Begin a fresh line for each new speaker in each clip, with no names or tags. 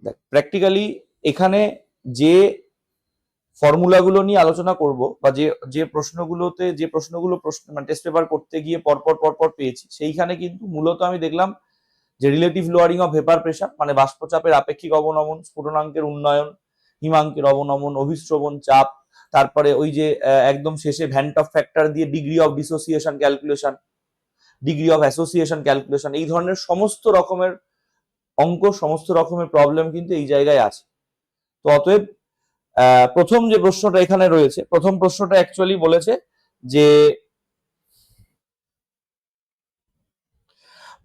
দেখ প্র্যাকটিক্যালি এখানে যে ফর্মুলাগুলো নিয়ে আলোচনা করব বা যে প্রশ্নগুলো মানে টেস্ট পেপার করতে গিয়ে পরপর পেয়েছি, সেইখানে কিন্তু মূলত আমি দেখলাম যে relative lowering of vapour pressure মানে বাষ্পচাপের আপেক্ষিক অবনমন, স্ফুটনাঙ্কের উন্নয়ন, হিমাঙ্কের অবনমন, অভিস্রবণ চাপ, তারপরে ওই যে একদম শেষে ভ্যান্ট অফ ফ্যাক্টর দিয়ে degree of dissociation calculation, degree of association calculation, এই ধরনের সমস্ত রকমের অঙ্ক, সমস্ত রকমের প্রবলেম কিন্তু এই জায়গায় আছে। তো অতএব প্রথম যে প্রশ্নটা এখানে রয়েছে, প্রথম প্রশ্নটা অ্যাকচুয়ালি বলেছে যে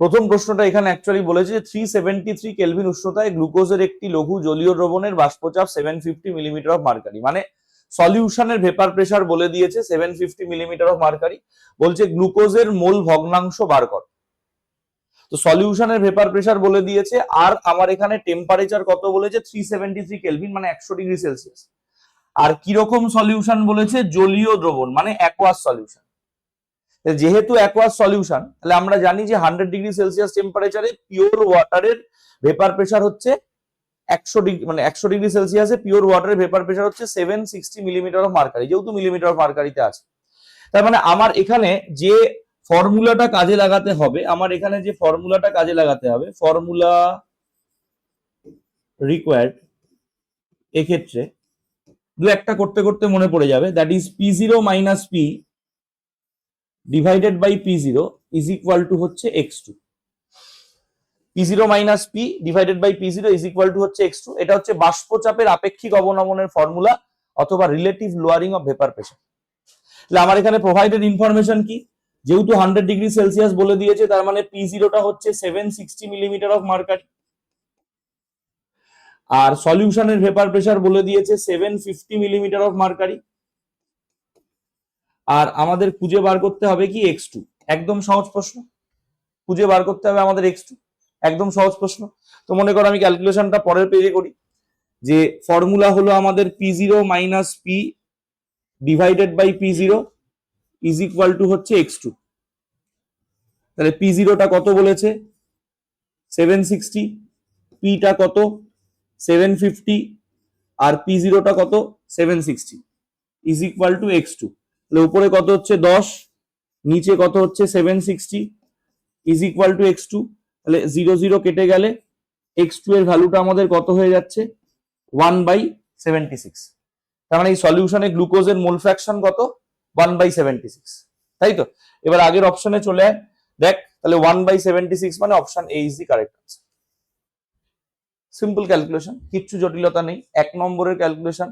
প্রথম প্রশ্নটা এখানে অ্যাকচুয়ালি বলেছে যে 373 কেলভিন উষ্ণতায় গ্লুকোজের একটি লঘু জলীয় দ্রবণের বাষ্পচাপ 750 মিলিমিটার অফ মার্কারি, মানে সলিউশনের ভেপার প্রেসার বলে দিয়েছে 750 মিলিমিটার অফ মার্কারি, বলছে গ্লুকোজের মোল ভগ্নাংশ বার কর। তো সলিউশনের ভেপার প্রেসার বলে দিয়েছে, আর আমার এখানে টেম্পারেচার কত বলেছে 373 কেলভিন মানে 100 ডিগ্রি সেলসিয়াস। আর কিরকম সলিউশন বলেছে, জলীয় দ্রবণ মানে অ্যাকোয়াস সলিউশন। যেহেতু অ্যাকোয়াস সলিউশন, তাহলে আমরা জানি যে 100 ডিগ্রি সেলসিয়াস টেম্পারেচারে পিওর ওয়াটারের ভেপার প্রেসার হচ্ছে 100 ডিগ্রি, মানে 100 ডিগ্রি সেলসিয়াসে পিওর ওয়াটারের ভেপার প্রেসার হচ্ছে 760 মিলিমিটার অফ মার্কারি, যেহেতু মিলিমিটার অফ মার্কারিতে আছে। তার মানে আমার এখানে যে ফর্মুলাটা কাজে লাগাতে হবে, ফর্মুলা রিকোয়ার্ড, এক্ষেত্রে দু একটা করতে করতে মনে পড়ে যাবে, that is P0 minus P divided by P0 is equal to হচ্ছে x2। P0 minus P divided by P0 is equal to হচ্ছে x2। এটা হচ্ছে বাষ্পচাপের আপেক্ষিক অবনমনের ফর্মুলা অথবা relative lowering of vapour pressure. তাহলে আমার এখানে প্রোভাইডেড ইনফরমেশন কি, যেহেতু 100 ডিগ্রি সেলসিয়াস বলে দিয়েছে, তার মানে P0টা হচ্ছে 760 মিলিমিটার অফ মার্কারি, আর সলিউশনের ভেপার প্রেসার বলে দিয়েছে 750 মিলিমিটার অফ মার্কারি, আর আমাদের খুঁজে বার করতে হবে কি x2। একদম সহজ প্রশ্ন, খুঁজে বার করতে হবে আমাদের x2, একদম সহজ প্রশ্ন। তো মনে করো আমি ক্যালকুলেশনটা পরের পেজে করি, যে ফর্মুলা হলো আমাদের P0 minus P divided by P0 is equal to হচ্ছে x2। তাহলে P0টা কত বলেছে 760, Pটা কত 750, আর P0টা কত 760 ইজ ইকুয়াল টু x2। তাহলে উপরে কত হচ্ছে 10, নিচে কত হচ্ছে 760 ইজ ইকুয়াল টু x2। তাহলে 0 0 কেটে গেলে x2 এর ভ্যালুটা আমাদের কত হয়ে যাচ্ছে 1/76। তার মানে এই সলিউশনে গ্লুকোজের মোল ফ্র্যাকশন কত 1/76, তাই তো। এবার আগের অপশনে চলে আয়, দেখ তাহলে 1/76 মানে option A is the correct answer. Simple calculation, কিচ্ছু জটিলতা নেই, 1 নম্বরের ক্যালকুলেশন।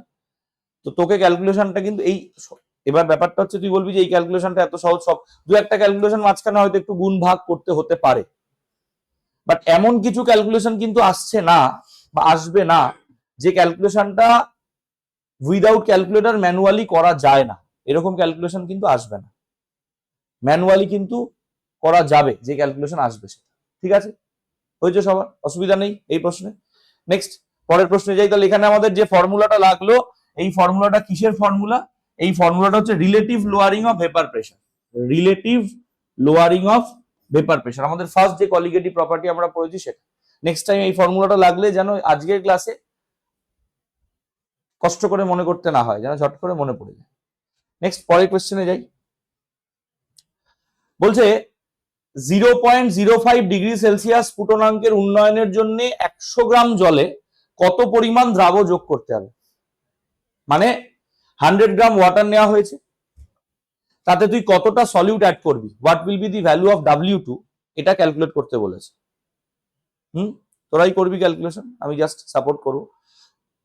তো তোকে ক্যালকুলেশনটা কিন্তু এই, এবার ব্যাপারটা হচ্ছে তুই বলবি যে এই ক্যালকুলেশনটা এত সহজ, সব দু একটা ক্যালকুলেশন মাঝখানে হয়তো একটু গুণ ভাগ করতে হতে পারে, বাট এমন কিছু ক্যালকুলেশন কিন্তু আসছে না বা আসবে না যে ক্যালকুলেশনটা উইদাউট ক্যালকুলেটর ম্যানুয়ালি করা যায় না, এরকম ক্যালকুলেশন কিন্তু আসবে না, ম্যানুয়ালি কিন্তু করা যাবে যে ক্যালকুলেশন আসবে সেটা। ঠিক আছে, হয়েছে সবার, অসুবিধা নেই এই প্রশ্নে। নেক্সট পরের প্রশ্নে যাই। তাহলে এখানে আমাদের যে ফর্মুলাটা লাগলো, এই ফর্মুলাটা কিসের ফর্মুলা, এই ফর্মুলাটা হচ্ছে relative lowering of vapour pressure, relative lowering of vapour pressure, আমাদের ফার্স্ট যে কলিগেটিভ প্রপার্টি আমরা পড়েছি সেটা। নেক্সট টাইম এই ফর্মুলাটা লাগলে যেন আজকের ক্লাসে কষ্ট করে মনে করতে না হয়, যেন ঝট করে মনে পড়ে যায়। নেক্সট পরের কোশ্চেনে যাই। বলছে 0.05 ডিগ্রি সেলসিয়াস স্ফুটনাঙ্কের উন্নয়নের জন্য 100 গ্রাম জলে কত পরিমাণ দ্রাব যোগ করতে হবে। মানে 100 গ্রাম ওয়াটার নেওয়া হয়েছে, তাতে তুই কতটা সলিউট অ্যাড করবি, what will be the value of W2, এটা ক্যালকুলেট করতে বলেছে। তোরাই করবি ক্যালকুলেশন, আমি জাস্ট সাপোর্ট করব।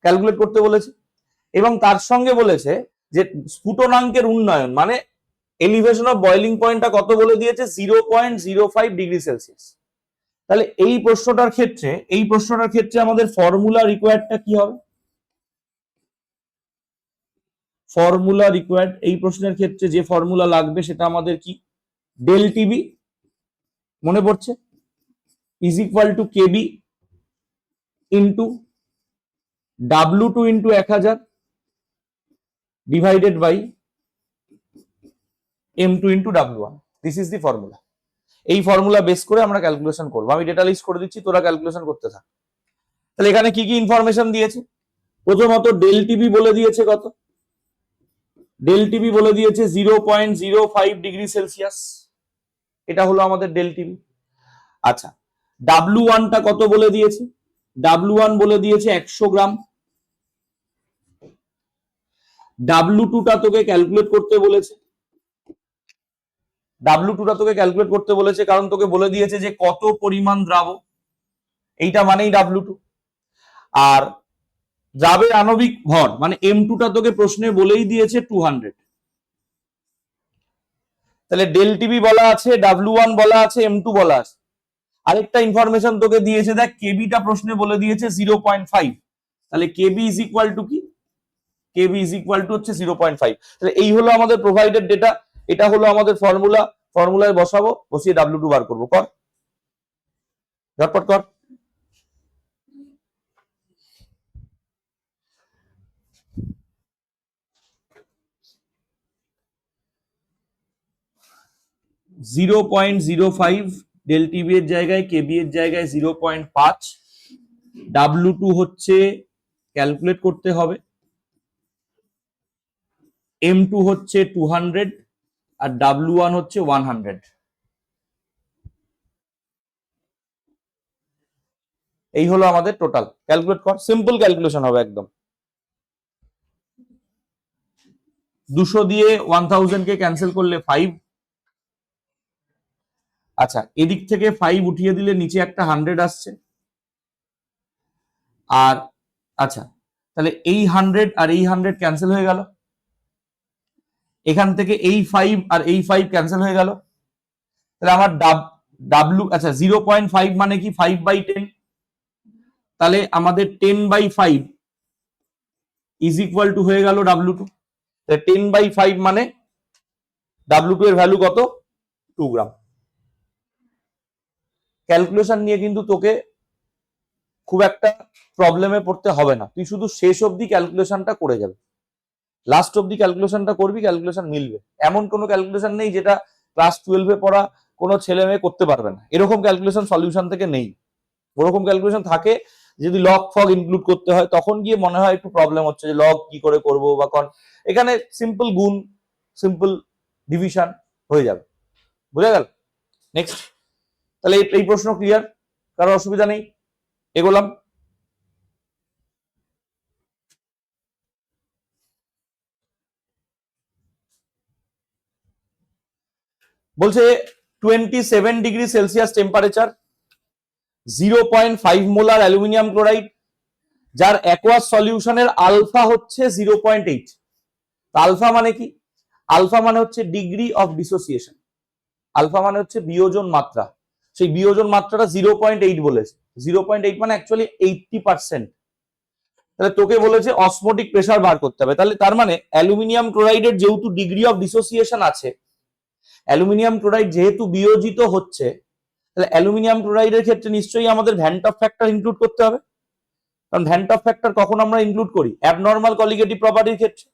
ক্যালকুলেট করতে বলেছে এবং তার সঙ্গে বলেছে যে স্ফুটনাঙ্কের উন্নয়ন মানে এলিভেশন অফ বয়লিং পয়েন্টটা কত বলে দিয়েছে 0.05 ডিগ্রি সেলসিয়াস। তাহলে এই প্রশ্নটার ক্ষেত্রে আমাদের ফর্মুলা রিকোয়ার্ডটা কি হবে, ফর্মুলা রিকোয়ার্ড এই প্রশ্নের ক্ষেত্রে যে ফর্মুলা লাগবে সেটা আমাদের কি, ডেল টিবি মনে পড়ছে, is equal to KB into W2 into 1000 divided by M2 into W1। This is the formula. এই ফর্মুলা বেস করে আমরা ক্যালকুলেশন করবো, আমি ডেটা লিস্ট করে দিচ্ছি, তোরা ক্যালকুলেশন করতে থাক। তাহলে এখানে কি কি ইনফরমেশন দিয়েছে? প্রথমত ডেল টিভি বলে দিয়েছে কত, ডেল টিভি বলে দিয়েছে 0.05 ডিগ্রি সেলসিয়াস, এটা হলো আমাদের ডেল টিভি। আচ্ছা W1টা কত বলে দিয়েছে? W1 বলে দিয়েছে 100 গ্রাম। W2টা তোকে ক্যালকুলেট করতে বলেছে, W2টা তোকে ক্যালকুলেট করতে বলেছে কারণ তোকে বলে দিয়েছে যে কত পরিমাণ দ্রাবক, এইটা মানেই W2। আর দ্রাবের আণবিক ভর মানে M2টা তোকে প্রশ্নে বলেই দিয়েছে 200। তাহলে ডেল টিভি বলা আছে, W1 বলা আছে, M2 বলা আছে। আরেকটা ইনফরমেশন তোকে দিয়েছে, দেখ কেবিটা প্রশ্নে বলে দিয়েছে 0.5, তাহলে কেবি ইজ ইকুয়াল টু কি? কেবি ইজ ইকুয়াল টু হচ্ছে 0.5। তাহলে এই হলো আমাদের প্রোভাইডেড ডেটা, এটা হলো আমাদের ফর্মুলা, ফর্মুলায় বসাবো, বসিয়ে W2 বার করবো। কর, ঝটপট কর। .05 ডেল টিভি এর জায়গায় কেবি এর জায়গায় 0.5, W2 হচ্ছে ক্যালকুলেট করতে হবে, M2 হচ্ছে 200 আর W1 হচ্ছে 100। এই হলো আমাদের টোটাল, ক্যালকুলেট কর, সিম্পল ক্যালকুলেশন হবে একদম। 200 দিয়ে 1000 কে ক্যান্সেল করলে 5। আচ্ছা এদিক থেকে 5 উঠিয়ে দিলে নিচে একটা 100 আসছে। আর আচ্ছা তাহলে এই 100 আর এই 100 ক্যান্সেল হয়ে গেল, এখান থেকে এই 5 আর এই 5 ক্যান্সেল হয়ে গেল। তাহলে আমার W আচ্ছা 0.5 মানে কি 5/10, তাহলে আমাদের 10/5 ইজ ইকুয়াল টু হয়ে গেল W2। 10/5 মানে W2 এর ভ্যালু কত? 2 গ্রাম। ক্যালকুলেশন নিয়ে কিন্তু তোকে খুব একটা প্রবলেমে পড়তে হবে না, তুই শুধু শেষ অবধি ক্যালকুলেশনটা করে যাবে, লাস্ট অবধি ক্যালকুলেশনটা করবি, ক্যালকুলেশন মিলবে। এমন কোনো ক্যালকুলেশন নেই যেটা ক্লাস 12-এ পড়া কোনো ছেলে মেয়ে করতে পারবে না, এরকম ক্যালকুলেশন সলিউশন থেকে নেই। ওরকম ক্যালকুলেশন থাকে যদি লগ ফগ ইনক্লুড করতে হয়, তখন গিয়ে মনে হয় একটু প্রবলেম হচ্ছে যে লগ কি করে করব বা এখানে সিম্পল গুণ, সিম্পল ডিভিশন হয়ে যাবে, বুঝা গেল? নেক্সট, তাহলে এই প্রশ্ন ক্লিয়ার, কারো অসুবিধা নেই, এগোলাম। বলছে 27 degree Celsius temperature, 0.5 molar aluminium chloride, যার অ্যাকোয়াস সলিউশনের আলফা হচ্ছে 0.8। আলফা মানে কি? আলফা মানে হচ্ছে ডিগ্রি অফ ডিসোসিয়েশন, আলফা মানে হচ্ছে বিয়োজন মাত্রা, সেই বিয়োজন মাত্রাটা 0.8 বলেছে। 0.8 মানে অ্যাকচুয়ালি 80%। তাহলে তোকে বলেছে অসমোটিক প্রেসার বার করতে হবে, তাহলে তার মানে অ্যালুমিনিয়াম ক্লোরাইডের যেহেতু ডিগ্রি অফ ডিসোসিয়েশন আছে, অ্যালুমিনিয়াম ক্লোরাইড যেহেতু বিয়োজিত হচ্ছে, তাহলে অ্যালুমিনিয়াম ক্লোরাইডের ক্ষেত্রে নিশ্চয়ই আমাদের ভ্যান্ট অফ ফ্যাক্টর ইনক্লুড করতে হবে। কারণ ভ্যান্ট অফ ফ্যাক্টর কখন আমরা ইনক্লুড করি? অ্যাবনর্মাল কলিগেটিভ প্রপার্টির ক্ষেত্রে।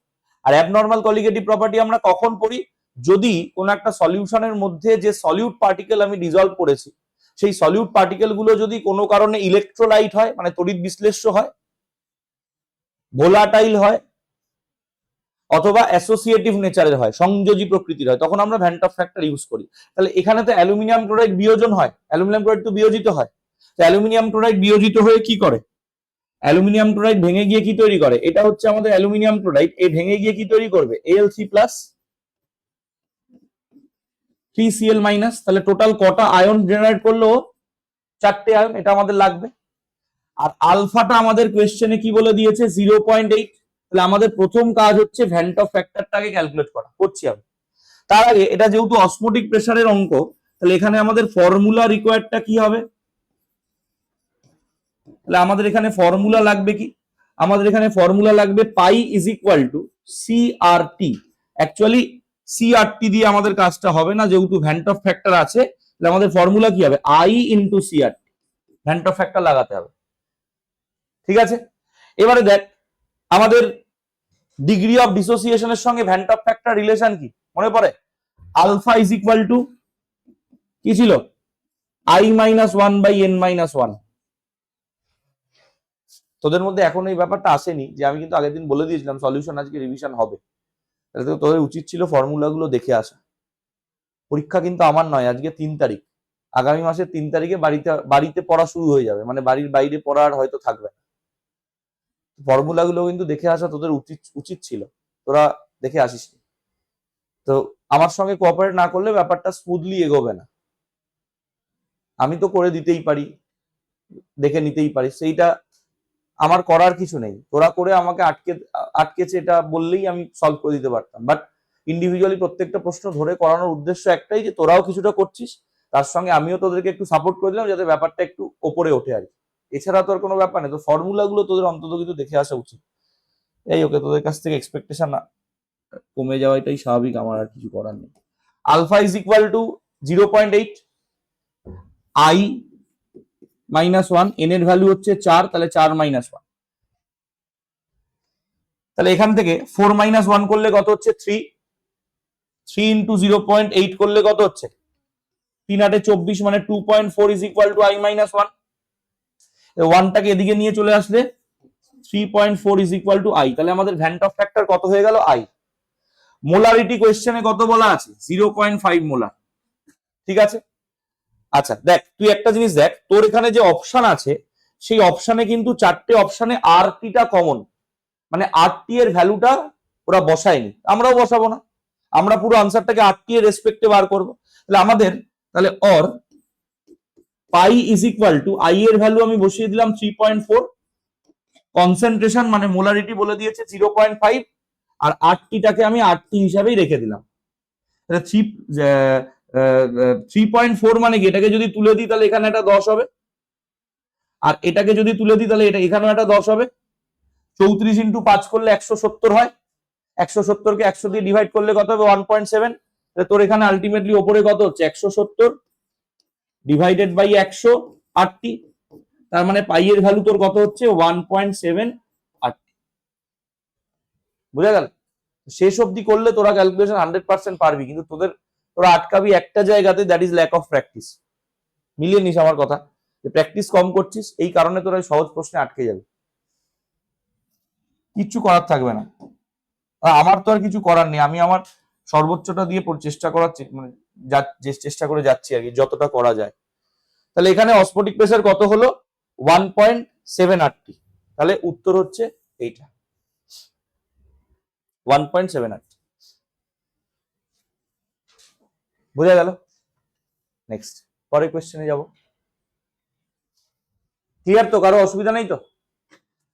আর অ্যাবনর্মাল কলিগেটিভ প্রপার্টি আমরা কখন পড়ি? যদি কোন একটা সলিউশনের মধ্যে যে সলিউট পার্টিকেল আমি ডিজলভ করেছি, সেই সলিউট পার্টিকেল গুলো যদি কোনো কারণে ইলেকট্রোলাইট হয় মানে তড়িৎ বিশ্লেষ্য হয়, ভোলাটাইল হয়, অথবা অ্যাসোসিয়েটিভ নেচারের হয়, সংযোজী প্রকৃতির হয়, তখন আমরা ভ্যান্ট অফ ফ্যাক্টর ইউজ করি। তাহলে এখানে তো অ্যালুমিনিয়াম ক্লোরাইড বিয়োজন হয়, অ্যালুমিনিয়াম ক্লোরাইড তো বিয়োজিত হয়। অ্যালুমিনিয়াম ক্লোরাইড বিয়োজিত হয়ে কি করে? অ্যালুমিনিয়াম ক্লোরাইড ভেঙে গিয়ে কি তৈরি করে? এটা হচ্ছে আমাদের অ্যালুমিনিয়াম ক্লোরাইড, এই ভেঙে গিয়ে কি তৈরি করবে? Al3+ 3Cl-। তাহলে টোটাল কটা আয়ন জেনারেট করলো? 4টে আয়ন, এটা আমাদের লাগবে। আর আলফাটা আমাদের কোয়েশ্চেনে কি বলে দিয়েছে? 0.8। তাহলে আমাদের প্রথম কাজ হচ্ছে ভ্যান্ট অফ ফ্যাক্টরটাকে ক্যালকুলেট করা, করছি আমি। তার আগে এটা যেহেতু অসমোটিক প্রেসারের অঙ্ক, তাহলে এখানে আমাদের ফর্মুলা রিকোয়ার্ডটা কি হবে? তাহলে আমাদের এখানে ফর্মুলা লাগবে কি? আমাদের এখানে ফর্মুলা লাগবে pi is equal to CRT. Actually CRT দিয়ে আমাদের কাজটা হবে না, যেহেতু ভ্যান্ট অফ ফ্যাক্টর আছে, তাহলে আমাদের ফর্মুলা কি হবে? I into CRT, vent Hoff factor লাগাতে হবে। ঠিক আছে, এবারে দেখ আমাদের ডিগ্রি অফ ডিসোসিয়েশনের সঙ্গে ভ্যান্ট অফ ফ্যাক্টর রিলেশন কি মনে পড়ে? আলফা ইজ ইকুয়াল টু কি ছিল? I-1/n-1। তোদের মধ্যে এখন এই ব্যাপারটা আসেনি যে আমি কিন্তু আগের দিন বলে দিয়েছিলাম সলিউশন আজকে রিভিশন হবে, তাহলে তো তোদের উচিত ছিল ফর্মুলাগুলো দেখে আসা। পরীক্ষা কিন্তু আমার নয়, আজকে 3 তারিখ, আগামী মাসের 3 তারিখে বাড়িতে পড়া শুরু হয়ে যাবে, মানে বাড়ির বাইরে পড়া আর হয়তো থাকবে না। ফর্মুলাগুলো কিন্তু দেখে আসা তোদের উচিত ছিল, তোরা দেখে আসিস। তো আমার সঙ্গে কোঅপারেট না করলে ব্যাপারটা স্মুথলি এগোবে না। আমি তো করে দিতেই পারি, দেখে নিতেই পারি, সেইটা আমার করার কিছু নেই। তোরা করে আমাকে আটকেছে এটা বললেই আমি সলভ করে দিতে পারতাম, বাট ইন্ডিভিজুয়ালি প্রত্যেকটা প্রশ্ন ধরে করানোর উদ্দেশ্য একটাই যে তোরাও কিছুটা করছিস, তার সঙ্গে আমিও তোদেরকে একটু সাপোর্ট করে দিলাম যাতে ব্যাপারটা একটু ওপরে ওঠে আর কি। এছাড়া তো আর কোনো ব্যাপার নেই। তো ফর্মুলাগুলো তোদের অন্তত কিন্তু দেখে আসা উচিত। এই ওকে, তোদের কাছ থেকে এক্সপেকটেশন কমে যাওয়া এটাই স্বাভাবিক, আমার আর কিছু করার নেই। Alpha is equal to 0.8, I -1, N এর ভ্যালু হচ্ছে 4, তাহলে 4 - 1। তাহলে এখান থেকে 4 - 1 করলে কত হচ্ছে 3, 3 ইন্টু 0.8 করলে কত হচ্ছে 3 8 24, মানে 2.4 ইজ ইকুয়াল টু আই -1। ওয়ানটাকে এদিকে নিয়ে চলে আসলে 3.4 ইজ ইকুয়াল টু আই, তাহলে আমাদের ভ্যান্ট অফ ফ্যাক্টর কত হয়ে গেল আই। মোলারিটি কোয়েশ্চেনে কত বলা আছে 0.5 মোলার, ঠিক আছে। আচ্ছা দেখ, তুই একটা জিনিস দেখ, তোর এখানে যে অপশন আছে সেই অপশনে কিন্তু 4টে অপশনে আরটিটা কমন, মানে আরটি এর ভ্যালুটা ওরা বসায়নি, আমরাও বসাবো না, আমরা পুরো আনসারটাকে আরটি এর রেসপেক্টে বার করবো। তাহলে আমাদের or pi is equal two I এর ভ্যালু আমি বসিয়ে দিলাম 3.4, কনসেন্ট্রেশন মানে মোলারিটি বলে দিয়েছে 0.5, আর আরটিটাকে আমি আরটি হিসাবেই রেখে দিলাম। 3.4 মানে কি, এটাকে যদি তুলে দিই তাহলে এখানে একটা 10 হবে, আর এটাকে যদি তুলে দিই তাহলে এটা এখানেও একটা 10 হবে। 34 ইন্টু 5 করলে 170 হয়, 170কে 100 দিয়ে ডিভাইড করলে কত হবে 1.7। তোর এখানে আলটিমেটলি ওপরে কত হচ্ছে 170 ডিভাইডেড বাই 100 আরটি, তার মানে পাই এর ভ্যালু তোর কত হচ্ছে 1.7 আরটি। বুঝা গেল? শেষ অবধি করলে তোরা ক্যালকুলেশন 100% পারবি, কিন্তু তোরা আটকাবি একটা জায়গাতে, that is lack of practice. মিলিয়ে নিস আমার কথা, যে প্র্যাকটিস কম করছিস, এই কারণে তোরা সহজ প্রশ্নে আটকে যাবে, কিচ্ছু করার থাকবে না। আমার তো আর কিছু করার নেই, আমি আমার সর্বোচ্চটা দিয়ে চেষ্টা করার মানে চেষ্টা করে যাচ্ছি আর কি, যতটা করা যায়। তাহলে এখানে অস্ফটিক প্রেসার কত হলো 1.7 আরটি, তাহলে উত্তর হচ্ছে এইটা 1.7 আরটি। বোঝা গেল? নেক্সট পরের কোয়েশ্চেনে যাব। ক্লিয়ার তো? কারো অসুবিধা নেই তো?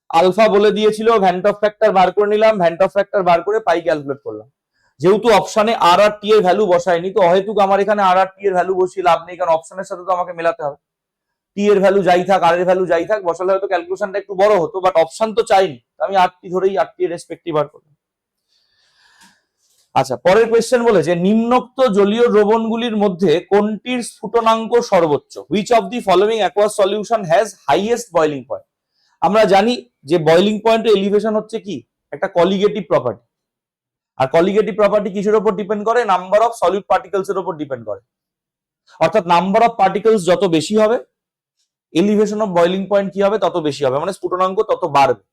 আলফা বলে দিয়েছিল, ভ্যান্ট অফ ফ্যাক্টর বার করে নিলাম, ভ্যান্ট অফ ফ্যাক্টর বার করে পাই ক্যালকুলেট করলাম। যেহেতু অপশনে আর আর টি এর ভ্যালু বসায়নি, তো অহেতুক আমার এখানে আর আর টি এর ভ্যালু বসিয়ে লাভ নেই, কারণ অপশনের সাথে তো আমাকে মেলাতে হবে। টি এর ভ্যালু যাই থাক, আর এর ভ্যালু যাই থাক, বসালে হয়তো ক্যালকুলেশনটা একটু বড় হতো, বাট অপশন তো চাইনি, আমি আর টি ধরেই আর টি এর রেসপেক্টিভ বার করলাম। আচ্ছা, পরের কোয়েশ্চেন বলেছে নিম্নোক্ত জলীয় দ্রবণগুলির মধ্যে কোনটির স্ফুটনাঙ্ক সর্বোচ্চ? Which of the following aqueous solution has highest boiling point? আমরা জানি যে বয়লিং পয়েন্টের এলিভেশন হচ্ছে কি একটা কলিগেটিভ প্রপার্টি, আর কলিগেটিভ প্রপার্টি কিসের উপর ডিপেন্ড করে? নাম্বার অফ সলিড পার্টিকেলস এর উপর ডিপেন্ড করে। অর্থাৎ নাম্বার অফ পার্টিকেলস যত বেশি হবে, এলিভেশন অফ বয়লিং পয়েন্ট কি হবে? তত বেশি হবে, মানে স্ফুটনাঙ্ক তত বাড়বে।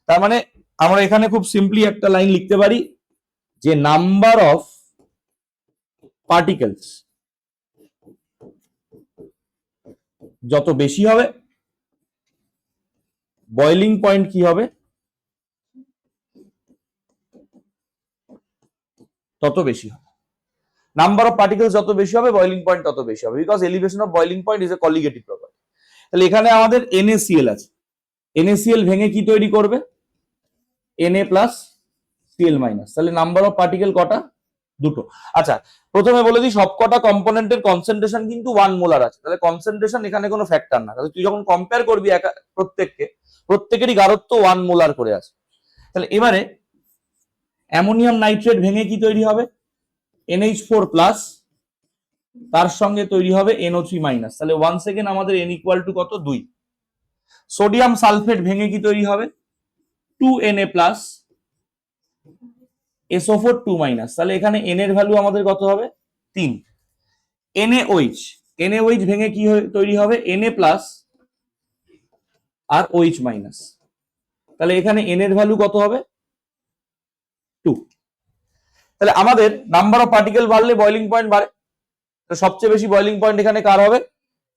তার মানে আমরা এখানে খুব সিম্পলি একটা লাইন লিখতে পারি যে নাম্বার অফ পার্টিকেলস যত বেশি হবে, বয়লিং পয়েন্ট কি হবে? তত বেশি হবে। নাম্বার অফ পার্টিকেলস যত বেশি হবে, বয়লিং পয়েন্ট তত বেশি হবে, because elevation of boiling point is a colligative property. তাহলে এখানে আমাদের NaCl আছে, NaCl ভেঙে কি তৈরি করবে? Na plus Cl minus. তাহলে নাম্বার অফ পার্টিকেল কটা? দুটো। আচ্ছা, প্রথমে বলে দিই সবকটা কম্পোনেন্টের কনসেন্ট্রেশন কিন্তু 1 মোলার আছে, তাহলে কনসেন্ট্রেশন এখানে কোনো ফ্যাক্টর না। তাহলে তুই যখন কম্পেয়ার করবি প্রত্যেকেরই গাঢ়ত্ব 1 মোলার করে আছে। তাহলে এবারে অ্যামোনিয়াম নাইট্রেট ভেঙে কি তৈরি হবে? NH4 প্লাস, তার সঙ্গে তৈরি হবে NO3 মাইনাস। তাহলে 1 সেকেন্ড আমাদের n ইকুয়াল টু কত? 2। সোডিয়াম সালফেট ভেঙে কি তৈরি হবে? 2Na plus SO4 2 minus. তাহলে এখানে n এর ভ্যালু আমাদের কত হবে? 3। NaOH ভেঙে কি তৈরি হবে? Na প্লাস আর OH মাইনাস। তাহলে এখানে N এর ভ্যালু কত হবে? 2। তাহলে আমাদের নাম্বার অফ পার্টিকেল বাড়লে বয়লিং পয়েন্ট বাড়ে, তো সবচেয়ে বেশি বয়লিং পয়েন্ট এখানে কার হবে?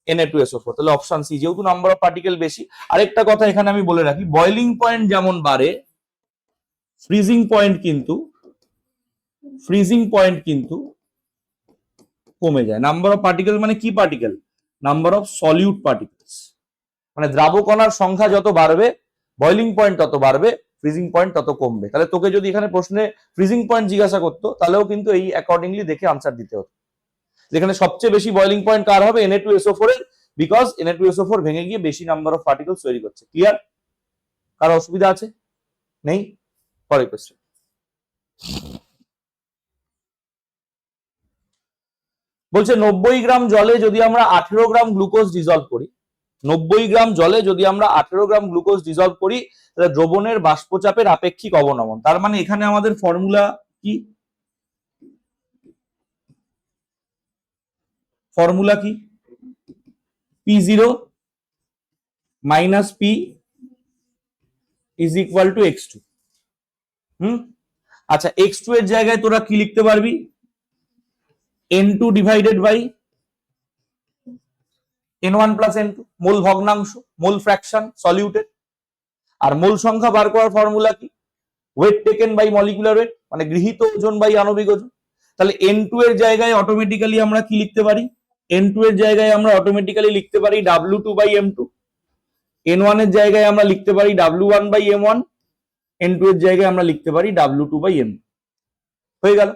Na2SO4। তাহলে অপশন সি, যেহেতু নাম্বার অফ পার্টিকেল বেশি। আরেকটা কথা এখানে আমি বলে রাখি, বয়লিং পয়েন্ট যেমন বাড়ে, ফ্রিজিং পয়েন্ট কিন্তু কমে যায়। নাম্বার অফ পার্টিকেল মানে কি particle? Number of solute particles, মানে দ্রাবকণার সংখ্যা যত বাড়বে বয়লিং পয়েন্ট তত বাড়বে, ফ্রিজিং পয়েন্ট তত কমবে। তাহলে তোকে যদি এখানে প্রশ্নে ফ্রিজিং পয়েন্ট জিজ্ঞাসা করতো তাহলেও কিন্তু এই অ্যাকর্ডিংলি দেখে আনসার দিতে হতো। যেখানে সবচেয়ে বেশি বয়লিং পয়েন্ট কার হবে? Na2SO4 এর, বিকজ Na2SO4 ভেঙে গিয়ে বেশি নাম্বার অফ পার্টিকেলস তৈরি করছে। ক্লিয়ার? কারো অসুবিধা আছে? নেই? পরের কোশ্চেন। বলছে 90 গ্রাম জলে যদি আমরা 18 গ্রাম গ্লুকোজ ডিজলভ করি, 90 গ্রাম জলে যদি আমরা 18 গ্রাম গ্লুকোজ ডিজলভ করি, তাহলে দ্রবণের বাষ্পচাপের আপেক্ষিক অবনমন। তার মানে এখানে আমাদের ফর্মুলা কি? P0 minus P is equal two x2। আচ্ছা, x2 এর জায়গায় তোরা কি লিখতে পারবি? N2 divided by N1 plus N2, মোল ভগ্নাংশ, মোল ফ্র্যাকশন সলিউটেড। আর মোল সংখ্যা বার করার ফর্মুলা কি? Weight taken by molecular weight, মানে গৃহীত ওজন বাই আণবিক ওজন। তাহলে N2 এর জায়গায় অটোমেটিক্যালি আমরা কি লিখতে পারি? N2 এর জায়গায় আমরা অটোমেটিক্যালি লিখতে পারি W2 বাই M2। N1 এর জায়গায় আমরা লিখতে পারি W1 বাই M1। N2 এর জায়গায় আমরা লিখতে পারি W2 বাই M2। হয়ে গেল।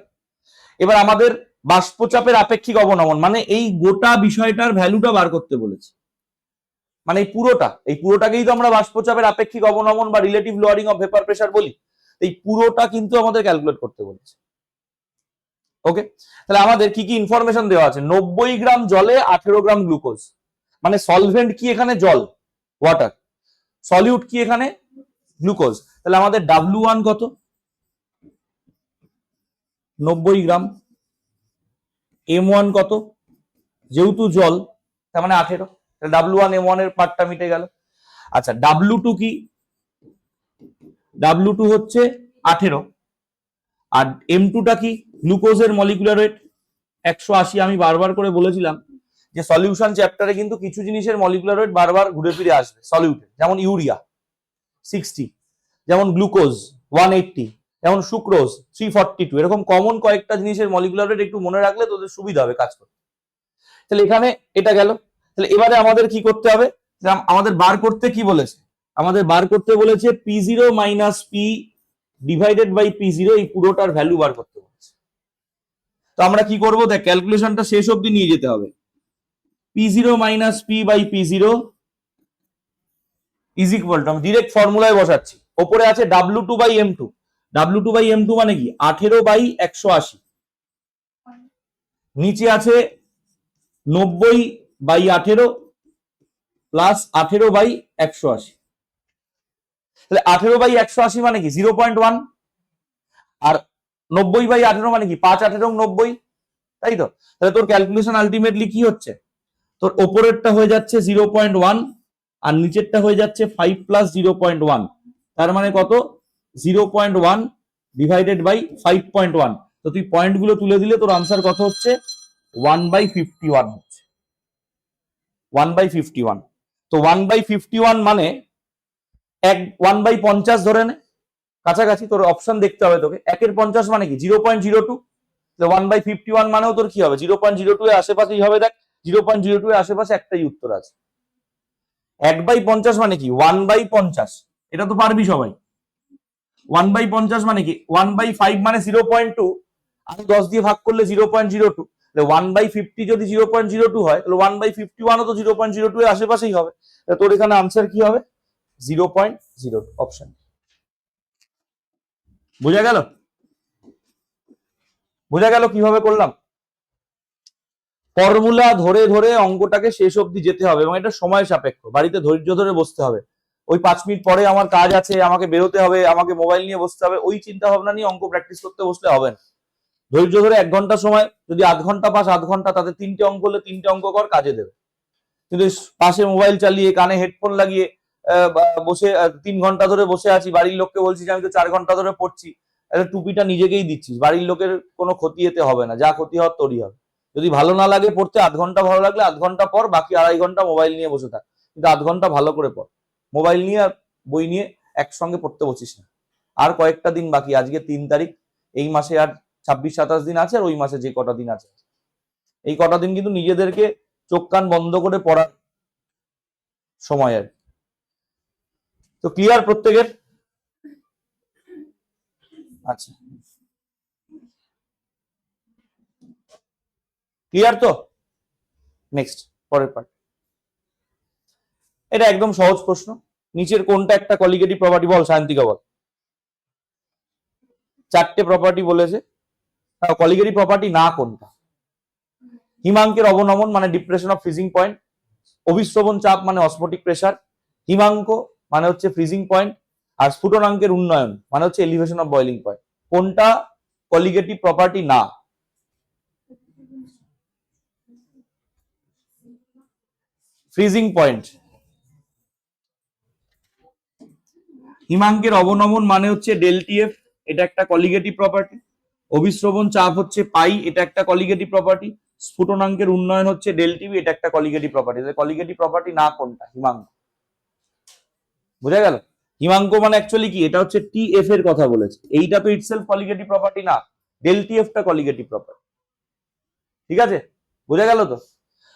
এবার আমাদের বাষ্পচাপের আপেক্ষিক অবনমন, মানে এই গোটা বিষয়টার ভ্যালুটা বার করতে বলেছে। মানে এই পুরোটাকেই তো আমরা বাষ্পচাপের আপেক্ষিক অবনমন বা relative lowering of vapour pressure বলি। এই পুরোটা কিন্তু আমাদের ক্যালকুলেট করতে বলেছে। ওকে, তাহলে আমাদের কি কি ইনফরমেশন দেওয়া আছে? 90 গ্রাম জলে 18 গ্রাম গ্লুকোজ, মানে সলভেন্ট কি এখানে? জল, ওয়াটার। সলিউট কি এখানে? গ্লুকোজ। তাহলে আমাদের W1 কত? 90 গ্রাম। M1 কত? যেহেতু জল তার মানে 18, তাহলে W1 M1 এর পার্টটা মিটে গেল। আচ্ছা, W2 কি? W2 হচ্ছে 18, আর M2 টা কি? গ্লুকোজের মলিকুলার ওয়েট 180। আমি বারবার করে বলেছিলাম যে সলিউশন চ্যাপ্টারে কিন্তু কিছু জিনিসের মলিকুলার ওয়েট বারবার ঘুরে ফিরে আসবে সলিউটে, যেমন ইউরিয়া 60, যেমন গ্লুকোজ 180, যেমন সুক্রোজ 342। এরকম কমন কয়েকটা জিনিসের মলিকুলার ওয়েট একটু মনে রাখলে তোদের সুবিধা হবে কাজ করতে। তাহলে এখানে এটা গেল। তাহলে এবারে আমাদের কি করতে হবে? আমাদের বার করতে কি বলেছে? আমাদের বার করতে বলেছে P0 minus P divided by P0, এই পুরোটার ভ্যালু বার করতে বলেছে। তো আমরা কি করবো? দেখ, ক্যালকুলেশনটা শেষ অবধি নিয়ে যেতে হবে। P0 minus P by P0 is equal to, আমি ডিরেক্ট ফর্মুলায় বসাচ্ছি। ওপরে আছে W2 by M2। W2 by M2 মানে কি? 18 বাই 180। নিচে আছে 90 বাই 18 প্লাস 18 বাই 180। তাহলে 18 বাই 180 মানে কি? 0.1। আর 90 বাই 18 মানে কি? 5 18 90, তাই তো? তাহলে তোর ক্যালকুলেশন আলটিমেটলি কি হচ্ছে? তোর ওপরেরটা হয়ে যাচ্ছে 0.1 আর নিচেরটা হয়ে যাচ্ছে 5 প্লাস 0.1। তার মানে কত? 0.1 ডিভাইডেড বাই 5.1। তো তুই পয়েন্টগুলো তুলে দিলে তোর আনসার কত হচ্ছে? 1/51 হচ্ছে। 1/51। তো 1/51 মানে 1/50 ধরে নে, কাছাকাছি। তোর অপশন দেখতে হবে তোকে। 1 এর 50 মানে কি? 0.02। 1/51 মানেও তোর কি হবে? 0.02 এর আশেপাশেই হবে। দেখ, 0.02 এর আশেপাশে একটাই উত্তর আছে। 1/50 মানে কি? 1/50। এটা তো পারবি সবাই। 1/50 মানে কি? 1/5 মানে 0.2, আর 10 দিয়ে ভাগ করলে 0.02। 1/50 যদি 0.02 হয়, তাহলে 1/51 তো 0.02 এর আশেপাশেই হবে। তোর এখানে আনসার কি হবে? 0.02 অপশন। বোঝা গেল? বোঝা গেল কিভাবে করলাম? ফর্মুলা ধরে ধরে অঙ্কটাকে শেষ অবধি যেতে হবে, এবং এটা সময় সাপেক্ষ। বাড়িতে ধৈর্য ধরে বসতে হবে। ওই 5 মিনিট পরে আমার কাজ আছে, আমাকে বেরোতে হবে, আমাকে মোবাইল নিয়ে বসতে হবে, ওই চিন্তা ভাবনা নিয়ে অঙ্ক প্র্যাকটিস করতে বসলে হবে না। ধৈর্য ধরে 1 ঘন্টা সময়, যদি আধ ঘন্টা পাস, আধ ঘন্টা, তাতে 3টে অঙ্ক হলে 3টে অঙ্ক কর, কাজে দেবে। কিন্তু পাশে মোবাইল চালিয়ে, কানে হেডফোন লাগিয়ে বসে 3 ঘন্টা ধরে বসে আছি, বাড়ির লোককে বলছি যে আমি তো 4 ঘন্টা ধরে পড়ছি, টুপিটা নিজেকেই দিচ্ছিস, বাড়ির লোকের কোনো ক্ষতি এতে হবে না, যা ক্ষতি হওয়ার তোরই হবে। যদি ভালো না লাগে পড়তে, 8 ঘন্টা ভালো লাগলে 8 ঘন্টা পর, বাকি 2.5 ঘন্টা মোবাইল নিয়ে বসে থাক, কিন্তু 8 ঘন্টা ভালো করে পড়। মোবাইল নিয়ে আর বই নিয়ে একসঙ্গে পড়তে বসিস না। আর কয়েকটা দিন বাকি, আজকে 3 তারিখ, এই মাসে আর 26-27 দিন আছে, আর ওই মাসে যে কটা দিন আছে, এই কটা দিন কিন্তু নিজেদেরকে চোখ কান বন্ধ করে পড়ার সময়। আর তো ক্লিয়ার প্রত্যেকের? আচ্ছা, ক্লিয়ার তো? নেক্সট, পরের পার্ট। এটা একদম সহজ প্রশ্ন। নিচের কোনটা একটা কলিগেটিভ প্রপার্টি? বল সায়ন্তিকা, বল। 4টে প্রপার্টি বলেছে, কলিগেটিভ প্রপার্টি না কোনটা? হিমাঙ্কের অবনমন মানে ডিপ্রেশন অফ ফ্রিজিং পয়েন্ট, অভিশ্রবণ চাপ মানে অসমোটিক প্রেসার, হিমাঙ্ক মানে হচ্ছে ফ্রিজিং পয়েন্ট, আর স্ফুটনাঙ্কের উন্নয়ন মানে হচ্ছে এলিভেশন অফ বয়লিং পয়েন্ট। কোনটা কলিগেটিভ প্রপার্টি না? Freezing point. হিমাঙ্কের অবনমন মানে হচ্ছে ডেলটিএফ, এটা একটা কলিগেটিভ প্রপার্টি। অভিশ্রবণ চাপ হচ্ছে পাই, এটা একটা কলিগেটিভ প্রপার্টি। স্ফুটনাঙ্কের উন্নয়ন হচ্ছে ডেলটিভি, এটা একটা কলিগেটিভ প্রপার্টি। কলিগেটিভ প্রপার্টি না কোনটা? হিমাঙ্ক। বুঝা গেল? হিমাঙ্ক মানে অ্যাকচুয়ালি কি, এটা হচ্ছে টিএফ এর কথা বলেছে, এইটা তো ইটসেলফ কলিগেটিভ প্রপার্টি না, ডেলটিএফটা কলিগেটিভ প্রপার্টি। ঠিক আছে, বোঝা গেল তো?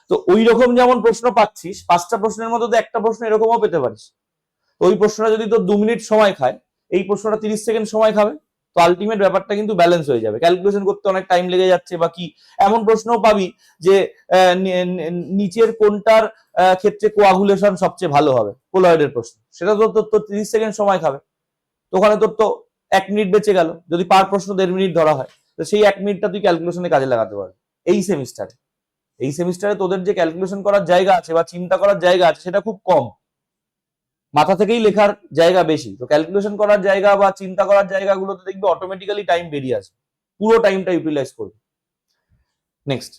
তো ওই রকম যেমন প্রশ্ন পাচ্ছিস, 5টা প্রশ্নের মধ্যে তো একটা প্রশ্ন এরকমও পেতে পারিস। তো ওই প্রশ্নটা যদি তোর 2 মিনিট সময় খায়, এই প্রশ্নটা 30 সেকেন্ড সময় খাবে, তো আলটিমেট ব্যাপারটা কিন্তু ব্যালেন্স হয়ে যাবে। ক্যালকুলেশন করতে অনেক টাইম লেগে যাচ্ছে বা কি, এমন প্রশ্নও পাবি যে নিচের কোনটার ক্ষেত্রে কোয়াগুলেশন সবচেয়ে ভালো হবে, কোলয়েডের প্রশ্ন, সেটা তো তোর 30 সেকেন্ড সময় খাবে। তো ওখানে তোর তো 1 মিনিট বেঁচে গেল, যদি পার প্রশ্ন 1.5 মিনিট ধরা হয়, তো সেই 1 মিনিটটা তুই ক্যালকুলেশনে কাজে লাগাতে পারবি। এই সেমিস্টারে তোদের যে ক্যালকুলেশন করার জায়গা আছে বা চিন্তা করার জায়গা আছে, সেটা খুব কম, মাথা থেকেই লেখার জায়গা বেশি। তো ক্যালকুলেশন করার জায়গা বা চিন্তা করার জায়গাগুলোতে দেখবি অটোমেটিক্যালি টাইম বেরিয়ে আসবে, পুরো টাইমটা ইউটিলাইজ করবে। নেক্সট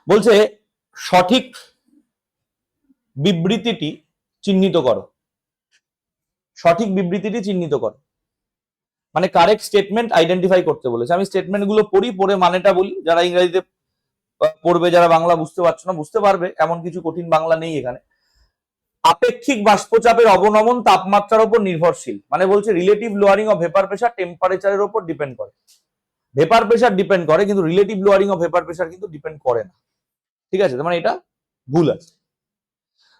বলছে সঠিক বিবৃতিটি চিহ্নিত করো। সঠিক বিবৃতিটি চিহ্নিত করো মানে কারেক্ট স্টেটমেন্ট আইডেন্টিফাই করতে বলেছে। আমি স্টেটমেন্ট গুলো পড়ি, পড়ে মানেটা বলি। যারা ইংরেজিতে পড়বে, যারা বাংলা বুঝতে পারছো না, বুঝতে পারবে, এমন কিছু কঠিন বাংলা নেই এখানে। আপেক্ষিক বাষ্পচাপের অবনমন তাপমাত্রার উপর নির্ভরশীল, মানে বলছে relative lowering of vapour pressure টেম্পারেচারের উপর ডিপেন্ড করে। ভেপার প্রেসার ডিপেন্ড করে, কিন্তু relative lowering of vapour pressure কিন্তু ডিপেন্ড করে না। ঠিক আছে, মানে এটা ভুল আছে।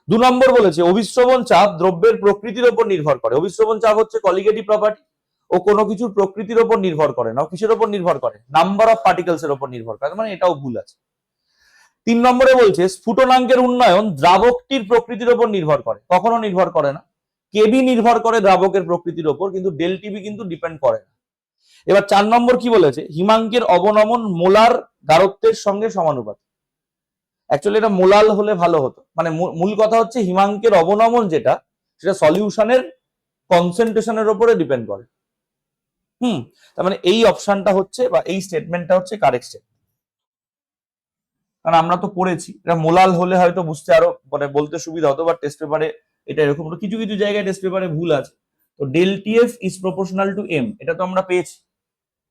2 নম্বর বলেছে অভিশ্রবণ চাপ দ্রব্যের প্রকৃতির উপর নির্ভর করে। অভিশ্রবণ চাপ হচ্ছে কলিগেটিভ প্রপার্টি, ও কোনো কিছুর প্রকৃতির উপর নির্ভর করে না। কিসের উপর নির্ভর করে? নাম্বার অফ পার্টিকেলস এর উপর নির্ভর করে, মানে এটাও ভুল আছে। 3 নম্বরে বলছে স্ফুটনাঙ্কের উন্নয়ন দ্রাবকটির প্রকৃতির উপর নির্ভর করে। কখনো নির্ভর করে না। কেবি নির্ভর করে দ্রাবকের প্রকৃতির উপর, কিন্তু ডেলটিভি কিন্তু ডিপেন্ড করে না। এবার 4 নম্বর কি বলেছে? হিমাঙ্কের অবনমন মোলার গাঢ়ত্বের সঙ্গে সমানুপাত। অ্যাকচুয়ালি এটা মোলাল হলে ভালো হতো, মানে মূল কথা হচ্ছে হিমাঙ্কের অবনমন যেটা, সেটা সলিউশনের কনসেন্ট্রেশনের উপরে ডিপেন্ড করে। তার মানে এই অপশনটা হচ্ছে বা এই স্টেটমেন্টটা হচ্ছে কারেক্ট স্টেটমেন্ট। কারণ আমরা তো পড়েছি, এটা মোলাল হলে হয়তো বুঝতে আরো মানে বলতে সুবিধা হতো, বাট টেস্ট পেপারে এটা এরকম কিছু কিছু জায়গায় টেস্ট পেপারে ভুল আছে। তো del TF is proportional to M, এটা তো আমরা পেয়েছি।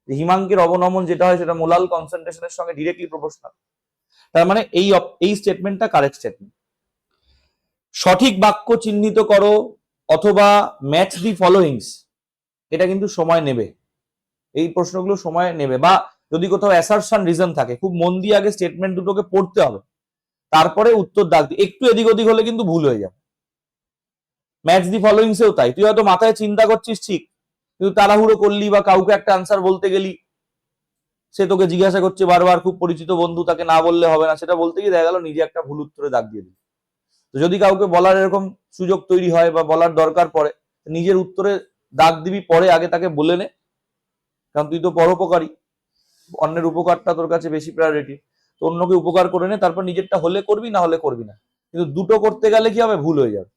হিমাঙ্কের অবনমন যেটা হয় সেটা মোলাল কনসেন্ট্রেশনের সঙ্গে ডিরেক্টলি প্রপোর্শনাল। তার মানে এই স্টেটমেন্টটা কারেক্ট স্টেটমেন্ট। সঠিক বাক্য চিহ্নিত করো অথবা ম্যাচ দি ফলোইংস, এটা কিন্তু সময় নেবে। এই প্রশ্নগুলো সময় নেবে, বা যদি কোথাও অ্যাসারশন রিজন থাকে, খুব মন দিয়ে আগে স্টেটমেন্ট দুটোকে পড়তে হবে, তারপরে উত্তর দাগ দিয়ে একটু এদিক ওদিক হলে কিন্তু ভুল হয়ে যাবে। ম্যাচ দি ফলোইংস এও তাই, তুই হয়তো মাথায় চিন্তা করছিস ঠিক, কিন্তু তাড়াহুড়ো করলি বা কাউকে একটা আনসার বলতে গেলি, সে তোকে জিজ্ঞাসা করছে বারবার, খুব পরিচিত বন্ধু, তাকে না বললে হবে না, সেটা বলতে গিয়ে দেখা গেল নিজে একটা ভুল উত্তরে দাগ দিয়ে দিল। তো যদি কাউকে বলার এরকম সুযোগ তৈরি হয় বা বলার দরকার পড়ে, নিজের উত্তরে দাগ দিবি, পরে আগে তাকে বলে নে, কারণ তুই তো পরোপকারী, অন্যের উপকারটা তোর কাছে বেশি প্রায়োরিটি। তো অন্যকে উপকার করে নে, তারপর নিজেরটা হলে করবি, না হলে করবি না। কিন্তু দুটো করতে গেলে কি হবে? ভুল হয়ে যাবে।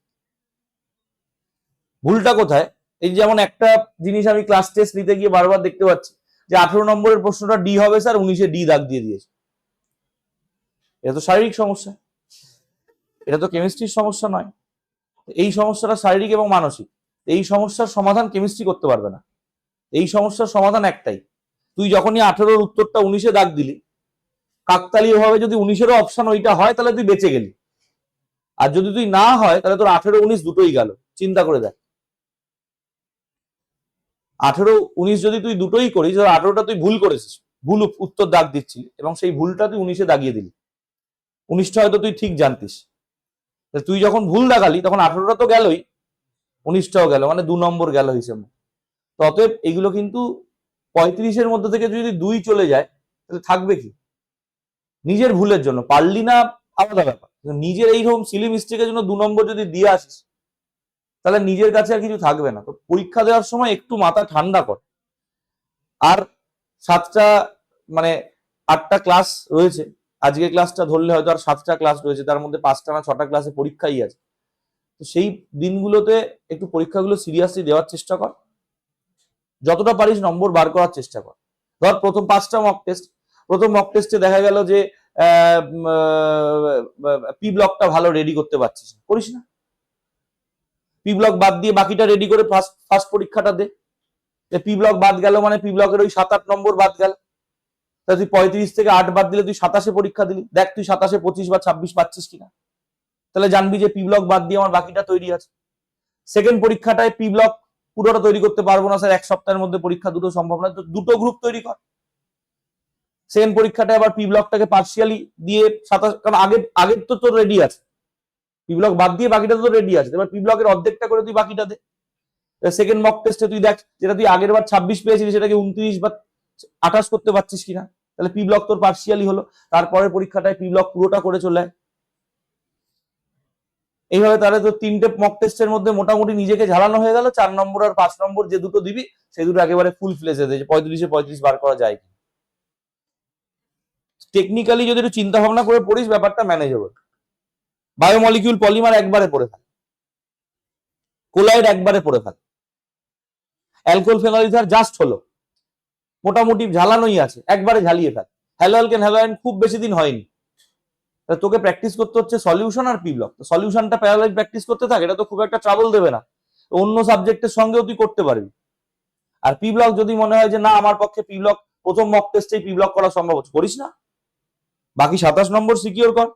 ভুলটা কোথায়? এই যেমন একটা জিনিস আমি ক্লাস টেস্ট নিতে গিয়ে বারবার দেখতে পাচ্ছি যে 18 নম্বরের প্রশ্নটা ডি হবে স্যার, 19-এ ডি দাগ দিয়ে দিয়েছে। এটা তো শারীরিক সমস্যা। এটা তো কেমিস্ট্রির সমস্যা নয়। এই সমস্যাটা শারীরিক এবং মানসিক। এই সমস্যার সমাধান কেমিস্ট্রি করতে পারবে না। এই সমস্যার সমাধান একটাই, তুই যখনই 18-র উত্তরটা 19-এ দাগ দিলি, কাকতালীয় ভাবে যদি 19-এরও অপশন ওইটা হয় তাহলে তুই বেঁচে গেলি, আর যদি তুই না হয় তাহলে তোর 18-19 দুটোই গেল। চিন্তা করে দেখ, 18-19 যদি তুই দুটোই করিস, 18টা তুই ভুল করেছিস, ভুল উত্তর দাগ দিচ্ছিলি এবং সেই ভুলটা তুই 19-এ দাগিয়ে দিলি, 19টা হয়তো তুই ঠিক জানতিস, তুই যখন ভুল দাগালি তখন 18টা তো গেলই, 19টাও গেল, মানে 2 নম্বর গেল হিসেবে। তো অতএব এগুলো কিন্তু 35-এর মধ্যে থেকে যদি 2 চলে যায় তাহলে থাকবে কি? নিজের ভুলের জন্য পারলি না আলাদা ব্যাপার, নিজের এইরকম সিলি মিস্টেকের জন্য 2 নম্বর যদি দিয়ে আসিস তাহলে নিজের কাছে আর কিছু থাকবে না। তো পরীক্ষা দেওয়ার সময় একটু মাথা ঠান্ডা কর। আর 7টা মানে 8টা ক্লাস রয়েছে, আজকে ক্লাসটা ধরলে হয়তো আর 7টা ক্লাস রয়েছে, তার মধ্যে 5টা না 6টা ক্লাসে পরীক্ষাই আছে। তো সেই দিনগুলোতে একটু পরীক্ষাগুলো সিরিয়াসলি দেওয়ার চেষ্টা কর, যতটা পারিস নম্বর বার করার চেষ্টা কর। ধর প্রথম 5টা মক টেস্ট, প্রথম মক টেস্টে দেখা গেল যে পি ব্লকটা ভালো রেডি করতে পারছিস না, করিস না, পি ব্লক বাদ দিয়ে বাকিটা রেডি করে ফার্স্ট পরীক্ষাটা দে। পি ব্লক বাদ গেল মানে পি ব্লকের ওই 7-8 নম্বর বাদ গেল, তাহলে তুই 35 থেকে 8 বাদ দিলে তুই 27-এ পরীক্ষা দিলি, দেখ তুই 27-এ 25 বা 26 পাচ্ছিস কিনা, তাহলে জানবি যে পি ব্লক বাদ দিয়ে আমার বাকিটা তৈরি আছে। সেকেন্ড পরীক্ষাটায় পি ব্লক পুরোটা তৈরি করতে পারবো না স্যার, 1 সপ্তাহের মধ্যে পরীক্ষা, দুটো সম্ভব না, তো দুটো গ্রুপ তৈরি কর। সেকেন্ড পরীক্ষাটায় আবার পি ব্লকটাকে পার্সিয়ালি দিয়ে 27, কারণ আগের তো তোর রেডি আছে, পি ব্লক বাদ দিয়ে বাকিটা তো রেডি আছে, এবার পি ব্লকের অর্ধেকটা করে তুই বাকিটা দে। সেকেন্ড মক টেস্টে তুই দেখ যেটা তুই আগের বার 26 পেয়েছিলি সেটাকে 29 বা 28 করতে পারছিস কিনা, তাহলে পি ব্লক তোর পার্সিয়ালি হলো। তারপরের পরীক্ষাটায় পি ব্লক পুরোটা করে চলে আয়। এইভাবে তাহলে তো 3টে মক টেস্টের মধ্যে মোটামুটি নিজেকে ঝালানো হয়ে গেল। 4 নম্বর আর 5 নম্বর যে দুটো দিবি সেই দুটো একেবারে ফুল ফ্লেজে দেয়, 35-এ 35 বার করা যায় কি। টেকনিক্যালি যদি একটু চিন্তা ভাবনা করে পড়িস ব্যাপারটা ম্যানেজেবল। বায়োমলিকিউল পলিমার একবারে পড়ে ফেল, কোলাইড একবারে পড়ে fail, alcohol phenol ether just হলো, মোটামুটি ঝালানোই আছে, একবারে ঝালিয়ে ফেল। হ্যালোঅ্যালকেন হ্যালোয়াইন খুব বেশি দিন হয়নি, তোকে প্র্যাকটিস করতে হচ্ছে সলিউশন আর পি ব্লক। সলিউশনটা প্যারালাল প্র্যাকটিস করতে থাকে, এটা তো খুব একটা ট্রাবল দেবে না, অন্য সাবজেক্টের সঙ্গেও তুই করতে পারবি। আর পি ব্লক যদি মনে হয় যে না আমার পক্ষে পি ব্লক প্রথম মক টেস্টেই পি ব্লক করা সম্ভব হচ্ছে, করিস না, বাকি 27 নম্বর সিকিউর কর।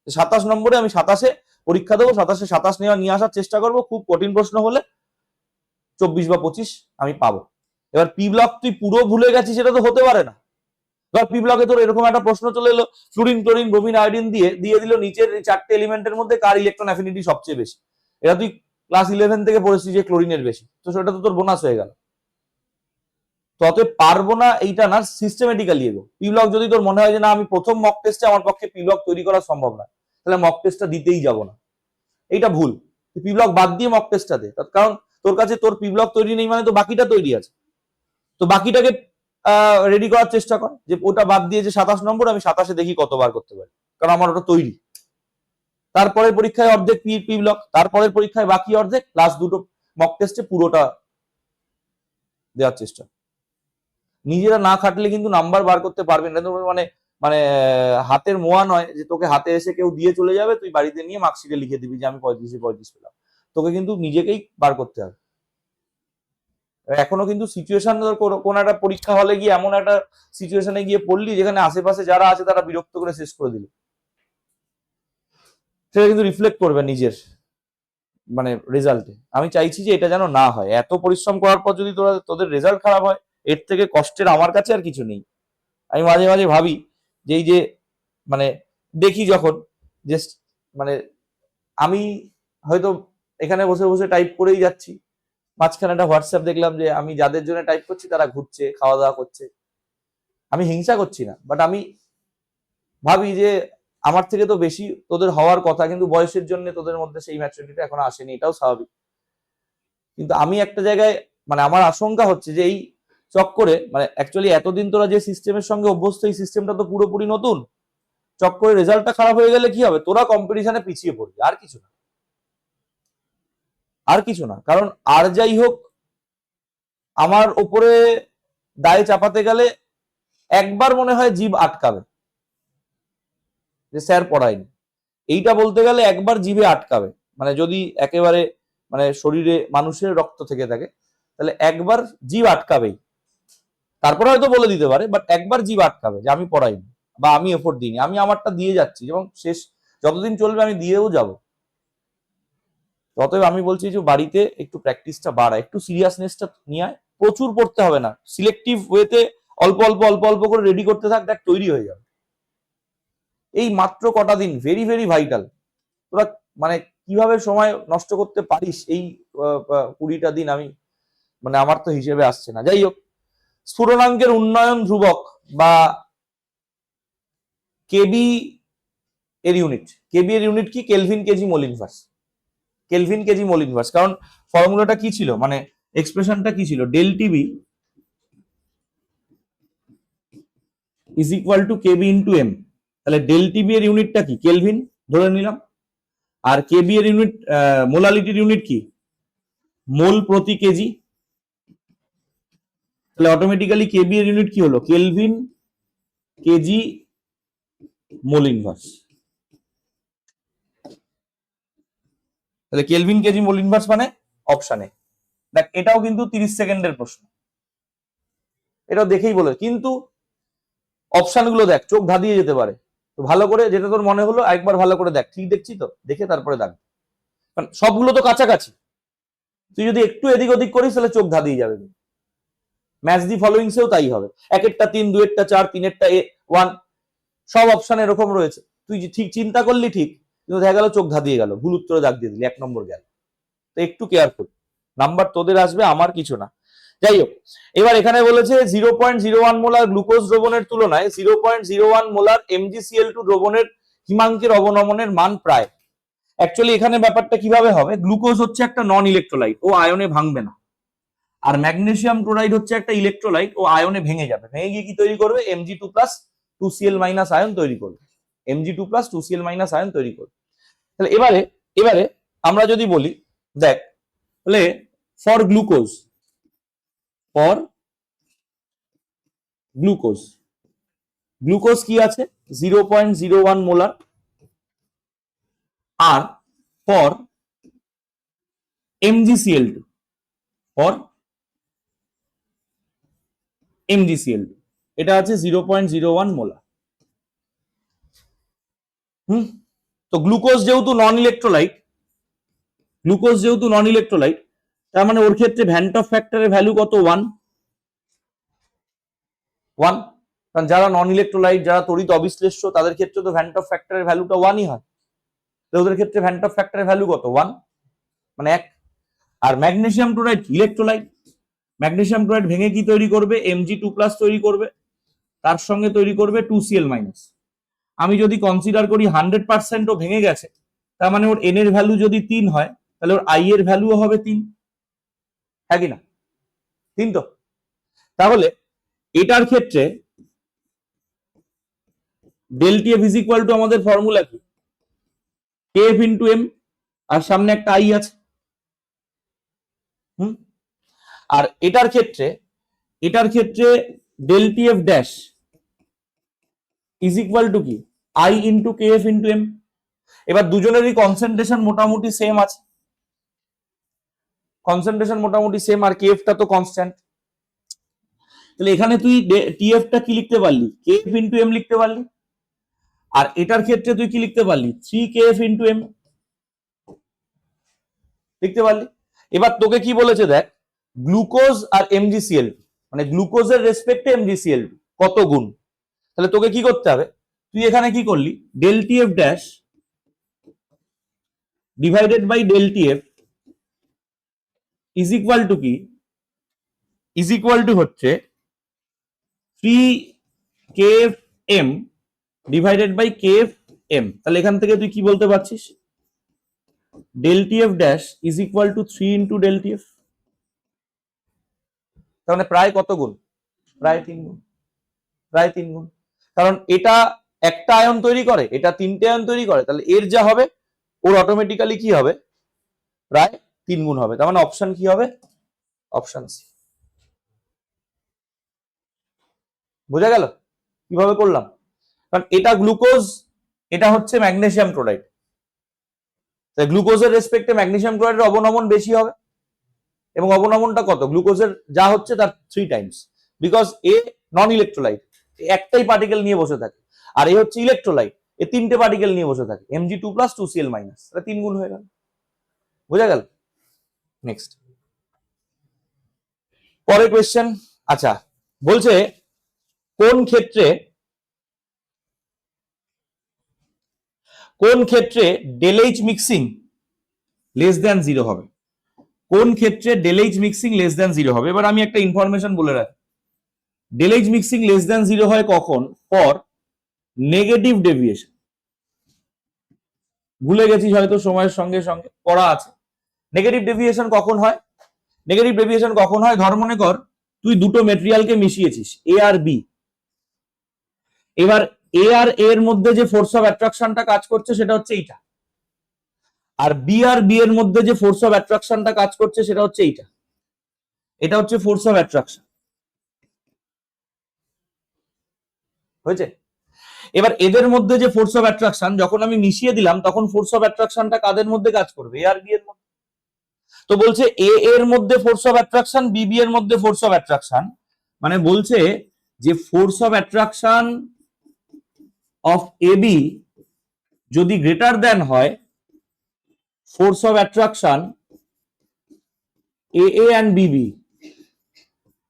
27 নম্বরে আমি 27-এ পরীক্ষা দেবো, 27-এ 27 নিয়ে আসার চেষ্টা করবো, খুব কঠিন প্রশ্ন হলে 24 বা 25 আমি পাবো। এবার পি ব্লক তুই পুরো ভুলে গেছিস সেটা তো হতে পারে না। ধর পি ব্লকে তোর এরকম একটা প্রশ্ন চলে এলো, ফ্লুরিন ক্লোরিন ব্রোমিন আয়োডিন দিয়ে দিল নিচের 4টে এলিমেন্টের মধ্যে কার ইলেকট্রন অ্যাফিনিটি সবচেয়ে বেশি, এটা তুই ক্লাস 11 থেকে পড়েছিস যে ক্লোরিনের বেশি, তো সেটা তো তোর বোনাস হয়ে গেল। তো অতএব পারবো না এইটা না, সিস্টেমেটিক্যালি এগো। পি ব্লক যদি তোর মনে হয় যে না আমি প্রথম মক টেস্টে আমার পক্ষে পি ব্লক তৈরি করা সম্ভব না, তাহলে মক টেস্টটা দিতেই যাব না, এইটা ভুল। পি ব্লক বাদ দিয়ে মক টেস্টটা দে, কারণ তোর কাছে তোর পি ব্লক তৈরি নেই মানে তো বাকিটা তৈরি আছে, তো বাকিটাকে রেডি করার চেষ্টা কর, যে ওটা বাদ দিয়ে যে 27 নম্বর আমি 27-এ দেখি কতবার করতে পারি, কারণ আমার ওটা তৈরি। তারপরের পরীক্ষায় অর্ধেক পি ব্লক, তারপরের পরীক্ষায় বাকি অর্ধেক, প্লাস দুটো মক টেস্টে পুরোটা দেওয়ার চেষ্টা। নিজেরা না খাটলে কিন্তু নাম্বার বার করতে পারবেন না, মানে মানে হাতের মোয়া নয় যে তোকে হাতে এসে কেউ দিয়ে চলে যাবে, তুই বাড়িতে নিয়ে মার্কশিটে লিখে দিবি যে আমি 35-এ 35 পেলাম। তোকে কিন্তু নিজেকেই বার করতে হবে। এখনো কিন্তু সিচুয়েশন, কোন একটা পরীক্ষা হলে গিয়ে এমন একটা সিচুয়েশনে গিয়ে পড়লি যেখানে আশেপাশে যারা আছে তারা বিরক্ত করে শেষ করে দিল, সেটা কিন্তু রিফ্লেক্ট করবে নিজের মানে রেজাল্টে। আমি চাইছি যে এটা যেন না হয়। এত পরিশ্রম করার পর যদি তোদের রেজাল্ট খারাপ হয়, এর থেকে কষ্টের আমার কাছে আর কিছু নেই। আমি মাঝে মাঝে ভাবি যে এই যে মানে দেখি যখন যে মানে আমি হয়তো এখানে বসে বসে টাইপ করেই যাচ্ছি, মাঝখানে একটা হোয়াটসঅ্যাপ দেখলাম যে আমি যাদের জন্য টাইপ করছি তারা ঘুরছে, খাওয়া দাওয়া করছে। আমি হিংসা করছি না, বাট আমি ভাবি যে আমার থেকে তো বেশি তোদের হওয়ার কথা, কিন্তু বয়সের জন্য তোদের মধ্যে সেই ম্যাচুরিটিটা এখনো আসেনি, এটাও স্বাভাবিক। কিন্তু আমি একটা জায়গায় মানে আমার আশঙ্কা হচ্ছে যে এই চক্করে, মানে অ্যাকচুয়ালি এতদিন তোরা যে সিস্টেমের সঙ্গে অভ্যস্ত, এই সিস্টেমটা তো পুরোপুরি নতুন। চক্করে রেজাল্টটা খারাপ হয়ে গেলে কি হবে, তোরা কম্পিটিশনে পিছিয়ে পড়বি, আর কিছু না, আর কিছু না। কারণ আর যাই হোক আমার ওপরে দায় চাপাতে গেলে একবার মনে হয় জিভ আটকাবে যে স্যার পড়ায়নি, এইটা বলতে গেলে একবার জিভে আটকাবে, মানে যদি একেবারে মানে শরীরে মানুষের রক্ত থেকে থাকে তাহলে একবার জিভ আটকাবেই, তারপরে হয়তো বলে দিতে পারে, বাট একবার জিভ আটকাবে যে আমি পড়াইনি বা আমি এফোর্ট দিইনি, আমি আমারটা দিয়ে যাচ্ছি এবং শেষ যতদিন চলবে আমি দিয়েও যাব। অতএব আমি বলছি যে বাড়িতে একটু প্র্যাকটিসটা বাড়ায়, একটু সিরিয়াসনেসটা নিয়ে আয়, প্রচুর পড়তে হবে না, সিলেক্টিভ ওয়েতে অল্প অল্প অল্প অল্প করে রেডি করতে থাক, দেখ তৈরি হয়ে যাবে। এই মাত্র কটা দিন ভেরি ভেরি ভাইটাল, তোরা মানে কিভাবে সময় নষ্ট করতে পারিস এই 20টা দিন, আমি মানে আমার তো হিসেবে আসছে না। যাই হোক, স্ফুটনাঙ্কের উন্নয়ন ধ্রুবক বা কেবি এর ইউনিট, কেবি এর ইউনিট কি? Kelvin KG mole inverse, kelvin KG mole inverse. কারণ ফর্মুলাটা কি ছিল, মানে এক্সপ্রেশনটা কি ছিল? Del TB is equal to KB into M. তাহলে ডেল টিবি এর ইউনিটটা কি? কেলভিন ধরে নিলাম, আর কেবি এর ইউনিট মোলালিটির ইউনিট কি? মোল প্রতি কেজি। তাহলে অটোমেটিক্যালি কেবি এর ইউনিট কি হলো? Kelvin KG mole inverse. তাহলে কেলভিন কেজি মোল ইনভার্স মানে অপশানে। দেখ এটাও কিন্তু 30 সেকেন্ডের প্রশ্ন, এটাও দেখেই বলে, কিন্তু অপশনগুলো দেখ, চোখ ধাঁধিয়ে যেতে পারে। তো ভালো করে যেটা তোর মনে হলো একবার ভালো করে দেখ, ঠিক দেখছি তো, দেখে তারপরে দেখ, কারণ সবগুলো তো কাছাকাছি, তুই যদি একটু এদিক ওদিক করিস তাহলে চোখ ধাঁধিয়ে যাবে। ম্যাচ দি ফলোইংসেও তাই হবে, একেরটা 3, দুয়েরটা 4, তিনেরটা 1, সব অপশন এরকম রয়েছে। তুই ঠিক চিন্তা করলি ঠিক, কিন্তু দেখা গেল চোখ ধাঁধিয়ে গেল, ভুল উত্তরে দাগ দিয়ে দিলি, 1 নম্বর গেল। তো একটু কেয়ারফুল, নাম্বার তোদের আসবে, আমার কিছু না। যাই হোক, এবার এখানে বলেছে 0.01 মোলার গ্লুকোজ দ্রবণের তুলনায় 0.01 মোলার MgCl2 দ্রবণের হিমাঙ্কের অবনমনের মান প্রায়। অ্যাকচুয়ালি এখানে ব্যাপারটা কিভাবে হবে, গ্লুকোজ হচ্ছে একটা নন ইলেকট্রোলাইট, ও আয়নে ভাঙবে না, আর ম্যাগনেসিয়াম ক্লোরাইড হচ্ছে একটা ইলেকট্রোলাইট, ও আয়নে ভেঙে যাবে, ভেঙে গিয়ে কি তৈরি করবে? Mg2 plus 2Cl minus ion তৈরি করবে, Mg2 plus 2Cl minus ion তৈরি করবে। তাহলে এবারে আমরা যদি বলি, দেখ তাহলে ফর গ্লুকোজ, ফর গ্লুকোজ কি আছে? 0.01 molar. R for MgCl2, for MgCl2 এটা আছে 0.01 মোলার। তো গ্লুকোজ যেহেতু নন ইলেকট্রোলাইট, তার মানে ওর ক্ষেত্রে ভ্যান্ট অফ ফ্যাক্টরের ভ্যালু কত? 1। কারণ যারা নন ইলেকট্রোলাইট, যারা তড়িৎ অবিশ্লেষ্য, তাদের ক্ষেত্রে তো ভ্যান্ট অফ ফ্যাক্টরের ভ্যালুটা 1ই হয়। ওদের ক্ষেত্রে ভ্যান্ট অফ ফ্যাক্টরের ভ্যালু কত? 1, মানে 1। আর magnesium chloride electrolyte, magnesium chloride ভেঙে কি তৈরি করবে? Mg2 প্লাস তৈরি করবে, তার সঙ্গে তৈরি করবে 2Cl মাইনাস। আমি যদি কনসিডার করি 100%ও ভেঙে গেছে, তার মানে ওর N এর ভ্যালু যদি 3 হয়, তাহলে ওর I এর ভ্যালুও হবে 3, হ্যাঁ কি না? 3 তো। তাহলে এটার ক্ষেত্রে del TF is equal to আমাদের ফর্মুলা কি? KF ইন্টু এম, আর সামনে একটা I আছে। আর এটার ক্ষেত্রে del TF dash is equal to কি? I into KF into M. এবার দুজনেরই কনসেন্ট্রেশন মোটামুটি সেম আছে, আর কেএফটা তো কনস্ট্যান্ট। তাহলে এখানে তুই টিএফটা কি লিখতে পারলি? KF ইন্টু এম লিখতে পারলি। আর এটার ক্ষেত্রে তুই কি লিখতে পারলি? 3KF ইন্টু এম লিখতে পারলি। এবার তোকে কি বলেছে দেখ, গ্লুকোজ আর MgCl, মানে গ্লুকোজের রেসপেক্টে MgCl কত গুণ। তাহলে তোকে কি করতে হবে, তুই এখানে কি করলি? Del TF dash divided by del TF is equal to কি? ইজ ইকুয়াল টু হচ্ছে 3KFM ডিভাইডেড বাই KFM। তাহলে এখান থেকে তুই কি বলতে পারছিস? Del TF dash is equal to 3 into del TF. তার মানে প্রায় কত গুণ? প্রায় 3 গুণ, কারণ এটা একটা আয়ন তৈরি করে, এটা 3টে আয়ন তৈরি করে, তাহলে এর যা হবে ওর অটোমেটিক্যালি কি হবে? প্রায় 3 গুণ হবে। তার মানে অপশন কি হবে? Option C. বোঝা গেল কিভাবে করলাম? কারণ এটা গ্লুকোজ, এটা হচ্ছে ম্যাগনেসিয়াম ক্লোরাইড, গ্লুকোজের রেসপেক্টে ম্যাগনেসিয়াম ক্লোরাইডের অবনমন বেশি হবে, এবং অবনমনটা কত? গ্লুকোজের যা হচ্ছে তার 3 Times, because A non electrolyte, একটাই পার্টিকেল নিয়ে বসে থাকে, আর এ হচ্ছে ইলেকট্রোলাইট, এ 3টে পার্টিকেল নিয়ে বসে থাকে, Mg2 + 2Cl-, তাহলে 3 গুণ হয়ে গেল। বোঝা গেল? নেক্সট পরের কোয়েশ্চেন। আচ্ছা, বলছে কোন ক্ষেত্রে ডেলএইচ মিক্সিং লেস দ্যান 0 হবে? কোন ক্ষেত্রে ডেলএইচ মিক্সিং লেস দ্যান 0 হবে? এবার আমি একটা ইনফরমেশন বলে রাখি, ডেলএইচ মিক্সিং লেস দ্যান 0 হয় কখন? For negative deviation. ভুলে গেছিস হয়তো, সময়ের সঙ্গে সঙ্গে পড়া আছে। নেগেটিভ ডেভিয়েশন কখন হয়? নেগেটিভ ডেভিয়েশন কখন হয়? ধর মনে কর তুই দুটো মেটেরিয়ালকে মিশিয়েছিস, এ আর বি। এবার এ আর এর মধ্যে যে ফোর্স অফ অ্যাট্রাকশনটা কাজ করছে সেটা হচ্ছে এইটা, আর বি আর বি এর মধ্যে যে ফোর্স অফ অ্যাট্রাকশনটা কাজ করছে সেটা হচ্ছে এইটা। এটা হচ্ছে ফোর্স অফ অ্যাট্রাকশন। হয়েছে? এবার এদের মধ্যে যে ফোর্স অফ অ্যাট্রাকশন যখন আমি মিশিয়ে দিলাম, তখন ফোর্স অফ অ্যাট্রাকশনটা কাদের মধ্যে কাজ করবে? এ আর বি এর মধ্যে। তো বলছে এ এর মধ্যে force of attraction, B B এর মধ্যে ফোর্স অফ অ্যাট্রাকশন, মানে বলছে যে force of attraction of A B যদি গ্রেটার দেন হয় force of attraction A A and B B,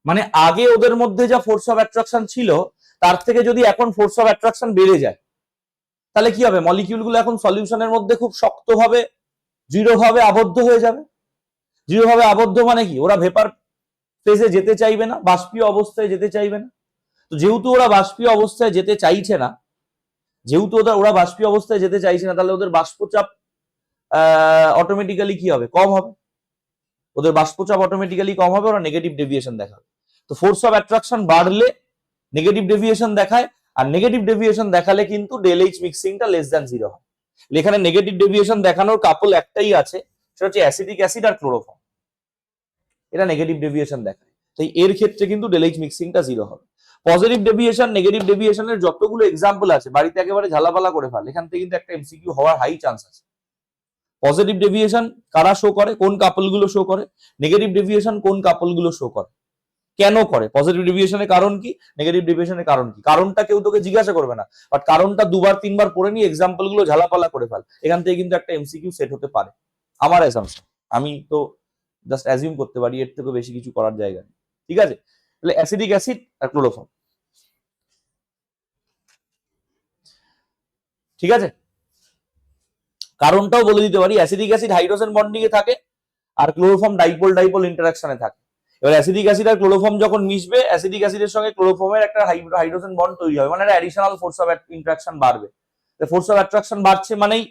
মানে আগে ওদের মধ্যে যা ফোর্স অফ অ্যাট্রাকশন ছিল তার থেকে যদি এখন ফোর্স অফ অ্যাট্রাকশন বেড়ে যায়, তাহলে কি হবে? মলিকিউলগুলো এখন সলিউশনের মধ্যে খুব শক্তভাবে দৃঢ়ভাবে আবদ্ধ হয়ে যাবে। দৃঢ়ভাবে আবদ্ধ মানে কি? ওরা ভেপার ফেজে যেতে চাইবে না, বাষ্পীয় অবস্থায় যেতে চাইবে না। তো যেহেতু ওরা বাষ্পীয় অবস্থায় যেতে চাইছে না, তাহলে ওদের বাষ্পচাপ অটোমেটিক্যালি কি হবে? কম হবে। ওদের বাষ্পচাপ অটোমেটিক্যালি কম হবে, ওরা নেগেটিভ ডেভিয়েশন দেখাবে। তো ফোর্স অফ অ্যাট্রাকশন বাড়লে নেগেটিভ ডেভিয়েশন দেখায়, আর নেগেটিভ ডেভিয়েশন দেখালে কিন্তু ডেলএইচ মিক্সিংটা লেস দ্যান 0 হয়। এখানে নেগেটিভ ডেভিয়েশন দেখানোর কাপল একটাই আছে, সেটা হচ্ছে অ্যাসিটিক অ্যাসিড আর ক্লোরোফর্ম। এটা নেগেটিভ ডেভিয়েশন দেখায়, তাই এর ক্ষেত্রে কিন্তু ডেলএইচ মিক্সিংটা 0 হবে। পজিটিভ ডেভিয়েশন, নেগেটিভ ডেভিয়েশনের যতগুলো এক্সাম্পল আছে বাড়িতে একেবারে ঝালাপালা করে ফেল, এখান থেকে কিন্তু একটা এমসিকিউ হওয়ার হাই চান্স আছে। পজিটিভ ডেভিয়েশন কারা শো করে? কোন কাপলগুলো শো করে? নেগেটিভ ডেভিয়েশন কোন কাপলগুলো শো করে? কেন করে? পজিটিভ ডেভিয়েশনের কারণ কি, নেগেটিভ ডেভিয়েশনের কারণ কি? কারণটা কেউ তোকে জিজ্ঞাসা করবে না, বাট কারণটা 2-3 বার পড়ে নিয়ে এক্সাম্পল গুলো ঝালাপালা করে ফেল, এখান থেকে কিন্তু একটা এমসিকিউ সেট হতে পারে। আমার অ্যাসাম্পশন, আমি তো জাস্ট অ্যাজিউম করতে পারি, এর থেকে বেশি কিছু করার জায়গা নেই। ঠিক আছে? তাহলে অ্যাসিডিক অ্যাসিড আর ক্লোরোফর্ম। ঠিক আছে? কারণটাও বলে দিতে পারি, অ্যাসিডিক অ্যাসিড হাইড্রোজেন বন্ডিং এ থাকে আর ক্লোরোফর্ম ডাইপোল ডাইপোল ইন্টারাকশনে থাকে। এবার অ্যাসিডিক অ্যাসিড আর ক্লোরোফর্ম যখন মিশবে, অ্যাসিডিক অ্যাসিডের সঙ্গে ক্লোরোফর্মের একটা হাইড্রোজেন বন্ড তৈরি হবে, মানে একটা অ্যাডিশনাল ফোর্স অফ ইন্টারাকশন বাড়বে। ফোর্স অফ অ্যাট্রাকশন বাড়ছে মানেই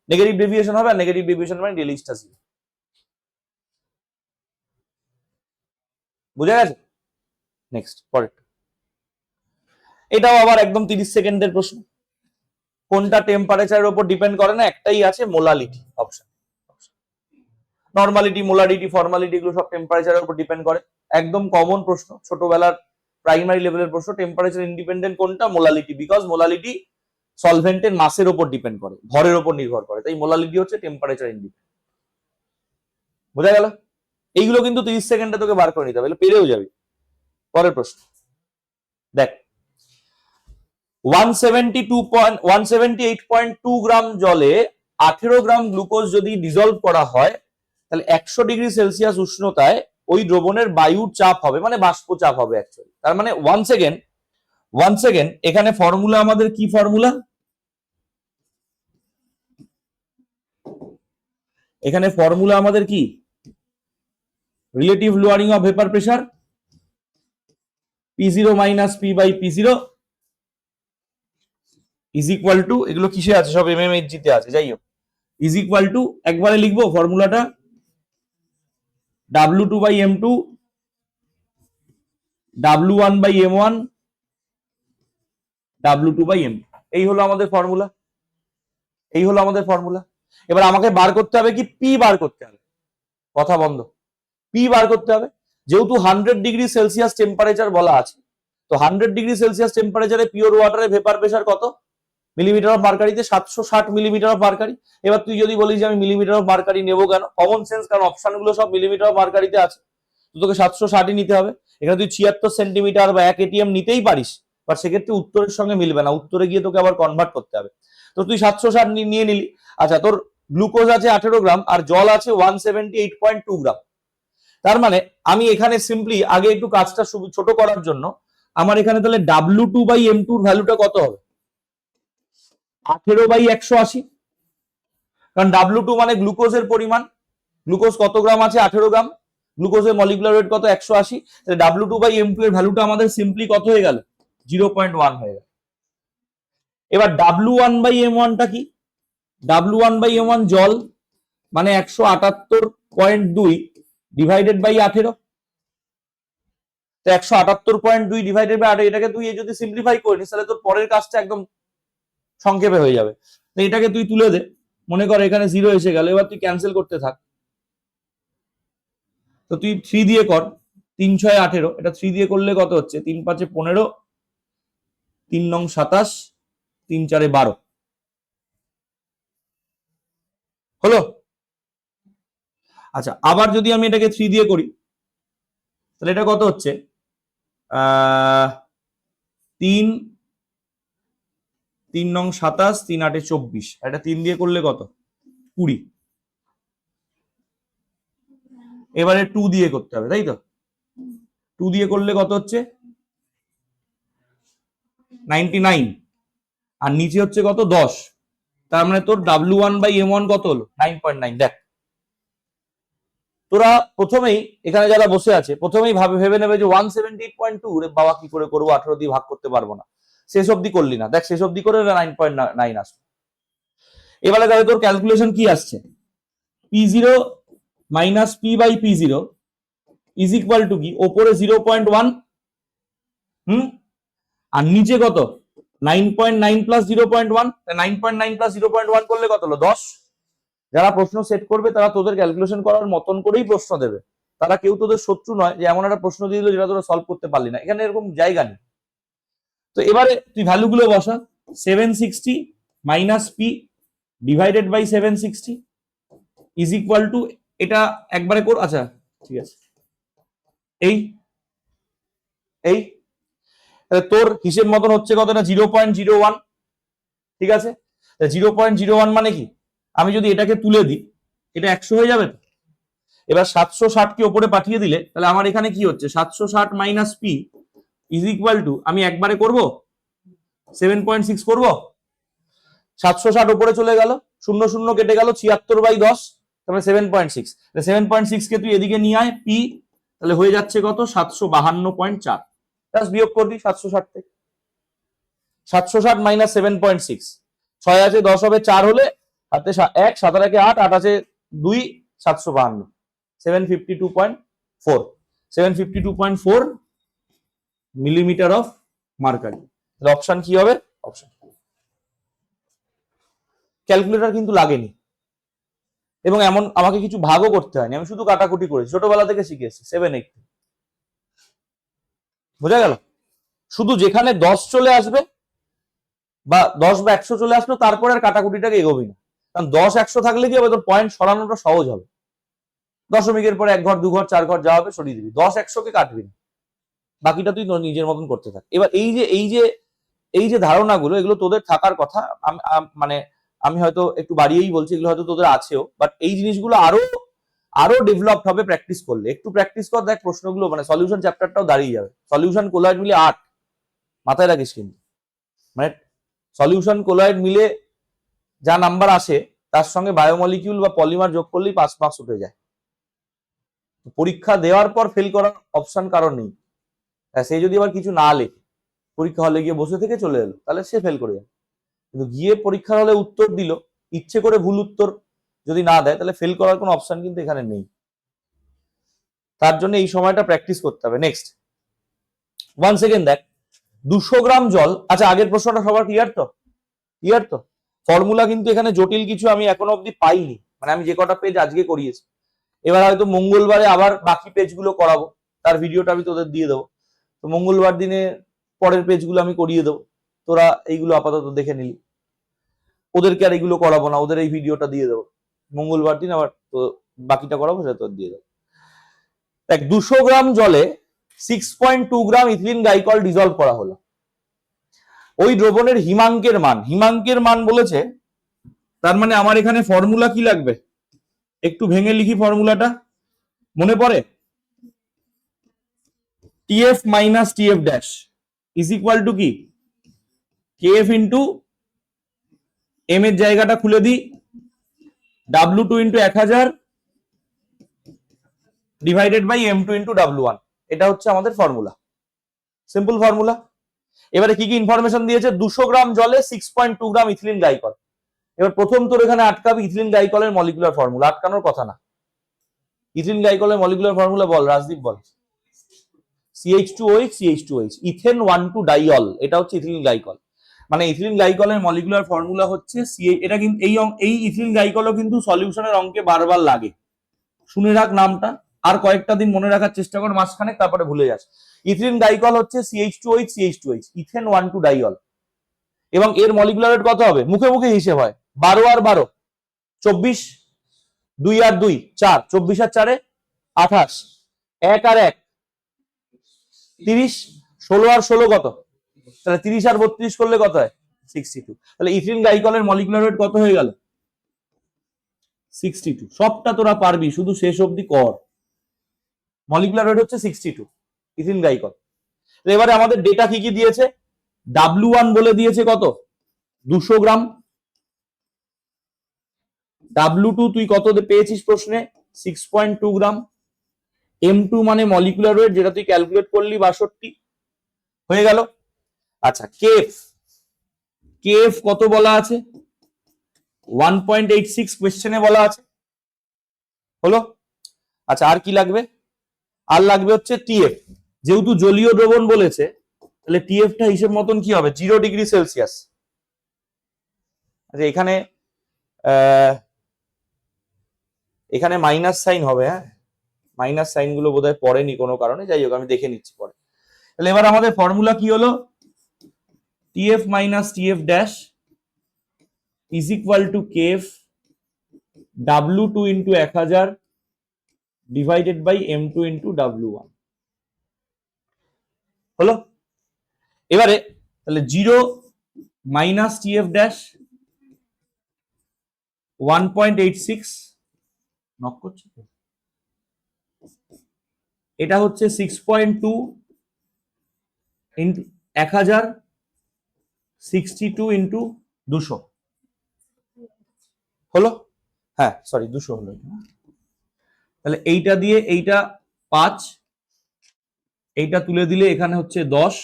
নেগেটিভ ডেভিয়েশন হবে, আর নেগেটিভ ডেভিয়েশন মানে ডেলএইচটা 0। বুঝা গেছে? নেক্সট পরেরটা, এটাও আবার একদম 30 সেকেন্ডের প্রশ্ন। কোনটা টেম্পারেচারের উপর ডিপেন্ড করে না? একটাই আছে, molality option. Normality, molarity, formality এগুলো সব টেম্পারেচারের উপর ডিপেন্ড করে। একদম কমন প্রশ্ন, ছোটবেলার প্রাইমারি লেভেলের প্রশ্ন। টেম্পারেচার ইন্ডিপেন্ডেন্ট কোনটা? মোলালিটি, বিকজ মোলালিটি সলভেন্টের মাসের উপর ডিপেন্ড করে, ভরের উপর নির্ভর করে, তাই মোলালিটি হচ্ছে টেম্পারেচার ইন্ডিপেন্ডেন্ট। বোঝা গেল? এইগুলো কিন্তু 30 সেকেন্ডে তোকে বার করে নিতে হবে, পেরেও যাবি। পরের প্রশ্ন দেখ, 178.2 গ্রাম জলে 18 গ্রাম গ্লুকোজ যদি ডিজলভ করা হয়, তাহলে 100 ডিগ্রি সেলসিয়াস উষ্ণতায় ওই দ্রবণের বায়ুর চাপ হবে, মানে বাষ্প চাপ হবে অ্যাকচুয়ালি। তার মানে ওয়ান সেকেন্ড, এখানে ফর্মুলা আমাদের কি? ফর্মুলা এখানে ফর্মুলা আমাদের কি? Relative lowering of vapour pressure, P0 minus P by P0 is equal to, এগুলো কিসে আছে? সব MMHG তে আছে, যাই হোক, ইজ ইকুয়াল টু, একবারে লিখবো ফর্মুলাটা, W2 by M2 W1 by M1 W2 by M2। এই হলো আমাদের ফর্মুলা। এবার আমাকে বার করতে হবে কি? P বার করতে হবে। কথা বন্ধ। P বার করতে হবে। যেহেতু 100 ডিগ্রি সেলসিয়াস টেম্পারেচার বলা আছে, তো 100 ডিগ্রি সেলসিয়াস টেম্পারেচারে পিওর ওয়াটারে ভেপার প্রেসার কত? মিলিমিটার অফ মার্কারিতে 760 মিলিমিটার অফ মার্কারি। এবার তুই যদি বলিস যে আমি মিলিমিটার অফ মার্কারি নেবো কেন, কমন সেন্স, কারণ অপশনগুলো সব মিলিমিটার অফ মার্কারিতে আছে, তো তোকে 760ই নিতে হবে। এখানে তুই 76 সেন্টিমিটার বা 1 ATM নিতেই পারিস, বাট সেক্ষেত্রে উত্তরের সঙ্গে মিলবে না, উত্তরে গিয়ে তোকে আবার কনভার্ট করতে হবে। তো তুই 760 নিয়ে নিলি। আচ্ছা, তোর গ্লুকোজ আছে 18 গ্রাম আর জল আছে 178.2 গ্রাম। তার মানে আমি এখানে সিম্পলি আগে একটু কাজটা ছোট করার জন্য আমার এখানে তাহলে W2/M2 এর ভ্যালুটা কত হবে? 18/180, কারণ W2 মানে গ্লুকোজের পরিমাণ, গ্লুকোজ কত গ্রাম আছে? 18 গ্রাম, গ্লুকোজের মলিকুলার ওয়েট কত? 180, তাহলে W2/M2 এর ভ্যালুটা আমাদের সিম্পলি কত হয়ে গেল? 0.1 হয়ে গেল। এবার W1/M1 টা কি? W1/M1 জল মানে 178.2 ডিভাইডেড বাই 18, তো 178.2 ডিভাইডেড বাই 18, এটাকে তুই যদি সিম্পলিফাই করিস তাহলে তোর পরের কাজটা একদম সংক্ষেপে হয়ে যাবে। তো এটাকে তুই তুলে দে, মনে কর এখানে 0 এসে গেল, এবার তুই ক্যান্সেল করতে থাক। তো তুই 3 দিয়ে কর, 3 6 18, এটা 3 দিয়ে করলে কত হচ্ছে? 3 5 15, 3 9 27, 3 4 12 হলো। আচ্ছা, আবার যদি আমি এটাকে 3 দিয়ে করি তাহলে এটা কত হচ্ছে? 3 3 9 27, 3 8 24, এটা 3 দিয়ে করলে কত? 20। এবারে 2 দিয়ে করতে হবে, তাই তো? 2 দিয়ে করলে কত হচ্ছে? 99, আর নিচে হচ্ছে কত? 10। তার মানে তোর W1/M1 কত হলো? 9.9। দেখ, তোরা প্রথমেই এখানে যারা বসে আছে প্রথমেই ভেবে নেবে যে 178.2, রে বাবা কি করে করবো, 18 দিয়ে ভাগ করতে পারবো না। শেষ অব্দি করলি না, দেখ শেষ অব্দি করে 9.9 আসবে। এবারে তাহলে তোর ক্যালকুলেশন কি আসছে? P0 minus P/P0 is equal to কি? ওপরে 0.1, আর নিচে কত? 9.9 প্লাস 0.1, 9.9 প্লাস 0.1 করলে কত হলো? 10। যারা প্রশ্ন সেট করবে তারা তোদের ক্যালকুলেশন করার মতন করেই প্রশ্ন দেবে, তারা কেউ তোদের শত্রু নয় যে এমন একটা প্রশ্ন দিয়ে দিল যেটা তোরা সলভ করতে পারলি না, এখানে এরকম জায়গা নেই। তো এবারে তুই ভ্যালুগুলো বসা, 760 minus P divided by 760 is equal to, এটা একবারে কর। আচ্ছা ঠিক আছে, এই এই তোর হিসেব মতন হচ্ছে কত না? 0.01, ঠিক আছে? 0.01 মানে কি? আমি যদি এটাকে তুলে দিই এটা 100 হয়ে যাবে। এবার 760 কে উপরে পাঠিয়ে দিলে তাহলে আমার এখানে কি হচ্ছে? 760 minus P is equal to, আমি একবারে করব 7.6 করব, 760 উপরে চলে গেল, 0 0 কেটে গেল, 76/10, তারপরে 7.6, 7.6 কে তুই এদিকে নিয়ে আয় পি, তাহলে হয়ে যাচ্ছে কত? 752.4। জাস্ট বিয়োগ করবি 760 থেকে, 760 মাইনাস 7.6, 6 আছে 10 হবে 4 হলে হাতে 1, 7 আর 8, 8 আছে 2, 752, 752.4, 752.4 মিলিমিটার অফ মার্কারি। অপশন কি হবে? অপশন। ক্যালকুলেটর কিন্তু লাগেনি এবং এমন আমাকে কিছু ভাগও করতে হয়নি, আমি শুধু কাটাকুটি করেছি, ছোটবেলা থেকে শিখেছি 7 8। বোঝা গেল? শুধু যেখানে 10 চলে আসবে বা 10 বা 100 চলে আসলো তারপরে আর কাটাকুটিটাকে এগোবি না, কারণ 10 100 থাকলে কি হবে? তোর পয়েন্ট সরানোটা সহজ হবে। দশমিকের পরে 1 ঘর 2 ঘর 4 ঘর যা হবে সরিয়ে দিবি, 10 100 কে কাটবি না, বাকিটা তুই নিজের মতন করতে থাক। এবার এই যে ধারণাগুলো, এগুলো তোদের থাকার কথা, মানে আমি হয়তো একটু বাড়িয়েই বলছি, এগুলো হয়তো তোদের আছেও, বাট এই জিনিসগুলো আরো ডেভেলপ হবে প্র্যাকটিস করলে। একটু প্র্যাকটিস কর, দেখ প্রশ্নগুলো মানে সলিউশন চ্যাপ্টারটাও দাঁড়িয়ে যাবে। সলিউশন কোলয়েড মিলে 8, মাথায় রাখিস কিন্তু, মানে সলিউশন কোলয়েড মিলে যা নাম্বার আসে তার সঙ্গে বায়োমলিকিউল বা পলিমার যোগ করলেই 5 মার্কস উঠে যায়। পরীক্ষা দেওয়ার পর ফেল করার অপশন কারণ নেই। সে যদি আবার কিছু না লেখে, পরীক্ষা হলে গিয়ে বসে থেকে চলে এলো, তাহলে সে ফেল করে যাবে। কিন্তু গিয়ে পরীক্ষা হলে উত্তর দিল, ইচ্ছে করে ভুল উত্তর যদি না দেয় তাহলে ফেল করার কোনো অপশন কিন্তু এখানে নেই। তার জন্য এই সময়টা প্র্যাকটিস করতে হবে। নেক্সট, ওয়ান সেকেন্ড দেখ, 200 গ্রাম জল। আচ্ছা, আগের প্রশ্নটা সবার ক্লিয়ার তো? ক্লিয়ার তো? ফর্মুলা কিন্তু এখানে জটিল কিছু আমি এখনো অব্দি পাইনি, মানে আমি যে কটা পেজ আজকে করিয়েছি, এবার হয়তো মঙ্গলবারে আবার বাকি পেজগুলো করাবো, তার ভিডিওটা আমি তোদের দিয়ে দেবো। তো মঙ্গলবার দিনে পরের পেজগুলো আমি করিয়ে দেবো, তোরা এইগুলো আপাতত দেখে নিলি। ওদেরকে আর এগুলো করাবো না, ওদের এই ভিডিওটা দিয়ে দেবো মঙ্গলবার দিন, আবার তো বাকিটা করাবো সেটা তো দিয়ে দেবো। দেখ 200 গ্রাম জলে 6.2 গ্রাম ইথিলিন গ্লাইকল ডিজলভ করা হলো। ওই দ্রবণের হিমাঙ্কের মান বলেছে, তার মানে আমার এখানে ফর্মুলা কি লাগবে, একটু ভেঙে লিখি ফর্মুলাটা, মনে পড়ে? TF minus TF dash is equal to কি, কেএফ ইন্টু এম এর জায়গাটা খুলে দিই, W2 into 1000 divided by M2 into W1। এটা হচ্ছে আমাদের ফর্মুলা, সিম্পল ফর্মুলা। এবারে কি কি ইনফরমেশন দিয়েছে, 200 গ্রাম জলে 6.2 গ্রাম ইথিলিন গ্লাইকল। এবার প্রথম তোর এখানে আটকাবে ইথিলিন গ্লাইকলের মলিকুলার ফর্মুলা, আটকানোর কথা না। ইথিলিন গ্লাইকলের মলিকুলার ফর্মুলা বল রাজদীপ, বল। CH2OH CH2OH, ইথেন 1,2 ডাইঅল, এটা হচ্ছে ইথিলিন গ্লাইকল। মানে ইথিলিন গ্লাইকলের মলিকুলার ফর্মুলা হচ্ছে এটা কিন্তু এই ইথিলিন গ্লাইকলও কিন্তু সলিউশনের অঙ্কে বারবার লাগে, শুনে রাখ নামটা, আর কয়েকটা দিন মনে রাখার চেষ্টা কর মাঝখানে, তারপরে ভুলে যাস। ইথিলিন গ্লাইকল হচ্ছে CH2OH CH2OH, ইথেন 1,2 ডাইঅল। এবং এর মলিকুলার ওয়েট কত হবে, মুখে মুখে হিসেব হয়, 12 আর 12 24, 2 আর 2 4, 24 আর 4 28, 1 আর 1 30, 16 আর 16 কত, তাহলে 30 আর 32 করলে কত হয় 62। তাহলে ইথিলিন গ্লাইকলের মলিকুলার ওয়েট কত হয়ে গেল 62। সবটা তোরা পারবি, শুধু শেষ অবধি কর। মলিকুলার ওয়েট হচ্ছে 62 ইথিলিন গ্লাইকল। এবারে আমাদের ডেটা কি কি দিয়েছে, W1 বলে দিয়েছে কত 200 গ্রাম, W2 তুই কত পেয়েছিস প্রশ্নে 6.2 গ্রাম, M2 মানে মলিকুলার ওয়েট যেটা তুই ক্যালকুলেট করলি 62 হয়ে গেল। আচ্ছা কেএফ কত বলা আছে 1.86 কোশ্চেনে বলা আছে, হলো। আচ্ছা আর কি লাগবে, আর লাগবে হচ্ছে টিএফ, যেহেতু জলীয় দ্রবণ বলেছে তাহলে টিএফটা হিসেব মতন কি হবে 0 ডিগ্রি সেলসিয়াস। আচ্ছা এখানে মাইনাস সাইন হবে, হ্যাঁ মাইনাস সাইন গুলো বোধহয় পড়েনি কোনো কারণে, যাই হোক আমি দেখে নিচ্ছি পরে। তাহলে এবার আমাদের ফর্মুলা কি হলো, TF minus TF dash is equal to KF W2 into 1000 divided by M2 into W1, হলো। এবারে তাহলে 0 মাইনাস টিএফ ড্যাশ 1.86 নক করছে, এটা হচ্ছে 6.2 ইন্টু 1000 62 ইন্টু 200, হলো। হ্যাঁ সরি 200 হলো। তাহলে এইটা দিয়ে এইটা 5, এইটা তুলে দিলে এখানে হচ্ছে 10,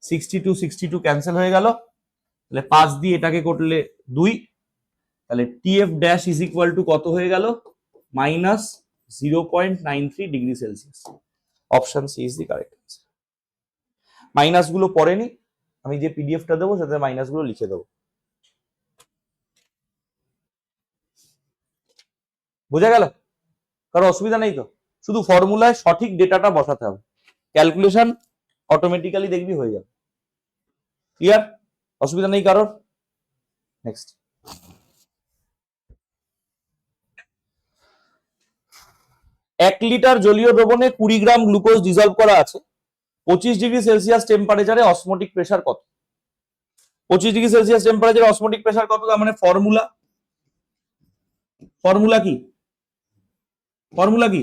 62 ক্যান্সেল হয়ে গেল, তাহলে 5 দিয়ে এটাকে করলে 2, তাহলে TF dash is equal to কত হয়ে গেল minus 0.93 degree Celsius. Option C is the correct answer. Minus গুলো পড়েনি, আমি যে পিডিএফটা দেবো সাথে মাইনাস গুলো লিখে দেবো, বোঝা গেল? কারো অসুবিধা নেই তো, শুধু ফর্মুলায় সঠিক ডেটাটা বসাতে হবে, ক্যালকুলেশন অটোমেটিক্যালি দেখবি হয়ে যাবে। ক্লিয়ার? অসুবিধা নেই কারোর? নেক্সট, এক লিটার জলীয় দ্রবণে 20 গ্রাম গ্লুকোজ ডিজলভ করা আছে, 25 ডিগ্রি সেলসিয়াস টেম্পারেচারে অসমোটিক প্রেসার কত? 25 ডিগ্রি সেলসিয়াস টেম্পারেচারে অসমোটিক প্রেসার কত, তার মানে ফর্মুলা কি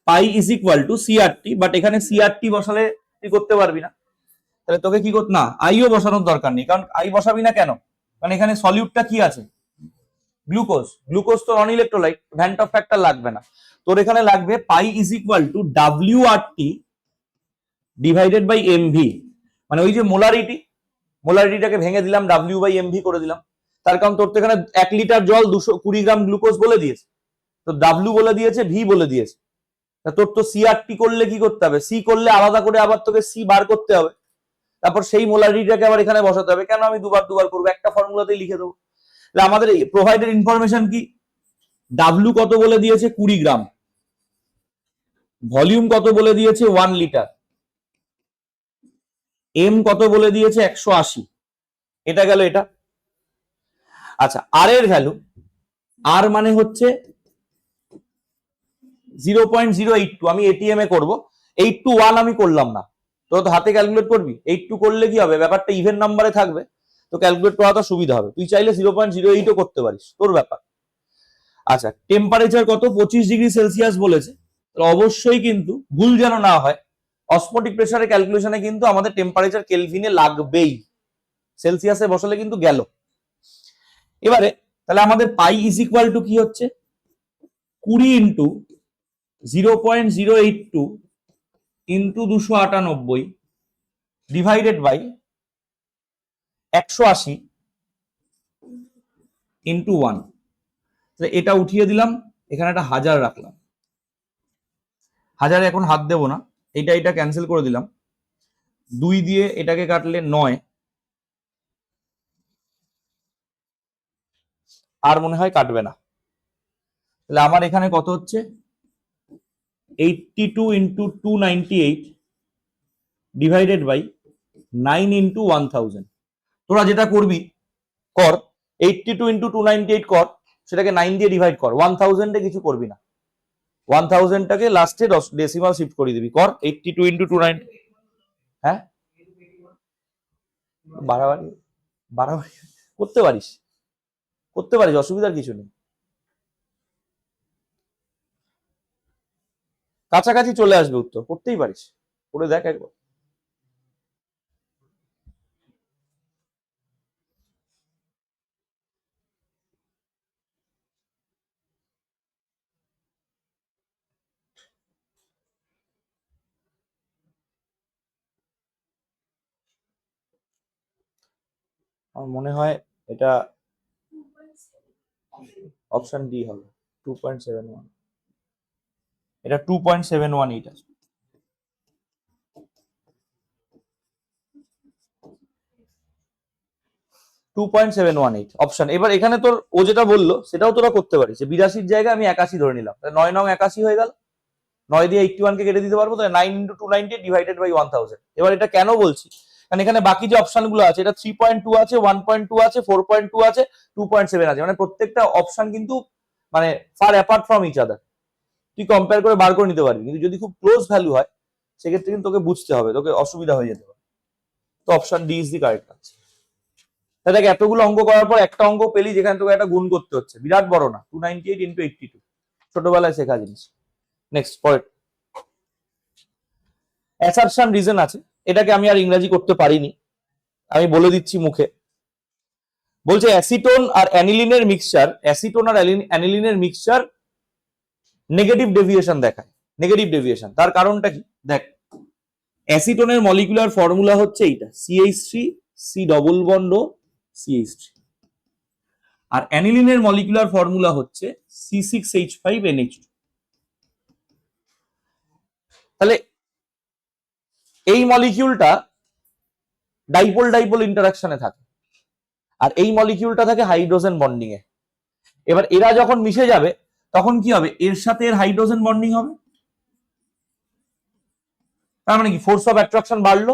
pi is equal to CRT, but এখানে সিআরটি বসালে তুই করতে পারবি না, তাহলে তোকে কি করতে, না আইও বসানোর দরকার নেই, কারণ আই বসাবি না কেন, কারণ এখানে সলিউটটা কি আছে গ্লুকোজ তো non electrolyte, van't Hoff factor লাগবে না, তোর এখানে লাগবে pi is equal to WRT divided by MV, মানে ওই যে মোলারিটিটাকে ভেঙে দিলাম W বাই MV করে দিলাম, তার কারণ তোর তো এখানে 1 লিটার জল 220 গ্রাম গ্লুকোজ বলে দিয়েছে, তো W বলে দিয়েছে, V বলে দিয়েছে, তোর তো সিআরটি করলে কি করতে হবে, সি করলে আলাদা করে আবার তোকে সি বার করতে হবে, তারপর সেই মোলারিটিটাকে আবার এখানে বসাতে হবে, কেন আমি দুবার করবো, একটা ফর্মুলাতেই লিখে দেবো। আমাদের প্রোভাইডেড ইনফরমেশন কি, W কত বলে দিয়েছে 20 গ্রাম, ভলিউম কত বলে দিয়েছে 1 লিটার, এম কত বলে দিয়েছে 180, এটা গেল এটা, আচ্ছা, আর এর ভ্যালু, আর মানে হচ্ছে 0.082, আমি এটিএম এ করবো, 821 আমি করলাম না, তো হাতে ক্যালকুলেট করবি, 82 করলে কি হবে, ব্যাপারটা ইভেন নাম্বারে থাকবে, তো ক্যালকুলেট করাটা সুবিধা হবে। তুই চাইলে 0.08ও করতে পারিস, তোর ব্যাপার। আচ্ছা, টেম্পারেচার কত, 25°C বলেছে, তো অবশ্যই কিন্তু ভুল যেন না হয়, অসমোটিক প্রেসারের ক্যালকুলেশনে কিন্তু আমাদের টেম্পারেচার কেলভিনে লাগবেই, সেলসিয়াসে বসালে কিন্তু গেল। এবারে তাহলে আমাদের পাই ইজ ইকুয়াল টু কি হচ্ছে, 20 into 0.082 into 298 divided by 180 into 1। এটা উঠিয়ে দিলাম, এখানে একটা 1000 রাখলাম, 1000 এখন হাত দেবো না, এটা ক্যান্সেল করে দিলাম, 2 দিয়ে এটাকে কাটলে 9, আর মনে হয় কাটবে না। তাহলে আমার এখানে কত হচ্ছে, 82 ইন্টু 298 ডিভাইডেড বাই 9 ইন্টু 1000। তোরা যেটা করবি কর, 82 ইন্টু 298 কর, সেটাকে 9 দিয়ে ডিভাইড কর, 1000 এ কিছু করবি না, 1000টাকে লাস্টে ডেসিমাল শিফট করে দিবি, কর 82 ইন্টু 290। হ্যাঁ, বাড়াবাড়ি বাড়াবাড়ি করতে পারিস, করতে পারিস, অসুবিধার কিছু নেই, কাছাকাছি চলে আসবে উত্তর, করতেই পারিস, করে দেখ একবার। আমার মনে হয় এটা অপশন ডি হবে, 2.71, এটা 2.718 আছে। 2.718 অপশন। এবার এখানে তোর ও যেটা বললো সেটাও তোরা করতে পারিস, 82 জায়গায় আমি 81 ধরে নিলাম, 9 9 81 হয়ে গেল, 9 দিয়ে 81 কে কেটে দিতে পারবো, তাহলে 9 ইন্টু 290 ডিভাইডেড বাই 1000। এবার এটা কেন বলছি, কারণ এখানে বাকি যে অপশন গুলো আছে, এটা 3.2 আছে, 1.2 আছে, 4.2 আছে, 2.7 আছে, মানে প্রত্যেকটা অপশন কিন্তু মানে far apart from each other, তুই কম্পেয়ার করে বার করে নিতে পারবি, কিন্তু যদি খুব ক্লোজ ভ্যালু হয় সেক্ষেত্রে কিন্তু তোকে বুঝতে হবে, তোকে অসুবিধা হয়ে যেতে পারে। তো option D is the correct answer. তাহলে দেখ, এতগুলো অঙ্ক করার পর একটা অঙ্ক পেলি যেখানে তোকে একটা গুণ করতে হচ্ছে, বিরাট বড় না, 298 ইন্টু 82, ছোটবেলায় শেখা জিনিস। নেক্সট পয়েন্ট, অ্যাসারশন রিজন আছে, এটাকে আমি আর ইংরেজি করতে পারিনি, আমি বলে দিচ্ছি মুখে। বলছে অ্যাসিটোন আর অ্যানিলিনের মিক্সচার, অ্যাসিটোন আর অ্যানিলিনের মিক্সচার নেগেটিভ ডেভিয়েশন দেখায়, নেগেটিভ ডেভিয়েশন, তার কারণটা কি দেখ, অ্যাসিটোনের মলিকুলার ফর্মুলা হচ্ছে এইটা, CH3 C ডবল বন্ড ও CH3, আর অ্যানিলিনের মলিকুলার ফর্মুলা হচ্ছে C6H5NH2। তাহলে এই মলিকিউলটা ডাইপোল ডাইপোল ইন্টারাকশনে থাকে, আর এই মলিকিউলটা থাকে হাইড্রোজেন বন্ডিং এ। এবার এরা যখন মিশে যাবে তখন কি হবে, এর সাথে এর হাইড্রোজেন বন্ডিং হবে, তার মানে কি ফোর্স অফ অ্যাট্রাকশন বাড়লো,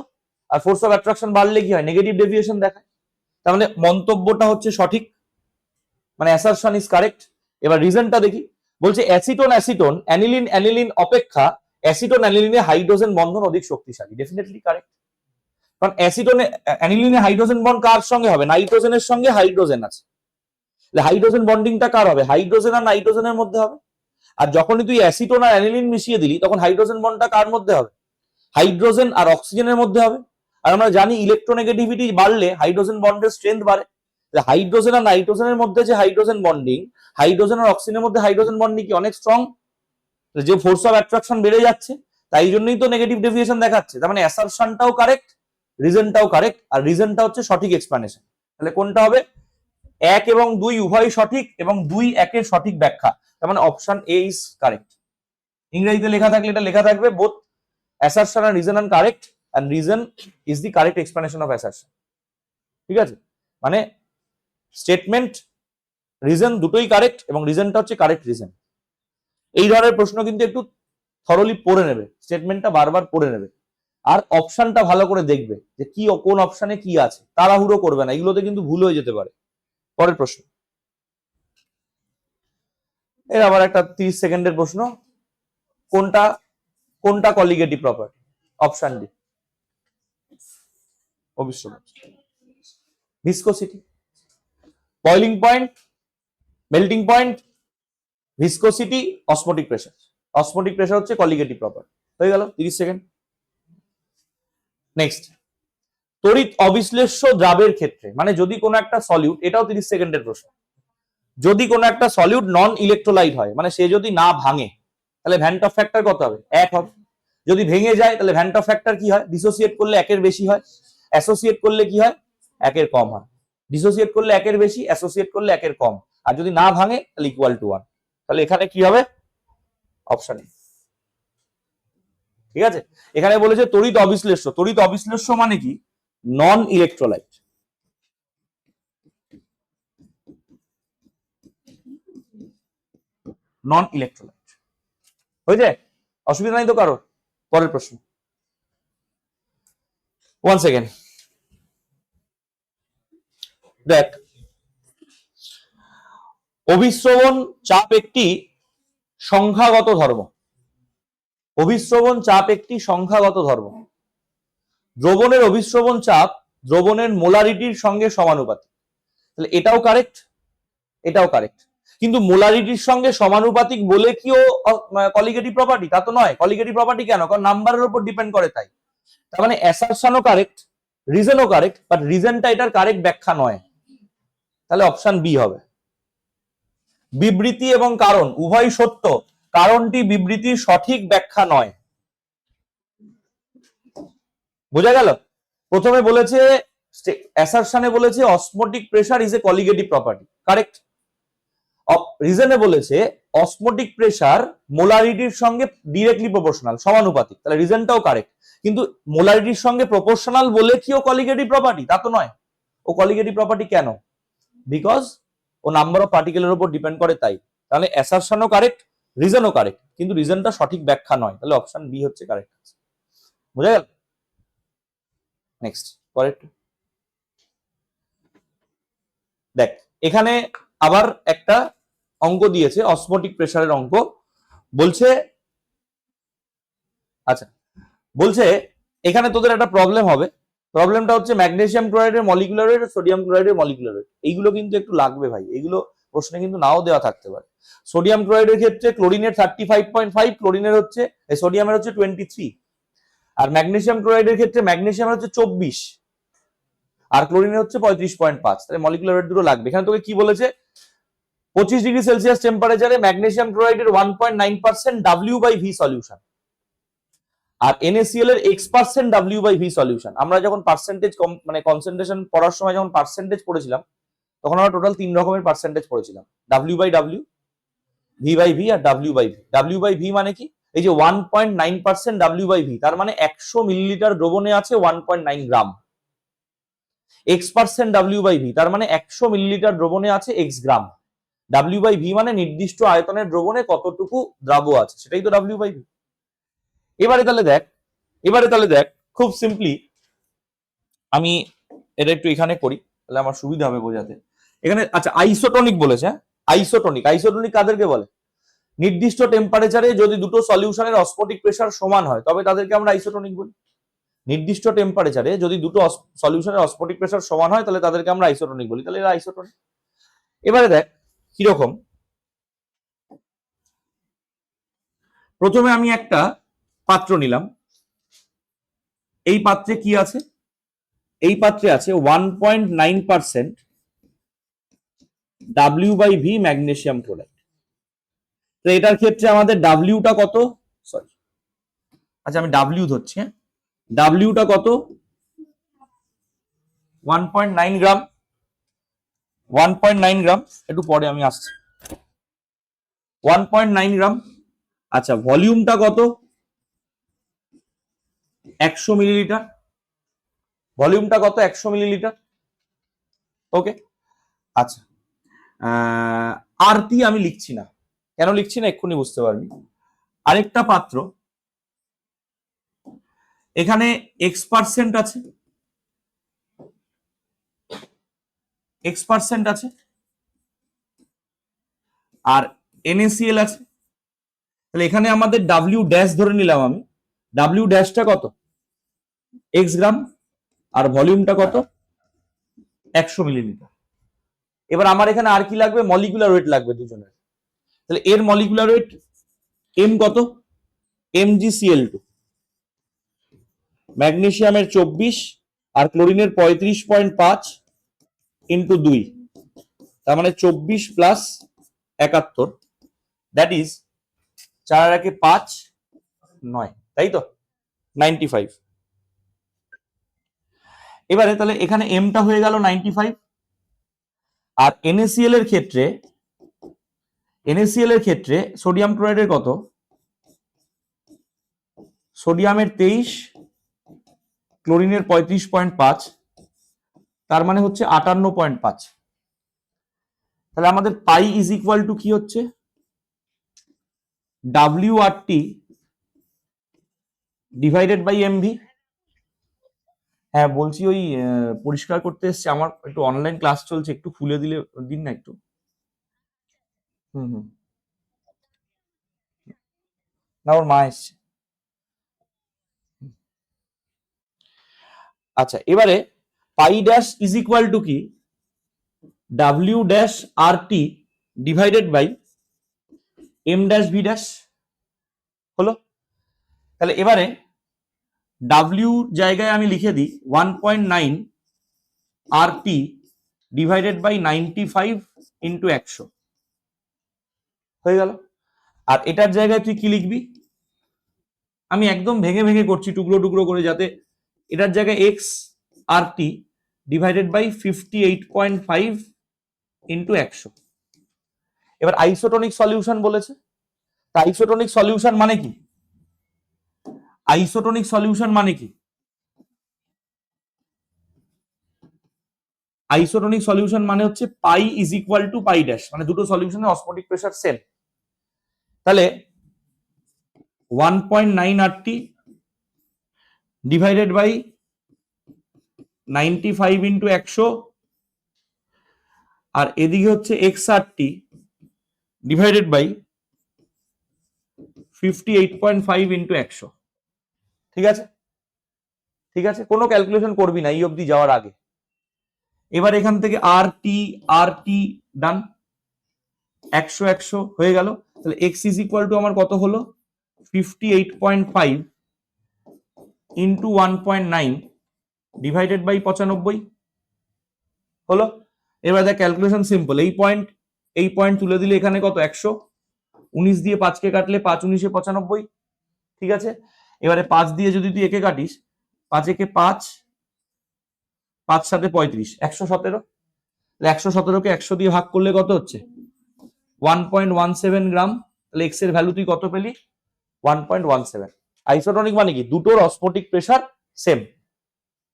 আর ফোর্স অফ অ্যাট্রাকশন বাড়লে কি হয়, নেগেটিভ ডেভিয়েশন দেখায়। তার মানে মন্তব্যটা হচ্ছে সঠিক, মানে অ্যাসারশন ইজ কারেক্ট। এবার রিজনটা দেখি, বলছে অ্যাসিটোন অ্যাসিটোন অ্যানিলিন অ্যানিলিন অপেক্ষা অ্যাসিটোন অ্যানিলিনে হাইড্রোজেন বন্ধন অধিক শক্তিশালী, ডেফিনেটলি কারেক্ট। কারণ অ্যাসিটোনে অ্যানিলিনে হাইড্রোজেন বন্ড কার সঙ্গে হবে, নাইট্রোজেনের সঙ্গে হাইড্রোজেন আছে, হাইড্রোজেন বন্ডিংটা কার হবে, হাইড্রোজেন আর নাইট্রোজেনের মধ্যে হবে। আর যখনই তুই অ্যাসিটোন আর অ্যানিলিন মিশিয়ে দিলি তখন হাইড্রোজেন বন্ডটা কার মধ্যে হবে, হাইড্রোজেন আর অক্সিজেনের মধ্যে হবে। আর আমরা জানি ইলেকট্রোনেগেটিভিটি বাড়লে হাইড্রোজেন বন্ডের স্ট্রেংথ বাড়ে, হাইড্রোজেন আর নাইট্রোজেনের মধ্যে যে হাইড্রোজেন বন্ডিং, হাইড্রোজেন আর অক্সিজেনের মধ্যে হাইড্রোজেন বন্ডিং কি অনেক স্ট্রং, যে ফোর্স অফ অ্যাট্রাকশন বেড়ে যাচ্ছে, তাই জন্যই তো নেগেটিভ ডেভিয়েশন দেখাচ্ছে। তার মানে অ্যাসারশনটাও কারেক্ট, রিজনটাও কারেক্ট, আর রিজনটা হচ্ছে সঠিক এক্সপ্লানেশন। তাহলে কোনটা হবে, 1 এবং 2 উভয়ই সঠিক, এবং 2 1 এর সঠিক ব্যাখ্যা, তার মানে অপশন এ ইজ কারেক্ট। ইংরেজিতে লেখা থাকলে এটা লেখা থাকবে both assertion and reason are correct and reason is the correct explanation of assertion, ঠিক আছে, মানে স্টেটমেন্ট রিজন দুটোই কারেক্ট এবং রিজনটা হচ্ছে কারেক্ট রিজন। এই ধরনের প্রশ্ন কিন্তু একটু থরলি পড়ে নেবে, স্টেটমেন্টটা বারবার পড়ে নেবে, আর অপশনটা ভালো করে দেখবে যে কি কোন অপশনে কি আছে, তাড়াহুড়ো করবে না, এগুলোতে কিন্তু ভুল হয়ে যেতে পারে। পরের প্রশ্ন, এর আবার একটা 30 সেকেন্ডের প্রশ্ন, কোনটা কোনটা কলিগেটিভ প্রপার্টি? অপশন ডি অবিশ্রবণ। Viscosity, boiling point, melting point, viscosity, osmotic pressure. Osmotic pressure হচ্ছে কলিগেটিভ প্রপার্টি। হয়ে গেল 30 সেকেন্ড। নেক্সট, তড়িৎ অবিশ্লেষ্য দ্রাবের ক্ষেত্রে, মানে যদি কোনো একটা সলিউট, এটাও 30 সেকেন্ডের প্রশ্ন, যদি কোনো একটা সলিউট নন ইলেকট্রোলাইট হয়, মানে সে যদি না ভাঙে, তাহলে ভ্যান্ট অফ ফ্যাক্টর কত হবে? 1 হবে। যদি ভেঙে যায় তাহলে ভ্যান্ট অফ ফ্যাক্টর কি হয়? ডিসোসিয়েট করলে 1 বেশি হয়, অ্যাসোসিয়েট করলে কি হয়? 1 কম হয়। ডিসোসিয়েট করলে 1 বেশি, অ্যাসোসিয়েট করলে 1 কম। আর যদি না ভাঙে তাহলে ইকুয়াল টু 1। তাহলে এখানে কি হবে? Option A. ঠিক আছে, এখানে বলেছে তড়িৎ অবিশ্লেষ্য। তড়িৎ অবিশ্লেষ্য মানে কি? Non electrolyte. নন ইলেকট্রোলাইট হয়ে যায়, অসুবিধা নাই তো কারোর? পরের প্রশ্ন, 1 সেকেন্ড। দেখ, অভিশ্রবণ চাপ একটি সংখ্যাগত ধর্ম। অভিশ্রবণ চাপ একটি সংখ্যাগত ধর্ম। দ্রবণের অভিশ্রবণ চাপ দ্রবণের মোলারিটির সঙ্গে সমানুপাতিক। তাহলে এটাও কারেক্ট, এটাও কারেক্ট। কিন্তু মোলারিটির সঙ্গে সমানুপাতিক বলে কি ও কলিগেটিভ প্রপার্টি? তা তো নয়। কলিগেটিভ প্রপার্টি কেন? কারণ নাম্বারের উপর ডিপেন্ড করে, তাই। তার মানে অ্যাসারশনও কারেক্ট, রিজনও কারেক্ট, বাট রিজনটা এটার কারেক্ট ব্যাখ্যা নয়। তাহলে অপশন বি হবে। বিবৃতি এবং কারণ উভয় সত্য, কারণটি বিবৃতির সঠিক ব্যাখ্যা নয়। বোঝা গেল? প্রথমে বলেছে, অ্যাসারশনে বলেছে osmotic pressure is a colligative property, correct. রিজনে বলেছে অসমোটিক প্রেসার মোলারিটির সঙ্গে ডিরেক্টলি প্রপোর্শনাল, সমানুপাতিক। তাহলে রিজনটাও কারেক্ট। কিন্তু মোলারিটির সঙ্গে প্রপোর্শনাল বলে কি ও কলিগেটিভ প্রপার্টি? তা তো নয়। ও কলিগেটিভ প্রপার্টি কেন? বিকজ ও নাম্বার অফ পার্টিকেলের উপর ডিপেন্ড করে, তাই। তাহলে অ্যাসারশনও কারেক্ট, রিজনও কারেক্ট, কিন্তু রিজনটা সঠিক ব্যাখ্যা নয়। তাহলে অপশন বি হচ্ছে কারেক্ট। বুঝা গেল? নেক্সট, পরের। দেখ, এখানে আবার একটা অঙ্ক দিয়েছে, অসমোটিক প্রেসারের অঙ্ক। বলছে, আচ্ছা, বলছে এখানে তোদের একটা প্রবলেম হবে। প্রবলেমটা হচ্ছে ম্যাগনেসিয়াম ক্লোরাইডের মলিকুলার ওয়েট, সোডিয়াম ক্লোরাইডের মলিকুলার ওয়েট। এইগুলো কিন্তু একটু লাগবে ভাই, এগুলো প্রশ্নে কিন্তু নাও দেওয়া থাকতে পারে। সোডিয়াম ক্লোরাইডের ক্ষেত্রে ক্লোরিনের 35.5, ক্লোরিনের হচ্ছে, সোডিয়ামের হচ্ছে 23। আর ম্যাগনেসিয়াম ক্লোরাইডের ক্ষেত্রে ম্যাগনেসিয়ামের হচ্ছে 24 আর ক্লোরিনের হচ্ছে 35.5। তাহলে মলিকুলার ওয়েট দুটো লাগবে। এখানে তোকে কি বলেছে? 25 ডিগ্রি সেলসিয়াস টেম্পারেচারে ম্যাগনেসিয়াম ক্লোরাইডের 1.9% W/V সলিউশন, আর NaCl এর X% W/V সলিউশন। আমরা যখন পার্সেন্টেজ মানে কনসেন্ট্রেশন পড়ার সময় যখন পার্সেন্টেজ পড়েছিলাম, তখন আমরা টোটাল 3 রকমের পার্সেন্টেজ পড়েছিলাম, W/W, V/V আর W/V। W/V মানে কি? এই যে 1.9% W/V, তার মানে 100 মিলিলিটার দ্রবণে আছে 1.9 গ্রাম। X% W/V, তার মানে 100 মিলিলিটার দ্রবণে আছে X গ্রাম। W/V মানে নির্দিষ্ট আয়তনের দ্রবণে কতটুকু দ্রাব্য আছে, সেটাই তো W/V। এবারে তাহলে দেখ, খুব সিম্পলি আমি এটা একটু এখানে করি, তাহলে আমার সুবিধা হবে বোঝাতে। এখানে আচ্ছা, আইসোটনিক বলেছে। আইসোটনিক কাদেরকে বলে? নির্দিষ্ট টেম্পারেচারে যদি দুটো সলিউশনের অসমোটিক প্রেসার সমান হয়, তবে তাদেরকে আমরা আইসোটনিক বলি। নির্দিষ্ট টেম্পারেচারে যদি দুটো সলিউশনের অসমোটিক প্রেসার সমান হয়, তাহলে তাদেরকে আমরা আইসোটনিক বলি। তাহলে এরা আইসোটনিক। এবারে দেখ কিরকম। প্রথমে আমি একটা পাত্র নিলাম। এই পাত্রে কি আছে? এই পাত্রে আছে 1.9% W/V ম্যাগনেসিয়াম ক্লোরাইড। তো এটার ক্ষেত্রে আমাদের ডাব্লিউটা কত? সরি, আচ্ছা আমি ডাব্লিউ ধরছি। হ্যাঁ, ডাব্লিউটা কত? 1.9 গ্রাম। 1.9 গ্রাম, একটু পরে আমি আসছি। 1.9 গ্রাম। আচ্ছা, ভলিউমটা কত? 100 মিলিলিটার। ভলিউমটা কত? 100 মিলিলিটার। ওকে, আচ্ছা, আরটি আমি লিখছি না। কেন লিখছি না এক্ষুনি বুঝতে পারবি। আরেকটা পাত্র, এখানে X% আছে, X% আছে, আর NaCl আছে, তাহলে এখানে আমাদের ডাব্লিউ ড্যাশ ধরে নিলাম আমি, ডাব্লিউ ড্যাশটা কত এক্স গ্রাম আর ভলিউমটা কত 100 মিলিলিটার। এবার আমার এখানে আর কি লাগবে, মলিকুলার ওয়েট লাগবে দুজনের। তাহলে এর মলিকুলার ওয়েট এম কত, MgCl2, ম্যাগনেসিয়ামের 24 আর ক্লোরিনের 35.5 ইন্টু 2, তার মানে 24 প্লাস 71, দ্যাট ইজ 4 আর 5 9, তাই তো 95। এবারে তাহলে এখানে এমটা হয়ে গেল 95, আর NaCl এর ক্ষেত্রে সোডিয়াম ক্লোরাইডের কত, সোডিয়ামের 23, ক্লোরিনের 35.5, তার মানে হচ্ছে 58.5। তাহলে আমাদের পাই ইজ ইকুয়াল টু কি হচ্ছে, WRT ডিভাইডেড বাই এমভি। হ্যাঁ বলছি, ওই পরিষ্কার করতে এসছে, আমার একটু অনলাইন ক্লাস চলছে, একটু খুলে দিলে দিন না একটু। হুম হুম, না ওর মা এসছে। আচ্ছা, এবারে pi dash is equal to কি, W dash R T divided by M dash V dash হলো। তাহলে এবারে ডাব্লিউ জায়গায় আমি লিখে দিই 1.9 R T divided by 95 into 100 হয়ে গেল। আর এটার জায়গায় তুই কি লিখবি, আমি একদম ভেঙে ভেঙে করছি টুকরো টুকরো করে, যাতে এটার জায়গায় X R T divided by 58.5 into 100। এবার আইসোটোনিক সলিউশন বলেছে, তা আইসোটোনিক সলিউশন মানে কি, আইসোটোনিক সলিউশন মানে কি, আইসোটোনিক সলিউশন মানে হচ্ছে pi is equal to pi dash, মানে দুটো সলিউশনের অসমোটিক প্রেসার সেম। তাহলে 1.9 RT ডিভাইডেড বাই 95 ইন্টু 100, আর এদিকে হচ্ছে XRT ডিভাইডেড বাই 58.5 ইন্টু 100। ঠিক আছে, ঠিক আছে, কোনো ক্যালকুলেশন করবি না এই অবধি যাওয়ার আগে। এবার এখান থেকে আর টি ডান, 100 100 হয়ে গেল। তাহলে এক্স ইজ ইকুয়াল টু আমার কত হলো, 58.5 ইন্টু 1.9 ডিভাইডেড বাই 95 হলো। এবার দেখ ক্যালকুলেশন সিম্পল, এই পয়েন্ট তুলে দিলে এখানে কত 100, 19 দিয়ে 5 কে কাটলে 5 19 95, ঠিক আছে। এবারে 5 দিয়ে যদি তুই একে কাটিস, 5 একে 5, 5 সাথে 35, 117। 117 কে 100 দিয়ে ভাগ করলে কত হচ্ছে 1.17 গ্রাম। তাহলে এক্স এর ভ্যালু তুই কত পেলি 1.17। আইসোটোনিক মানে কি, দুটোর অসমোটিক প্রেসার সেম,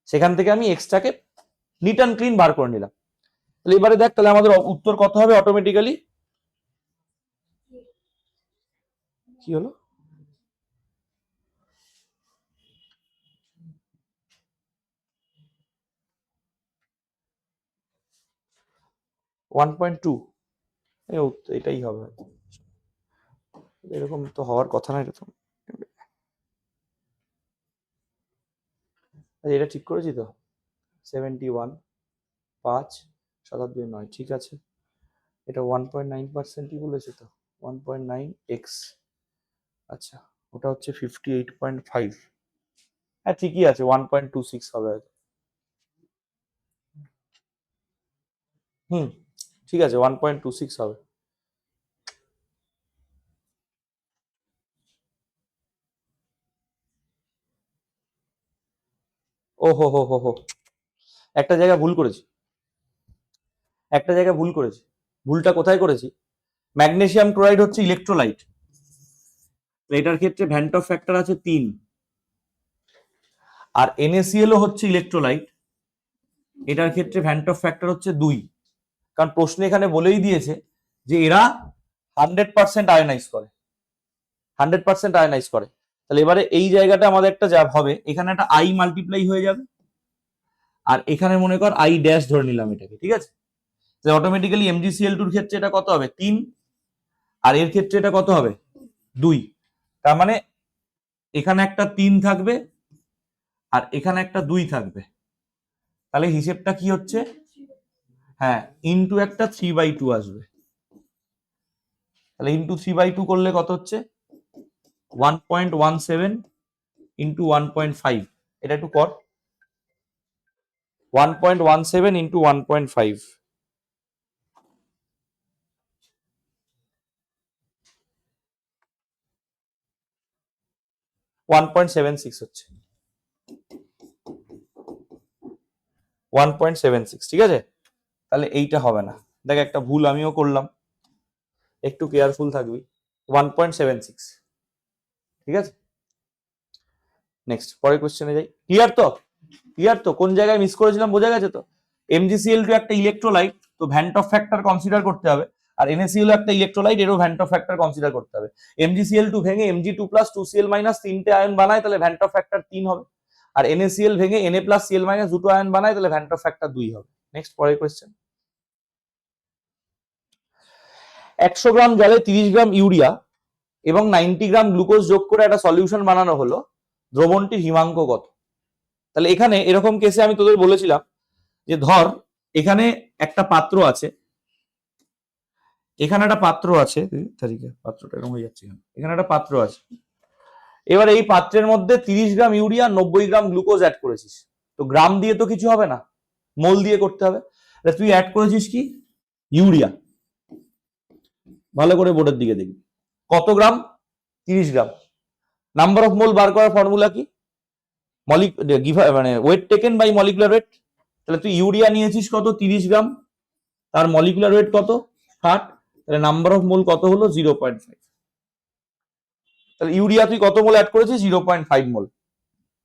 সেখান থেকে আমি এক্সটাকে নিট অ্যান্ড ক্লিন বার করে নিলাম। তাহলে এবারে দেখ, তাহলে আমাদের উত্তর কত হবে অটোমেটিক্যালি, কি হলো, $1.2, এটাই হবে, এরকম তো হওয়ার কথা না এরকম। এটা ঠিক করেছি তো, 71 5 7 9, ঠিক আছে। এটা 1.9%ই বলেছে তো, 1.9 এক্স, আচ্ছা ওটা হচ্ছে 58.5, হ্যাঁ ঠিকই আছে, 1.26 হবে। হুম, ঠিক আছে, 1.26 হবে। ও হো হো হো হো, একটা জায়গায় ভুল করেছি, ভুলটা কোথায় করেছি, ম্যাগনেসিয়াম ক্লোরাইড হচ্ছে ইলেকট্রোলাইট, এটার ক্ষেত্রে ভ্যান্ট অফ ফ্যাক্টর আছে 3, আর NaCl হচ্ছে ইলেকট্রোলাইট, এটার ক্ষেত্রে ভ্যান্ট অফ ফ্যাক্টর হচ্ছে 2, কারণ প্রশ্ন এখানে বলেই দিয়েছে যে এরা 100% আয়নাইজ করে, 100% আয়নাইজ করে। তাহলে এবারে এই জায়গাটা আমাদের একটা যা হবে, এখানে একটা আই মাল্টিপ্লাই হয়ে যাবে, আর এখানে মনে কর আই ড্যাশ ধরে নিলাম এটাকে, ঠিক আছে। অটোমেটিক্যালি MgCl2 এর ক্ষেত্রে এটা কত হবে 3, আর এর ক্ষেত্রে এটা কত হবে 2, তার মানে এখানে একটা 3 থাকবে আর এখানে একটা 2 থাকবে, তাহলে হিসেবটা কি হচ্ছে, হ্যাঁ ইনটু একটা 3/2 আসবে, তাহলে ইনটু 3/2 করলে কত হচ্ছে 1.17 ইনটু 1.5, এটা একটু কর, 1.17 ইনটু 1.5, 1.76 হচ্ছে, 1.76, ঠিক আছে, তাহলে এইটা হবে না, দেখ একটা ভুল আমিও করলাম, একটু কেয়ারফুল থাকবি, 1.76, ঠিক আছে। নেক্সট পরের কোশ্চেনে যাই, ক্লিয়ার তো কোন জায়গায় মিস করেছিলাম বোঝা গেছে তো, MgCl2 একটা ইলেকট্রোলাইট, তো ভ্যান্ট অফ ফ্যাক্টর কনসিডার করতে হবে, আর NaCl একটা ইলেকট্রোলাইট, এরও ভ্যান্ট অফ ফ্যাক্টর কনসিডার করতে হবে। MgCl2 ভেঙে Mg2 প্লাস 2Cl মাইনাস তিনটে আয়ন বানায়, তাহলে ভ্যান্ট অফ ফ্যাক্টর 3 হবে, আর NaCl ভেঙে Na প্লাস Cl মাইনাস দুটো আয়ন বানায়, তাহলে ভ্যান্ট অফ ফ্যাক্টর 2 হবে। নেক্সট পরের কোশ্চেন, 100 গ্রাম জলে 30 গ্রাম ইউরিয়া এবং 90 গ্রাম গ্লুকোজ যোগ করে একটা সলিউশন বানানো হলো, দ্রবণটির হিমাঙ্ক কত? তাহলে এখানে এরকম কেসে আমি তোদের বলেছিলাম যে ধর এখানে একটা পাত্র আছে, এখানে একটা পাত্র আছে, পাত্রটা এরকম হয়ে যাচ্ছে, এখানে একটা পাত্র আছে, এবার এই পাত্রের মধ্যে 30 গ্রাম ইউরিয়া 90 গ্রাম গ্লুকোজ অ্যাড করেছিস, তো গ্রাম দিয়ে তো কিছু হবে না, মোল দিয়ে করতে হবে, তুই অ্যাড করেছিস কি ইউরিয়া, ভালো করে বোর্ডের দিকে দেখবি কত গ্রাম 30 গ্রাম, নাম্বার অফ মোল বার করার ফর্মুলা কি, মানে weight taken by molecular weight, তাহলে তুই ইউরিয়া নিয়েছিস কত 30 গ্রাম, তার মলিকুলার ওয়েট কত 60, তাহলে নাম্বার অফ মোল কত হলো 0.5, তাহলে ইউরিয়া তুই কত মোল অ্যাড করেছিস 0.5 মোল।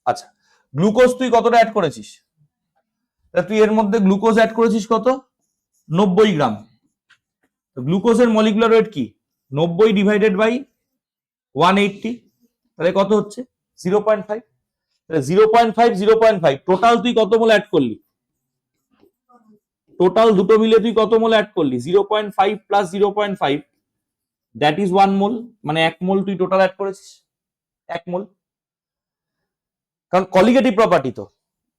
আচ্ছা গ্লুকোজ তুই কতটা অ্যাড করেছিস, তাহলে তুই এর মধ্যে গ্লুকোজ অ্যাড করেছিস কত 90 গ্রাম, গ্লুকোজের মলিকুলার ওয়েট কি 90 ডিভাইডেড বাই 180, তাহলে কত হচ্ছে 0.5, তাহলে 0.5 টোটাল তুই কত মোল অ্যাড করলি, টোটাল দুটো মিলে তুই কত মোল অ্যাড করলি 0.5 প্লাস 0.5 দ্যাট ইজ 1 মোল, মানে 1 মোল তুই টোটাল অ্যাড করেছিস 1 মোল, কারণ কলিগেটিভ প্রপার্টি তো,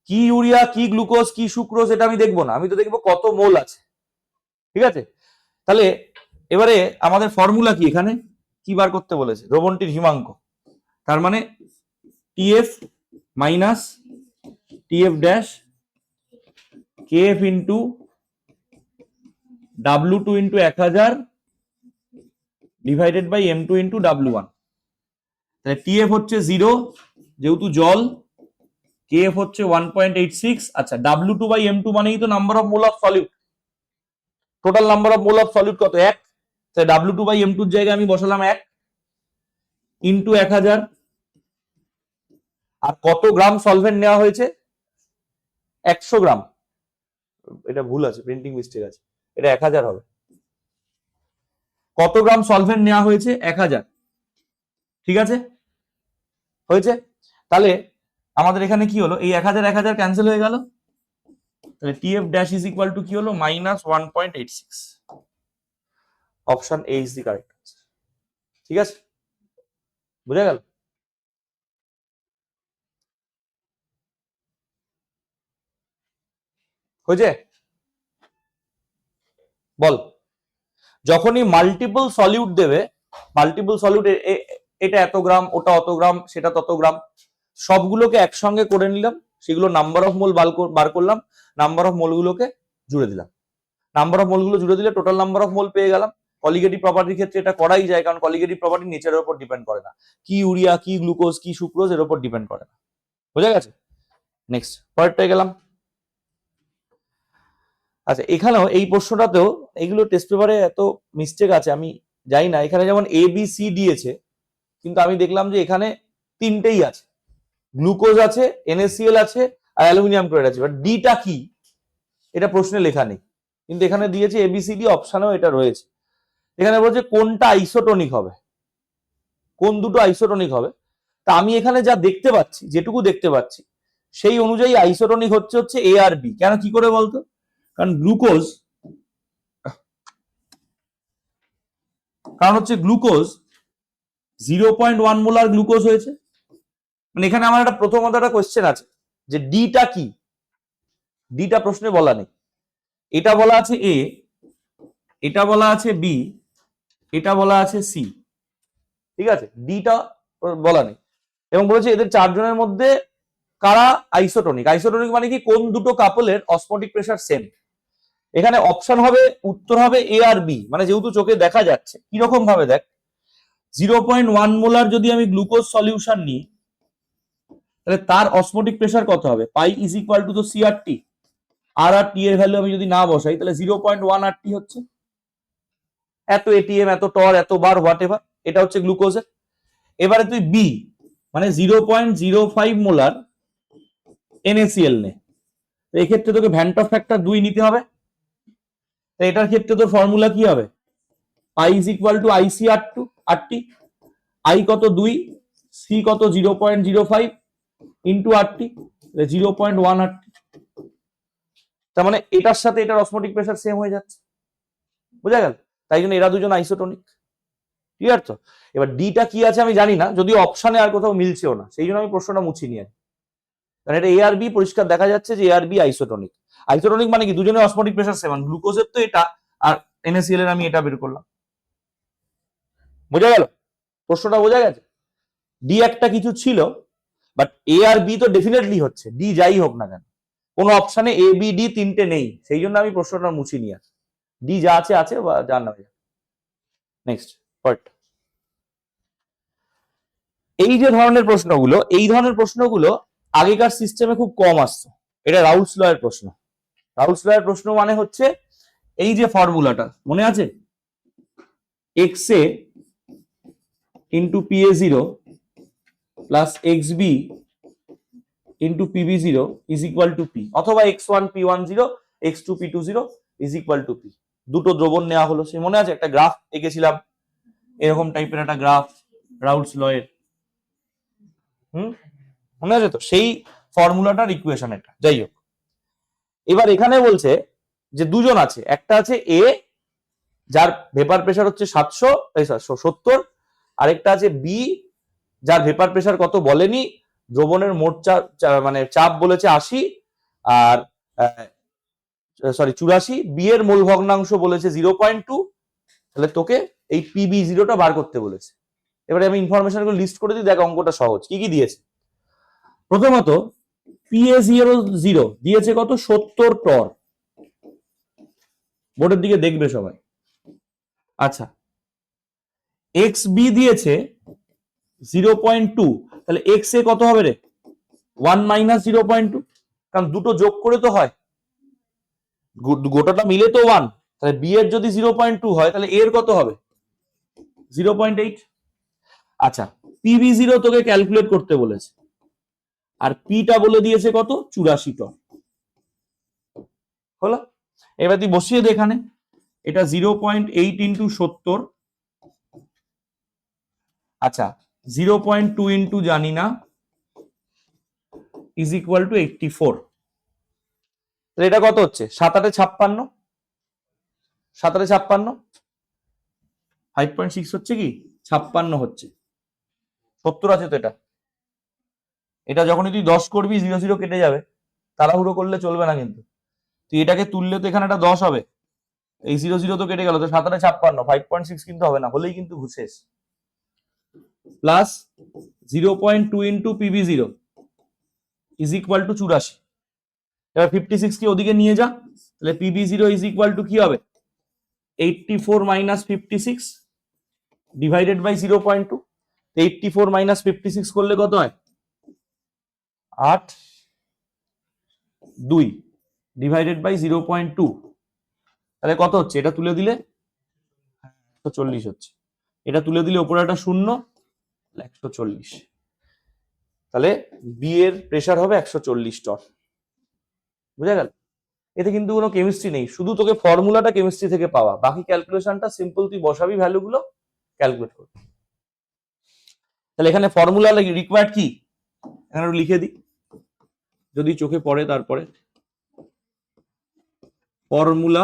কি ইউরিয়া কি গ্লুকোজ কি সুক্রোজ এটা আমি দেখবো না, আমি তো দেখবো কত মোল আছে, ঠিক আছে। তাহলে এবারে আমাদের ফর্মুলা কি, এখানে কি বার করতে বলেছে দ্রবণটির হিমাঙ্ক, তার মানে TF minus TF dash KF into W2 into 1000 divided by M2 into W1, তাহলে TF হচ্ছে 0 যেহেতু জল, KF হচ্ছে 1.86, আচ্ছা W2 বাই M2 মানেই তো number of mole of solute, total number of mole of solute কত 1, তাহলে W2 বাই M2 এর জায়গায় আমি বসালাম 1 ইন্টু 1000, আর কত গ্রাম সলভেন্ট নেওয়া হয়েছে 100 গ্রাম, এটা ভুল আছে প্রিন্টিং মিস্টেক আছে, এটা 1000 হবে, কত গ্রাম সলভেন্ট নেওয়া হয়েছে 1000, ঠিক আছে হয়েছে, তাহলে আমাদের এখানে কি হলো এই 1000 1000 ক্যান্সেল হয়ে গেল, তাহলে TF dash is equal to কি হলো minus 1.86, option A is the correct answer, ঠিক আছে বুঝা গেল। হয়েছে, বল যখনই মাল্টিপল সলিউট দেবে, মাল্টিপল সলিউট এটা এত গ্রাম ওটা অত গ্রাম সেটা তত গ্রাম, সবগুলোকে একসঙ্গে করে নিলাম, সেগুলো নাম্বার অফ মোল বার করলাম, নাম্বার অফ মোলগুলোকে জুড়ে দিলাম, নাম্বার অফ মোলগুলো জুড়ে দিলে টোটাল নাম্বার অফ মোল পেয়ে গেলাম। কলিগেটিভ প্রপার্টির ক্ষেত্রে এটা করাই যায়, কারণ কলিগেটিভ প্রপার্টি নেচারের উপর ডিপেন্ড করে না, কি ইউরিয়া কি গ্লুকোজ কি সুক্রোজ এর উপর ডিপেন্ড করে না, বোঝা গেছে। নেক্সট পরেরটায় গেলাম, আচ্ছা এখানেও এই প্রশ্নটাতেও এইগুলো টেস্ট পেপারে এত মিস্টেক আছে আমি জানি না, এখানে যেমন ABC দিয়েছে কিন্তু আমি দেখলাম যে এখানে তিনটেই আছে, গ্লুকোজ আছে NaCl আছে আর অ্যালুমিনিয়াম ক্লোরাইড আছে, বাট ডিটা কি এটা প্রশ্নে লেখা নেই, কিন্তু এখানে দিয়েছে ABCD, অপশনেও এটা রয়েছে, এখানে বলছে কোনটা আইসোটোনিক হবে, কোন দুটো আইসোটোনিক হবে, তা আমি এখানে যা দেখতে পাচ্ছি যেটুকু দেখতে পাচ্ছি সেই অনুযায়ী আইসোটোনিক হচ্ছে A আর B, কেন কি করে বলতো, কারণ গ্লুকোজ কারণ হচ্ছে গ্লুকোজ 0.1 মোলার গ্লুকোজ হয়েছে। মানে এখানে আমার একটা প্রথমত একটা কোয়েশ্চেন আছে যে ডিটা কি, ডিটা প্রশ্নে বলা নেই। এটা বলা আছে এ, এটা বলা আছে বি, এটা বলা আছে সি, ঠিক আছে, ডিটা বলা নেই। এবং বলেছে এদের চারজনের মধ্যে কারা আইসোটোনিক। আইসোটোনিক মানে কি, কোন দুটো কাপলের অসমোটিক প্রেসার সেম। এখানে অপশন হবে, উত্তর হবে এ আর বি, মানে যেহেতু চোখে দেখা যাচ্ছে। কিরকম ভাবে দেখ, 0.1 মোলার যদি আমি গ্লুকোজ সলিউশন নিই, তাহলে তার অসমোটিক প্রেসার কত হবে, পাই ইজ ইকুয়াল টু তো সি আর টি। আর আর টি এর ভ্যালু আমি যদি না বসাই, তাহলে 0.1 আর টি হচ্ছে এত এটিএম, এত টর, এত বার, হোয়াট এভার, এটা হচ্ছে গ্লুকোজের। এবারে তুই বি মানে 0.05 মোলার NaCl নে, এক্ষেত্রে তোকে ভ্যান্ট অফ ফ্যাক্টর 2 নিতে হবে। তো এটার ক্ষেত্রে তোর ফর্মুলা কি হবে, pi is equal to i C R to R T, i কত 2, সি কত 0.05 ইন্টু আর টি, 0.1 আর টি। তার মানে এটার সাথে এটার অসমোটিক প্রেসার সেম হয়ে যাচ্ছে, বুঝা গেল? তাই জন্য এরা দুজন আইসোটোনিক, ক্লিয়ার তো? এবার ডিটা কি আছে আমি জানি না, যদিও অপশনে আর কোথাও মিলছেও না, সেই জন্য আমি প্রশ্নটা মুছিয়ে নিয়ে। কারণ এটা এ আর বি পরিষ্কার দেখা যাচ্ছে যে এ আর বি আইসোটোনিক। আইসোটোনিক মানে কি, দুজনের অসমোটিক প্রেসার সেম, গ্লুকোজের তো এটা, আর NaCl এর আমি এটা বের করলাম। বোঝা গেল? প্রশ্নটা বোঝা গেছে? ডি একটা কিছু ছিল, বাট এ আর বি তো ডেফিনেটলি হচ্ছে, ডি যাই হোক না কেন, কোনো অপশনে এ বি ডি তিনটে নেই, সেই জন্য আমি প্রশ্নটা মুছিয়ে নিয়ে আসি। ডি যা আছে আছে, বা যা না। নেক্সট পার্ট, এই যে ধরনের প্রশ্নগুলো, এই ধরনের প্রশ্নগুলো আগেকার সিস্টেমে খুব কম আসতো। এটা রাউলস ল এর প্রশ্ন। রাউলস ল এর প্রশ্ন মানে হচ্ছে এই যে ফর্মুলাটা মনে আছে, X A into PA zero plus X B into PB zero is equal to P, অথবা x1 p10 x2 p20 is equal to P. দুটো দ্রবণ নেওয়া হলো, সে মনে আছে একটা গ্রাফ এঁকেছিলাম, এরকম টাইপের একটা গ্রাফ রাউলস ল এর, মনে আছে তো? সেই ফর্মুলাটার ইকুয়েশন এটা। যাই হোক, এবার এখানে বলছে যে দুজন আছে, একটা আছে এ যার ভেপার প্রেসার হচ্ছে 70, আরেকটা আছে বি যার ভেপার প্রেসার কত বলেনি, দ্রবণের মোট মানে চাপ বলেছে 80, আর সরি 84, বি এর মোল ভগ্নাংশ বলেছে 0.2। তাহলে তোকে এই পিবি জিরোটা বার করতে বলেছে। এবারে আমি ইনফরমেশন গুলো লিস্ট করে দিই, দেখ অঙ্কটা সহজ। কি কি দিয়েছে? প্রথমত PA00 দিয়েছে কত, 70 টর, বোর্ডের দিকে দেখবে সবাই। আচ্ছা, XB দিয়েছে 0.2, তাহলে X এ কত হবে রে, 1 মাইনাস 0.2, কারণ দুটো যোগ করে তো হয়, গোটাটা মিলে তো 1, তাহলে বি এর যদি 0.2 হয় তাহলে এর কত হবে 0.8। আচ্ছা, PB0 তোকে ক্যালকুলেট করতে বলেছে, আর পিটা বলে দিয়েছে কত, 84 টন। হলো? এবার তুই বসিয়ে দে এখানে, এটা 0.8 ইন্টু 70, আচ্ছা 0.2 ইন্টু জানি না, ইজ ইকুয়াল টু 84। তাহলে এটা কত হচ্ছে, 7 8 56, 7 8 56, 5.6 হচ্ছে কি 56 হচ্ছে, 70 আছে তো এটা। এটা যখনই তুই 10 করবি 0 0 কেটে যাবে, তাড়াহুড়ো করলে চলবে না কিন্তু। তুই এটাকে তুললে তো এখানে একটা 10 হবে, এই 0 0 তো কেটে গেল, তো 7 8 56, 5.6 কিন্তু হবে না, হলেই কিন্তু শেষ। Plus 0.2 into PB0 is equal two 84। এবার 56 কে ওদিকে নিয়ে যা, তাহলে PB0 ইজ ইকুয়াল টু কি হবে, 84 মাইনাস 56 ডিভাইডেড বাই 0.2। 84 মাইনাস 56 করলে কত হয়, 8 2 ডিভাইডেড বাই 0.2, তাহলে কত হচ্ছে, এটা তুলে দিলে 140 হচ্ছে, এটা তুলে দিলে উপরে একটা শূন্য, 140। তাহলে বি এর প্রেসার হবে 140 টন। বুঝা গেল? এতে কিন্তু কোনো কেমিস্ট্রি নেই, শুধু তোকে ফর্মুলাটা কেমিস্ট্রি থেকে পাওয়া, বাকি ক্যালকুলেশনটা সিম্পল, তুই বসাবি ভ্যালুগুলো, ক্যালকুলেট করবি। তাহলে এখানে ফর্মুলা রিকোয়ার্ড কি, এখানে লিখে দিই যদি চোখে পড়ে। তারপরে ফর্মুলা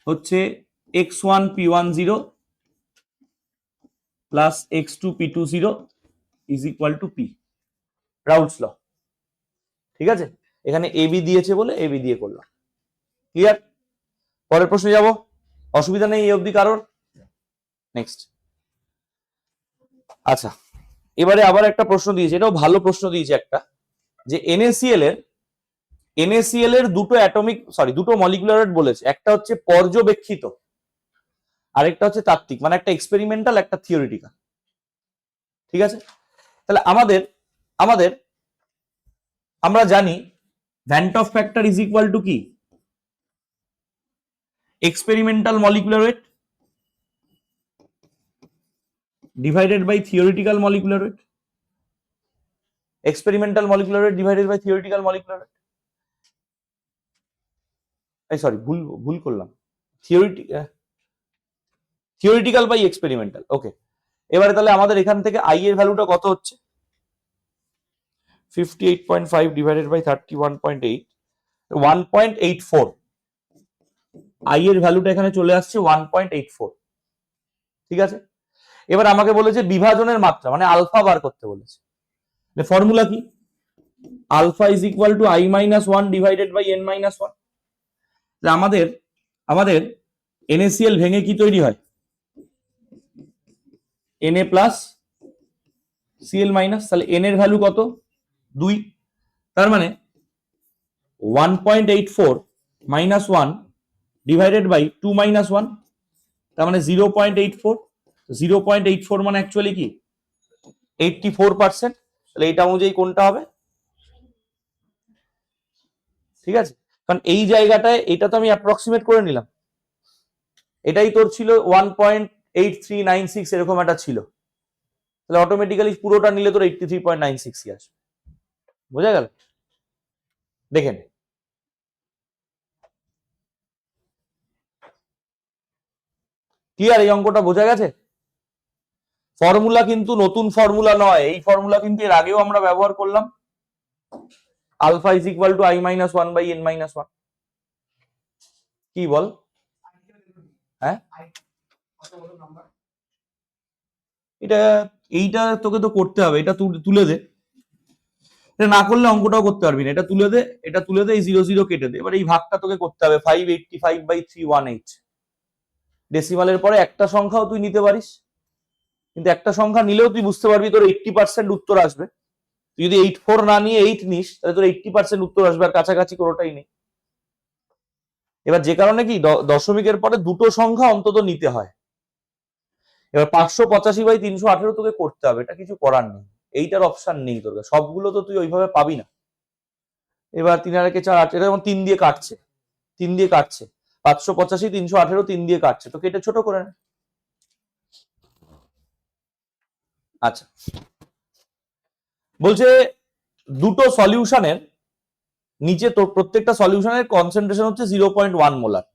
হচ্ছে x1 p10 plus x2p20 is equal two p, রাউলস ল। ঠিক আছে, এখানে ab দিয়েছে বলে ab দিয়ে করলাম। ক্লিয়ার? পরের প্রশ্নে যাব, অসুবিধা নেই এই অবধি কারোর? নেক্সট। আচ্ছা, এবারে আবার একটা প্রশ্ন দিয়েছে, এটাও ভালো প্রশ্ন দিয়েছে একটা, যে NaCl এর দুটো মলিকুলার ওয়েট বলেছে, একটা হচ্ছে পর্যবেক্ষিত, আরেকটা হচ্ছে তাত্ত্বিক, মানে একটা এক্সপেরিমেন্টাল একটা থিওরিটিক্যাল। ঠিক আছে, তাহলে আমরা জানি van't Hoff factor is equal to কি? Experimental molecular weight divided by theoretical molecular weight, experimental molecular weight divided by theoretical molecular weight, sorry ভুল করলাম, theoretical by experimental। ওকে, এবারে তাহলে আমাদের এখান থেকে i এর ভ্যালুটা কত হচ্ছে? 58.5 divided by 31.8, 1.84। i এর ভ্যালুটা এখানে চলে আসছে 1.84। ঠিক আছে, এবার আমাকে বলেছে বিভাজনের মাত্রা মানে আলফা বার করতে বলেছে। ফর্মুলা কি? Alpha is equal to i minus 1 divided by n minus 1। আমাদের NaCl ভেঙে কি তৈরি হয়? Na প্লাস Cl মাইনাস, তাহলে n এর ভ্যালু কত? 2। তার মানে 1.84 মাইনাস 1 ডিভাইডেড বাই 2 মাইনাস 1, তার মানে 0.84। 0.84 মানে অ্যাকচুয়ালি কি 84%। তাহলে এটা অনুযায়ী কোনটা হবে? ঠিক আছে, কারণ এই জায়গাটায় এটা তো আমি অ্যাপ্রক্সিমেট করে নিলাম, এটাই তোর ছিল 1.8396 এরকম একটা ছিল, তাহলে অটোমেটিক্যালি পুরোটা নিলে তোর 83.96 আসবে। বোঝা গেল? দেখে নে, ক্লিয়ার? এই অঙ্কটা বোঝা গেছে? ফর্মুলা কিন্তু নতুন ফর্মুলা নয়, এই ফর্মুলা কিন্তু এর আগেও আমরা ব্যবহার করলাম, alpha is equal to i minus 1 by n minus 1। কি বল? হ্যাঁ, এইটা তোকে তো করতে হবে, এটা তুলে দে, এটা না করলে অঙ্কটাও করতে পারবি না। এটা তুলে দে, এই 0 0 কেটে দে। এবার এই ভাগটা তোকে করতে হবে 585 বাই 318। ডেসিমালের পরে একটা সংখ্যাও তুই নিতে পারিস, কিন্তু একটা সংখ্যা নিলেও তুই বুঝতে পারবি তোর 80% উত্তর আসবে। তুই যদি 84 না নিয়ে 8 নিস, তাহলে তোর 80% উত্তর আসবে, আর কাছাকাছি কোনোটাই নেই। এবার যে কারণে কি দশমিকের পরে দুটো সংখ্যা অন্তত নিতে হয়। এবার 585 বাই 318 তোকে করতে হবে, এটা কিছু করার নেই, এইটার অপশন নেই তোর কাছে, সবগুলো তো তুই ওইভাবে পাবি না। এবার 3 আর 4 8, এটা যেমন 3 দিয়ে কাটছে 585 318 3 দিয়ে কাটছে, তো কেটে ছোট করে নে। আচ্ছা, বলছে দুটো সলিউশনের নিচে তোর প্রত্যেকটা সলিউশনের কনসেন্ট্রেশন হচ্ছে 0.1 মোলার।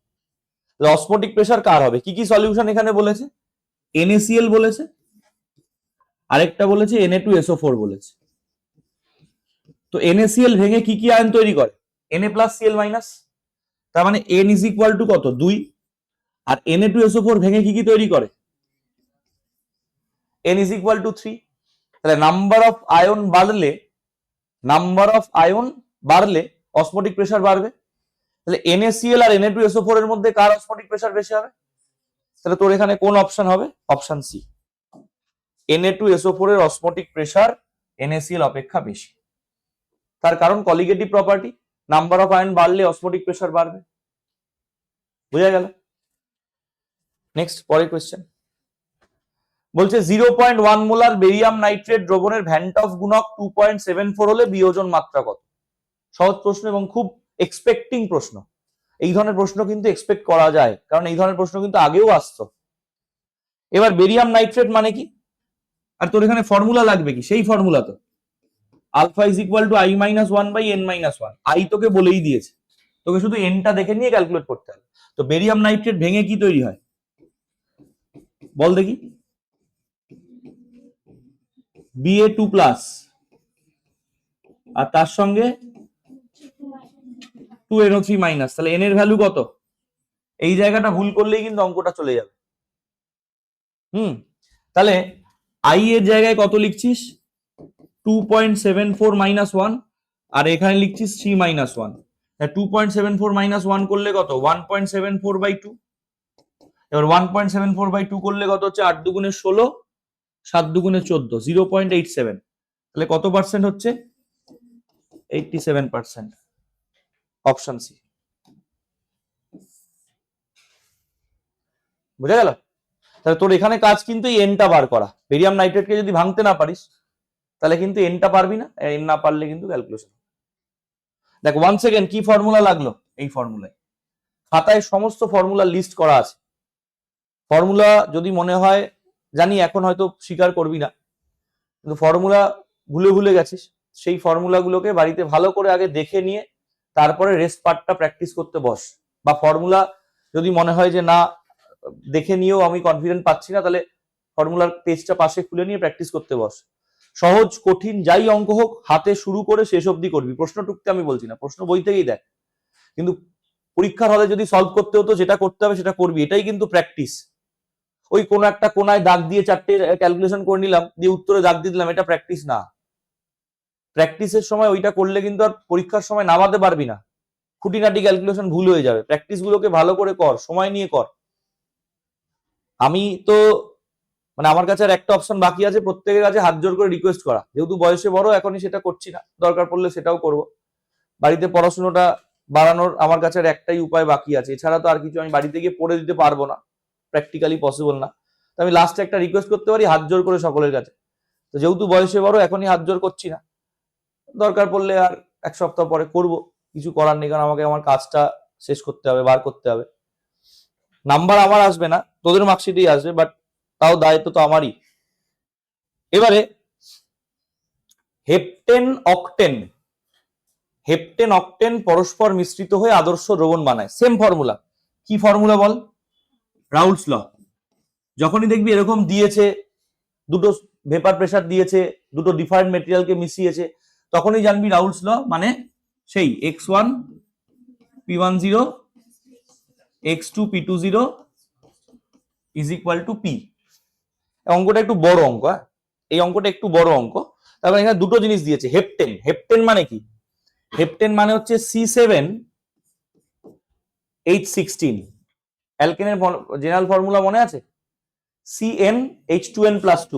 অসমোটিক প্রেসার কার হবে? কি কি সলিউশন এখানে বলেছে? NaCl বলেছে, আরেকটা বলেছে Na2SO4 বলেছে। তো NaCl ভেঙে কি কি আয়ন তৈরি করে? Na প্লাস Cl মাইনাস, তার মানে n ইজ ইকুয়াল টু কত? 2। আর Na2SO4 ভেঙে কি কি তৈরি করে? n is equal to 3। তাহলে নাম্বার অফ আয়ন বাড়লে অসমোটিক প্রেসার বাড়বে। তাহলে NaCl আর Na2SO4 এর মধ্যে কার অসমোটিক প্রেসার বেশি হবে? তাহলে তোর এখানে কোন অপশন হবে? অপশন সি, Na2SO4 এর অসমোটিক প্রেসার NaCl অপেক্ষা বেশি। তার কারণ colligative property, number of ion বাড়লে অসমোটিক প্রেসার বাড়বে। বুঝা গেল? নেক্সট, পরের কোয়েশ্চেন বলছে 0.1 মোলার বেরিয়াম নাইট্রেট দ্রবণের ভ্যান্ট অফ গুণক 2.74 হলে বিয়োজন মাত্রা কত? সহজ প্রশ্ন এবং খুব এক্সপেক্টিং প্রশ্ন। এই ধরনের প্রশ্ন কিন্তু এক্সপেক্ট করা যায়, কারণ এই ধরনের প্রশ্ন কিন্তু আগেও আসতো। এবার বেরিয়াম নাইট্রেট মানে কি? আর তোর এখানে ফর্মুলা লাগবে কি? সেই ফর্মুলা তো alpha is equal to i minus 1 by n minus 1। I তোকে বলেই দিয়েছে, তোকে শুধু এনটা দেখে নিয়ে ক্যালকুলেট করতে হবে। তো বেরিয়াম নাইট্রেট ভেঙে কি তৈরি হয় বল দেখি? Ba2 প্লাস, আর তার সঙ্গে 2NO3 মাইনাস। তাহলে n এর ভ্যালু কত? এই জায়গাটা ভুল করলেই কিন্তু অঙ্কটা চলে যাবে। তাহলে আই এর জায়গায় কত লিখছিস 2.74 মাইনাস 1 আর এখানে লিখছিস 3 মাইনাস 1 2.74 মাইনাস 1 করলে কত 1.74/2 এবার 1.74/2 করলে কত হচ্ছে 8 দুগুণে 16 7 দুগুণে 14 0.87 তাহলে কত পার্সেন্ট হচ্ছে 87% অপশন সি বুঝা গেল তাহলে তোর এখানে কাজ কিন্তু এই এনটা বার করা বেরিয়াম নাইট্রেটকে যদি ভাঙতে না পারিস তাহলে কিন্তু এনটা পারবি না এন না পারলে কিন্তু ক্যালকুলেশন দেখ 1 সেকেন্ড কি ফর্মুলা লাগলো এই ফর্মুলায় খাতায় সমস্ত ফর্মুলা লিস্ট করা আছে ফর্মুলা যদি মনে হয় জানি এখন হয়তো স্বীকার করবি না কিন্তু ফর্মুলা ভুলে গেছিস সেই ফর্মুলাগুলোকে বাড়িতে ভালো করে আগে দেখে নিয়ে তারপরে রেস্ট পার্টটা প্র্যাকটিস করতে বস বা ফর্মুলা যদি মনে হয় যে না দেখে নিয়েও আমি কনফিডেন্ট পাচ্ছি না তাহলে ফর্মুলার পেজটা পাশে খুলে নিয়ে প্র্যাকটিস করতে বস সহজ কঠিন যাই অঙ্ক হোক হাতে শুরু করে শেষ অবধি করবি প্রশ্ন টুকতে আমি বলছি না প্রশ্ন বই থেকেই দেখ কিন্তু পরীক্ষার হলে যদি সলভ করতে হতো যেটা করতে হবে সেটা করবি এটাই কিন্তু প্র্যাকটিস ওই কোন একটা কোনায় দাগ দিয়ে 4টে ক্যালকুলেশন করে নিলাম দিয়ে উত্তরে দাগ দিয়ে দিলাম এটা প্র্যাকটিস না প্র্যাকটিসের সময় ওইটা করলে কিন্তু আর পরীক্ষার সময় নামাতে পারবি না খুঁটিনাটি ক্যালকুলেশন ভুল হয়ে যাবে প্র্যাকটিস গুলোকে ভালো করে কর সময় নিয়ে কর আমি তো মানে আমার কাছে আর একটা অপশন বাকি আছে প্রত্যেকের কাছে হাত জোর করে রিকোয়েস্ট করা যেহেতু বয়সে বড় এখনই সেটা করছি না দরকার পড়লে সেটাও করব বাড়িতে পড়াশোনাটা বাড়ানোর আমার কাছে আর একটাই উপায় বাকি আছে এছাড়া তো আর কিছু আমি বাড়িতে গিয়ে পড়ে দিতে পারবো না প্র্যাকটিক্যালি পসিবল না তো আমি লাস্টে একটা রিকোয়েস্ট করতে পারি হাত জোর করে সকলের কাছে তো যেহেতু বয়সে বড় এখনই হাত জোর করছি না দরকার পড়লে আর এক সপ্তাহ পরে করব কিছু করার নেই কারণ আমাকে আমার কাজটা শেষ করতে হবে বার করতে হবে নাম্বার আমার আসবে না তোদের মার্কশিটেই আসবে বাট তাও দায়িত্ব তো আমারই এবারে হেপটেন অক্টেন পরস্পর মিশ্রিত হয়ে আদর্শ দ্রবণ বানায় সেম ফর্মুলা কি ফর্মুলা বল রাউলস ল যখনই দেখবি এরকম দিয়েছে দুটো ভেপার প্রেসার দিয়েছে দুটো ডিফারেন্ট মেটেরিয়ালকে মিশিয়েছে তখনই জানবি রাউলস ল মানে সেই x1 p10 x2 p20 is equal two p অঙ্কটা একটু বড় অঙ্ক এই অঙ্কটা একটু বড় অঙ্ক তারপর এখানে দুটো জিনিস দিয়েছে হেপটেন মানে কি হেপটেন মানে হচ্ছে C7H16 অ্যালকেনের জেনারেল ফর্মুলা মনে আছে CnH2n+2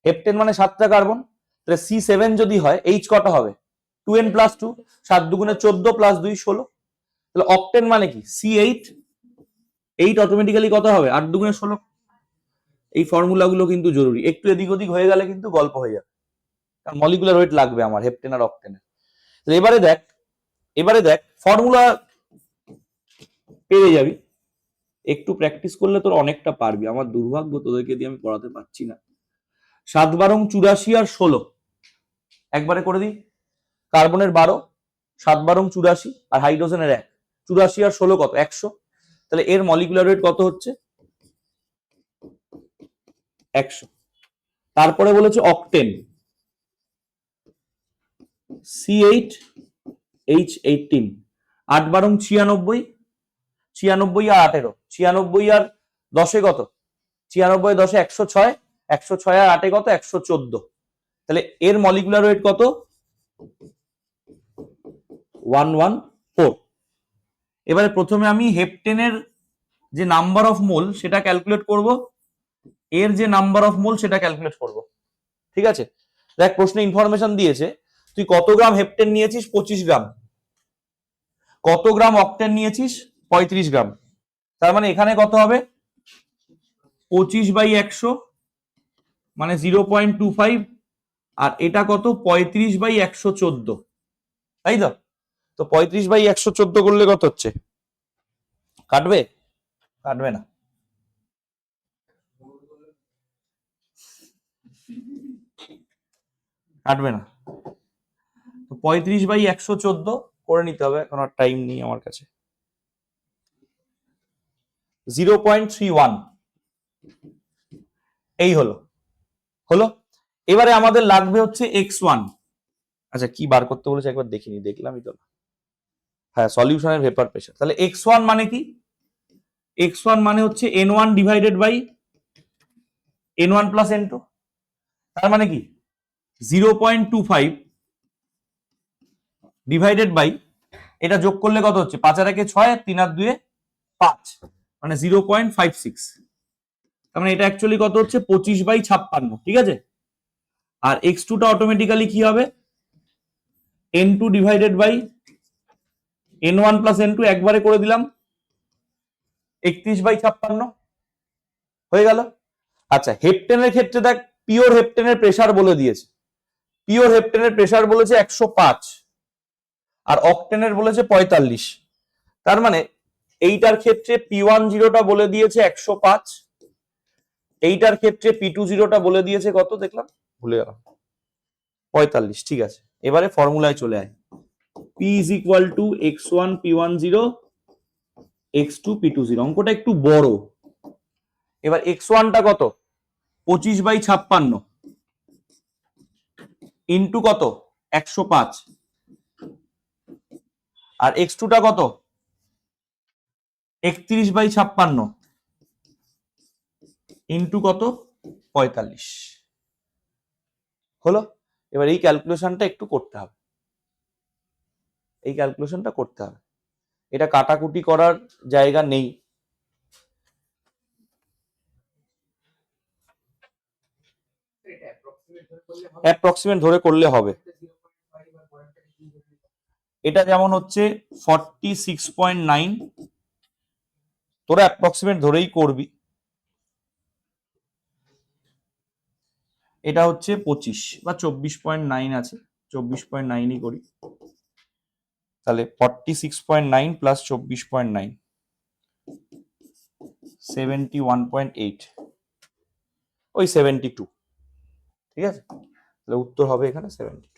হেপটেন মানে 7টা কার্বন তাহলে C7 যদি হয় H কটা হবে 2n+2 7 দুগুণে 14 প্লাস 2 16 তাহলে অক্টেন মানে কি C8 অটোমেটিক্যালি কত হবে 8 দুগুণে 16 এই ফর্মুলাগুলো কিন্তু জরুরি একটু এদিক ওদিক হয়ে গেলে কিন্তু গল্প হয়ে যাবে কারণ মলিকুলার ওয়েট লাগবে আমার হেপটেন আর অক্টেনের এবারে দেখ ফর্মুলা পেয়ে যাবি একটু প্র্যাকটিস করলে তোর অনেকটা পারবি আমার দুর্ভাগ্য তোদেরকে দিয়ে আমি পড়াতে পারছি না 7 বারং 84 আর 16 একবারে করে দিই কার্বনের 12 7 বারং 84 আর হাইড্রোজেনের 1 84 আর 16 কত 100 তাহলে এর মলিকুলার ওয়েট কত হচ্ছে 100 তারপরে বলেছে অক্টেন C8H18 8 বারং 96 96 আর 18 96 আর 10 কত 96 10 106 106 আর 8 কত 114 তাহলে এর মলিকুলার ওয়েট কত 114 এবারে প্রথমে আমি হেপটেনের যে নাম্বার অফ মোল সেটা ক্যালকুলেট করব এর যে নাম্বার অফ মোল সেটা ক্যালকুলেট করব ঠিক আছে দেখ প্রশ্নে ইনফরমেশন দিয়েছে তুই কত গ্রাম হেপটেন নিয়েছিস 25 গ্রাম কত গ্রাম অক্টেন নিয়েছিস 35 গ্রাম তার মানে এখানে কত হবে 25/100 মানে 0.25 আর এটা কত 35/114 তাই তো 35/114 করলে কত হচ্ছে কাটবে না তো 35/114 করে নিতে হবে এখন আর টাইম নেই আমার কাছে 0.31 এই হলো এবারে আমাদের লাগবে হচ্ছে x1 আচ্ছা কি বার করতে বলেছে একবার দেখিনি দেখলামই তো হ্যাঁ সলিউশনের ভেপার প্রেসার তাহলে x1 মানে কি x1 মানে হচ্ছে n1 divided by n1 plus n2 তার মানে কি 0.25 ডিভাইডেড বাই এটা যোগ করলে কত হচ্ছে 5 আর 1 6 3 আর 2 5 মানে 0.56। তার মানে এটা অ্যাকচুয়ালি কত হচ্ছে 25/56, ঠিক আছে। আর x2 টা অটোমেটিক্যালি কি হবে n2 divided by n1 plus n2 একবারে করে দিলাম 31/56 হয়ে গেল। আচ্ছা হেপটেনের ক্ষেত্রে দেখ পিওর হেপটেনের প্রেসার বলে দিয়েছে, পিওর হেপটেনের প্রেসার বলেছে 105 আর অকটেনের বলেছে 45। তার মানে এইটার ক্ষেত্রে P10 টা বলে দিয়েছে 105, এইটার ক্ষেত্রে P20 টা বলে দিয়েছে কত দেখলাম ভুলে গেলাম 45, ঠিক আছে। এবারে ফর্মুলায় চলে আয়, P is equal to x1 P10 x2 P20। অঙ্কটা একটু বড়। এবার x1 টা কত 25/56 ইন্টু কত 105 আর x2 টা কত 31/56 ইন্টু কত 45 হলো। এবার এই ক্যালকুলেশনটা একটু করতে হবে, এই ক্যালকুলেশনটা করতে হবে, এটা কাটাকুটি করার জায়গা নেই। অ্যাপ্রক্সিমেট ধরে করলে হবে। এটা যেমন হচ্ছে 46.9, তোরা অ্যাপ্রক্সিমেট ধরেই করবি। এটা হচ্ছে 25 বা 24.9 আছে, 24.9ই করি। তাহলে 46.9 প্লাস 24.9 71.8 ওই 72, ঠিক আছে। তাহলে উত্তর হবে এখানে 72।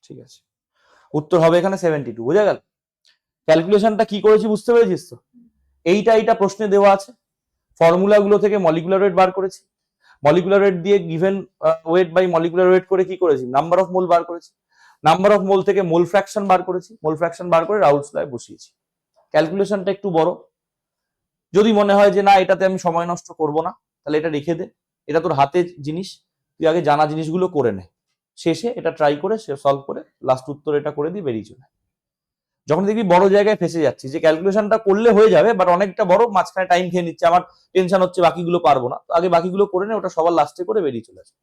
ঠিক আছে, উত্তর হবে এখানে 72, বোঝা গেল। ক্যালকুলেশনটা কি করেছি বুঝতে পেরেছিস তো? এইটা প্রশ্নে দেওয়া আছে, ফর্মুলা গুলো থেকে মলিকুলার ওয়েট বার করেছি, মলিকুলার ওয়েট দিয়ে given weight by molecular weight করে কি করেছি নাম্বার অফ মোল বার করেছি, নাম্বার অফ মোল থেকে মোল ফ্র্যাকশন বার করেছি, মোল ফ্র্যাকশন বার করে রাউলস লয়ে বসিয়েছি। ক্যালকুলেশনটা একটু বড়, যদি মনে হয় যে না এটাতে আমি সময় নষ্ট করব না তাহলে এটা রেখে দে, এটা তোর হাতের জিনিস, তুই আগে জানা জিনিসগুলো করে নে, শেষে এটা ট্রাই করে সলভ করে লাস্ট উত্তর এটা করে দিয়ে বেরিয়ে চলে। যখন দেখবি বড় জায়গায় ফেসে যাচ্ছি যে ক্যালকুলেশনটা করলে হয়ে যাবে বাট অনেকটা বড়, মাঝখানে টাইম খেয়ে নিচ্ছে, আমার টেনশন হচ্ছে বাকিগুলো পারবো না, তো আগে বাকিগুলো করে নে, ওটা সবার লাস্টে করে বেরিয়ে চলে আসবে।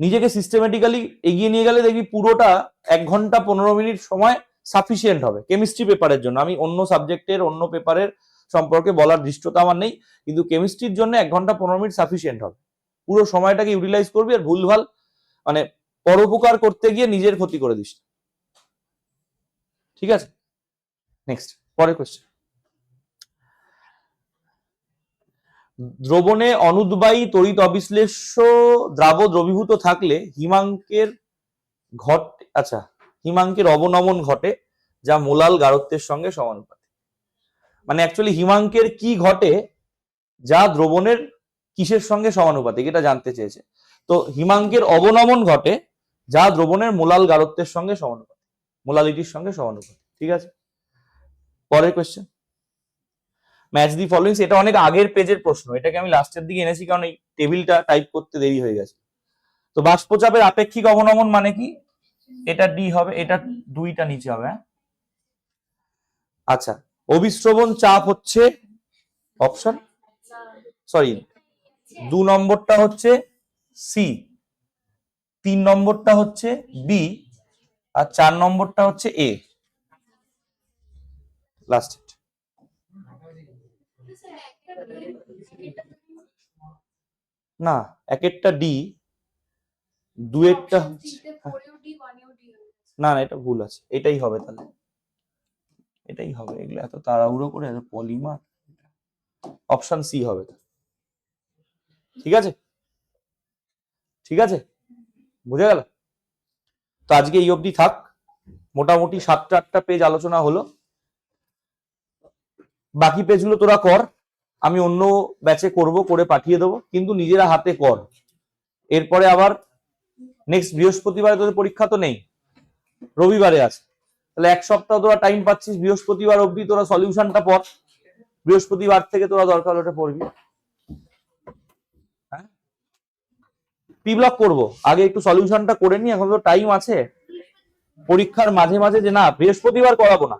নিজেকে সিস্টেমেটিক্যালি এগিয়ে নিয়ে গেলে দেখবি পুরোটা 1 ঘন্টা 15 মিনিট সময় সাফিসিয়েন্ট হবে কেমিস্ট্রি পেপারের জন্য। আমি অন্য সাবজেক্টের অন্য পেপারের সম্পর্কে বলার দৃষ্টতা আমার নেই, কিন্তু কেমিস্ট্রির জন্য 1 ঘন্টা 15 মিনিট সাফিসিয়েন্ট হবে। পুরো সময়টাকে ইউটিলাইজ করবি আর ভুলভাল মানে পরোপকার করতে গিয়ে নিজের ক্ষতি করে দিস, ঠিক আছে। নেক্সট পরের কোশ্চেন, দ্রবণে অনুদ্বায়ী তড়িৎ অবিশ্লেষ্য দ্রাব দ্রবীভূত থাকলে হিমাঙ্কের আচ্ছা হিমাঙ্কের অবনমন ঘটে যা মোলাল গারত্বের সঙ্গে সমানুপাতিক। মানে অ্যাকচুয়ালি হিমাঙ্কের কি ঘটে যা দ্রবণের কিসের সঙ্গে সমানুপাতিক এটা জানতে চেয়েছে। তো হিমাঙ্কের অবনমন ঘটে যা দ্রবণের মোলাল গারত্বের সঙ্গে সমানুপাতিক, মোলালিটির সঙ্গে সমানুপাতিক, ঠিক আছে। পরের কোশ্চেন, ম্যাচ দি ফলোইং। এটা অনেক আগের পেজের প্রশ্ন, এটাকে আমি লাস্টের দিকে এনেছি কারণ এই টেবিলটা টাইপ করতে দেরি হয়ে গেছে। তো বাষ্পচাপের আপেক্ষিক অবনমন মানে কি, এটা ডি হবে, এটা 2টা নিচে হবে। আচ্ছা অবিশ্রবণ চাপ হচ্ছে অপশন, সরি 2 নম্বরটা হচ্ছে সি, 3 নম্বরটা হচ্ছে বি আর 4 নম্বরটা হচ্ছে এ। লাস্ট না, একেরটা ডি, দুয়েরটা না না এটা ভুল আছে, এটাই হবে তাহলে, এটাই হবে। এগুলো এত তাড়াহুড়ো করে এত পলিমার, অপশন সি হবে, ঠিক আছে, ঠিক আছে, বুঝে গেল। তো আজকে এই অবধি থাক, মোটামুটি 7-8টা পেজ আলোচনা হলো, বাকি পেজগুলো তোরা কর, আমি অন্য ব্যাচে করব, করে পাঠিয়ে দেবো, কিন্তু নিজেরা হাতে কর। এরপরে আবার নেক্সট বৃহস্পতিবারে তোদের পরীক্ষা তো নেই, রবিবারে আছে, তাহলে এক সপ্তাহ তোরা টাইম পাচ্ছিস, বৃহস্পতিবার অবধি তোরা সলিউশনটা পড়, বৃহস্পতিবার থেকে তোরা দরকার ওটা পড়বি। হ্যাঁ, পি ব্লক করবো, আগে একটু সলিউশনটা করে নি, এখন তো টাইম আছে পরীক্ষার মাঝে মাঝে, যে না বৃহস্পতিবার করাবো না।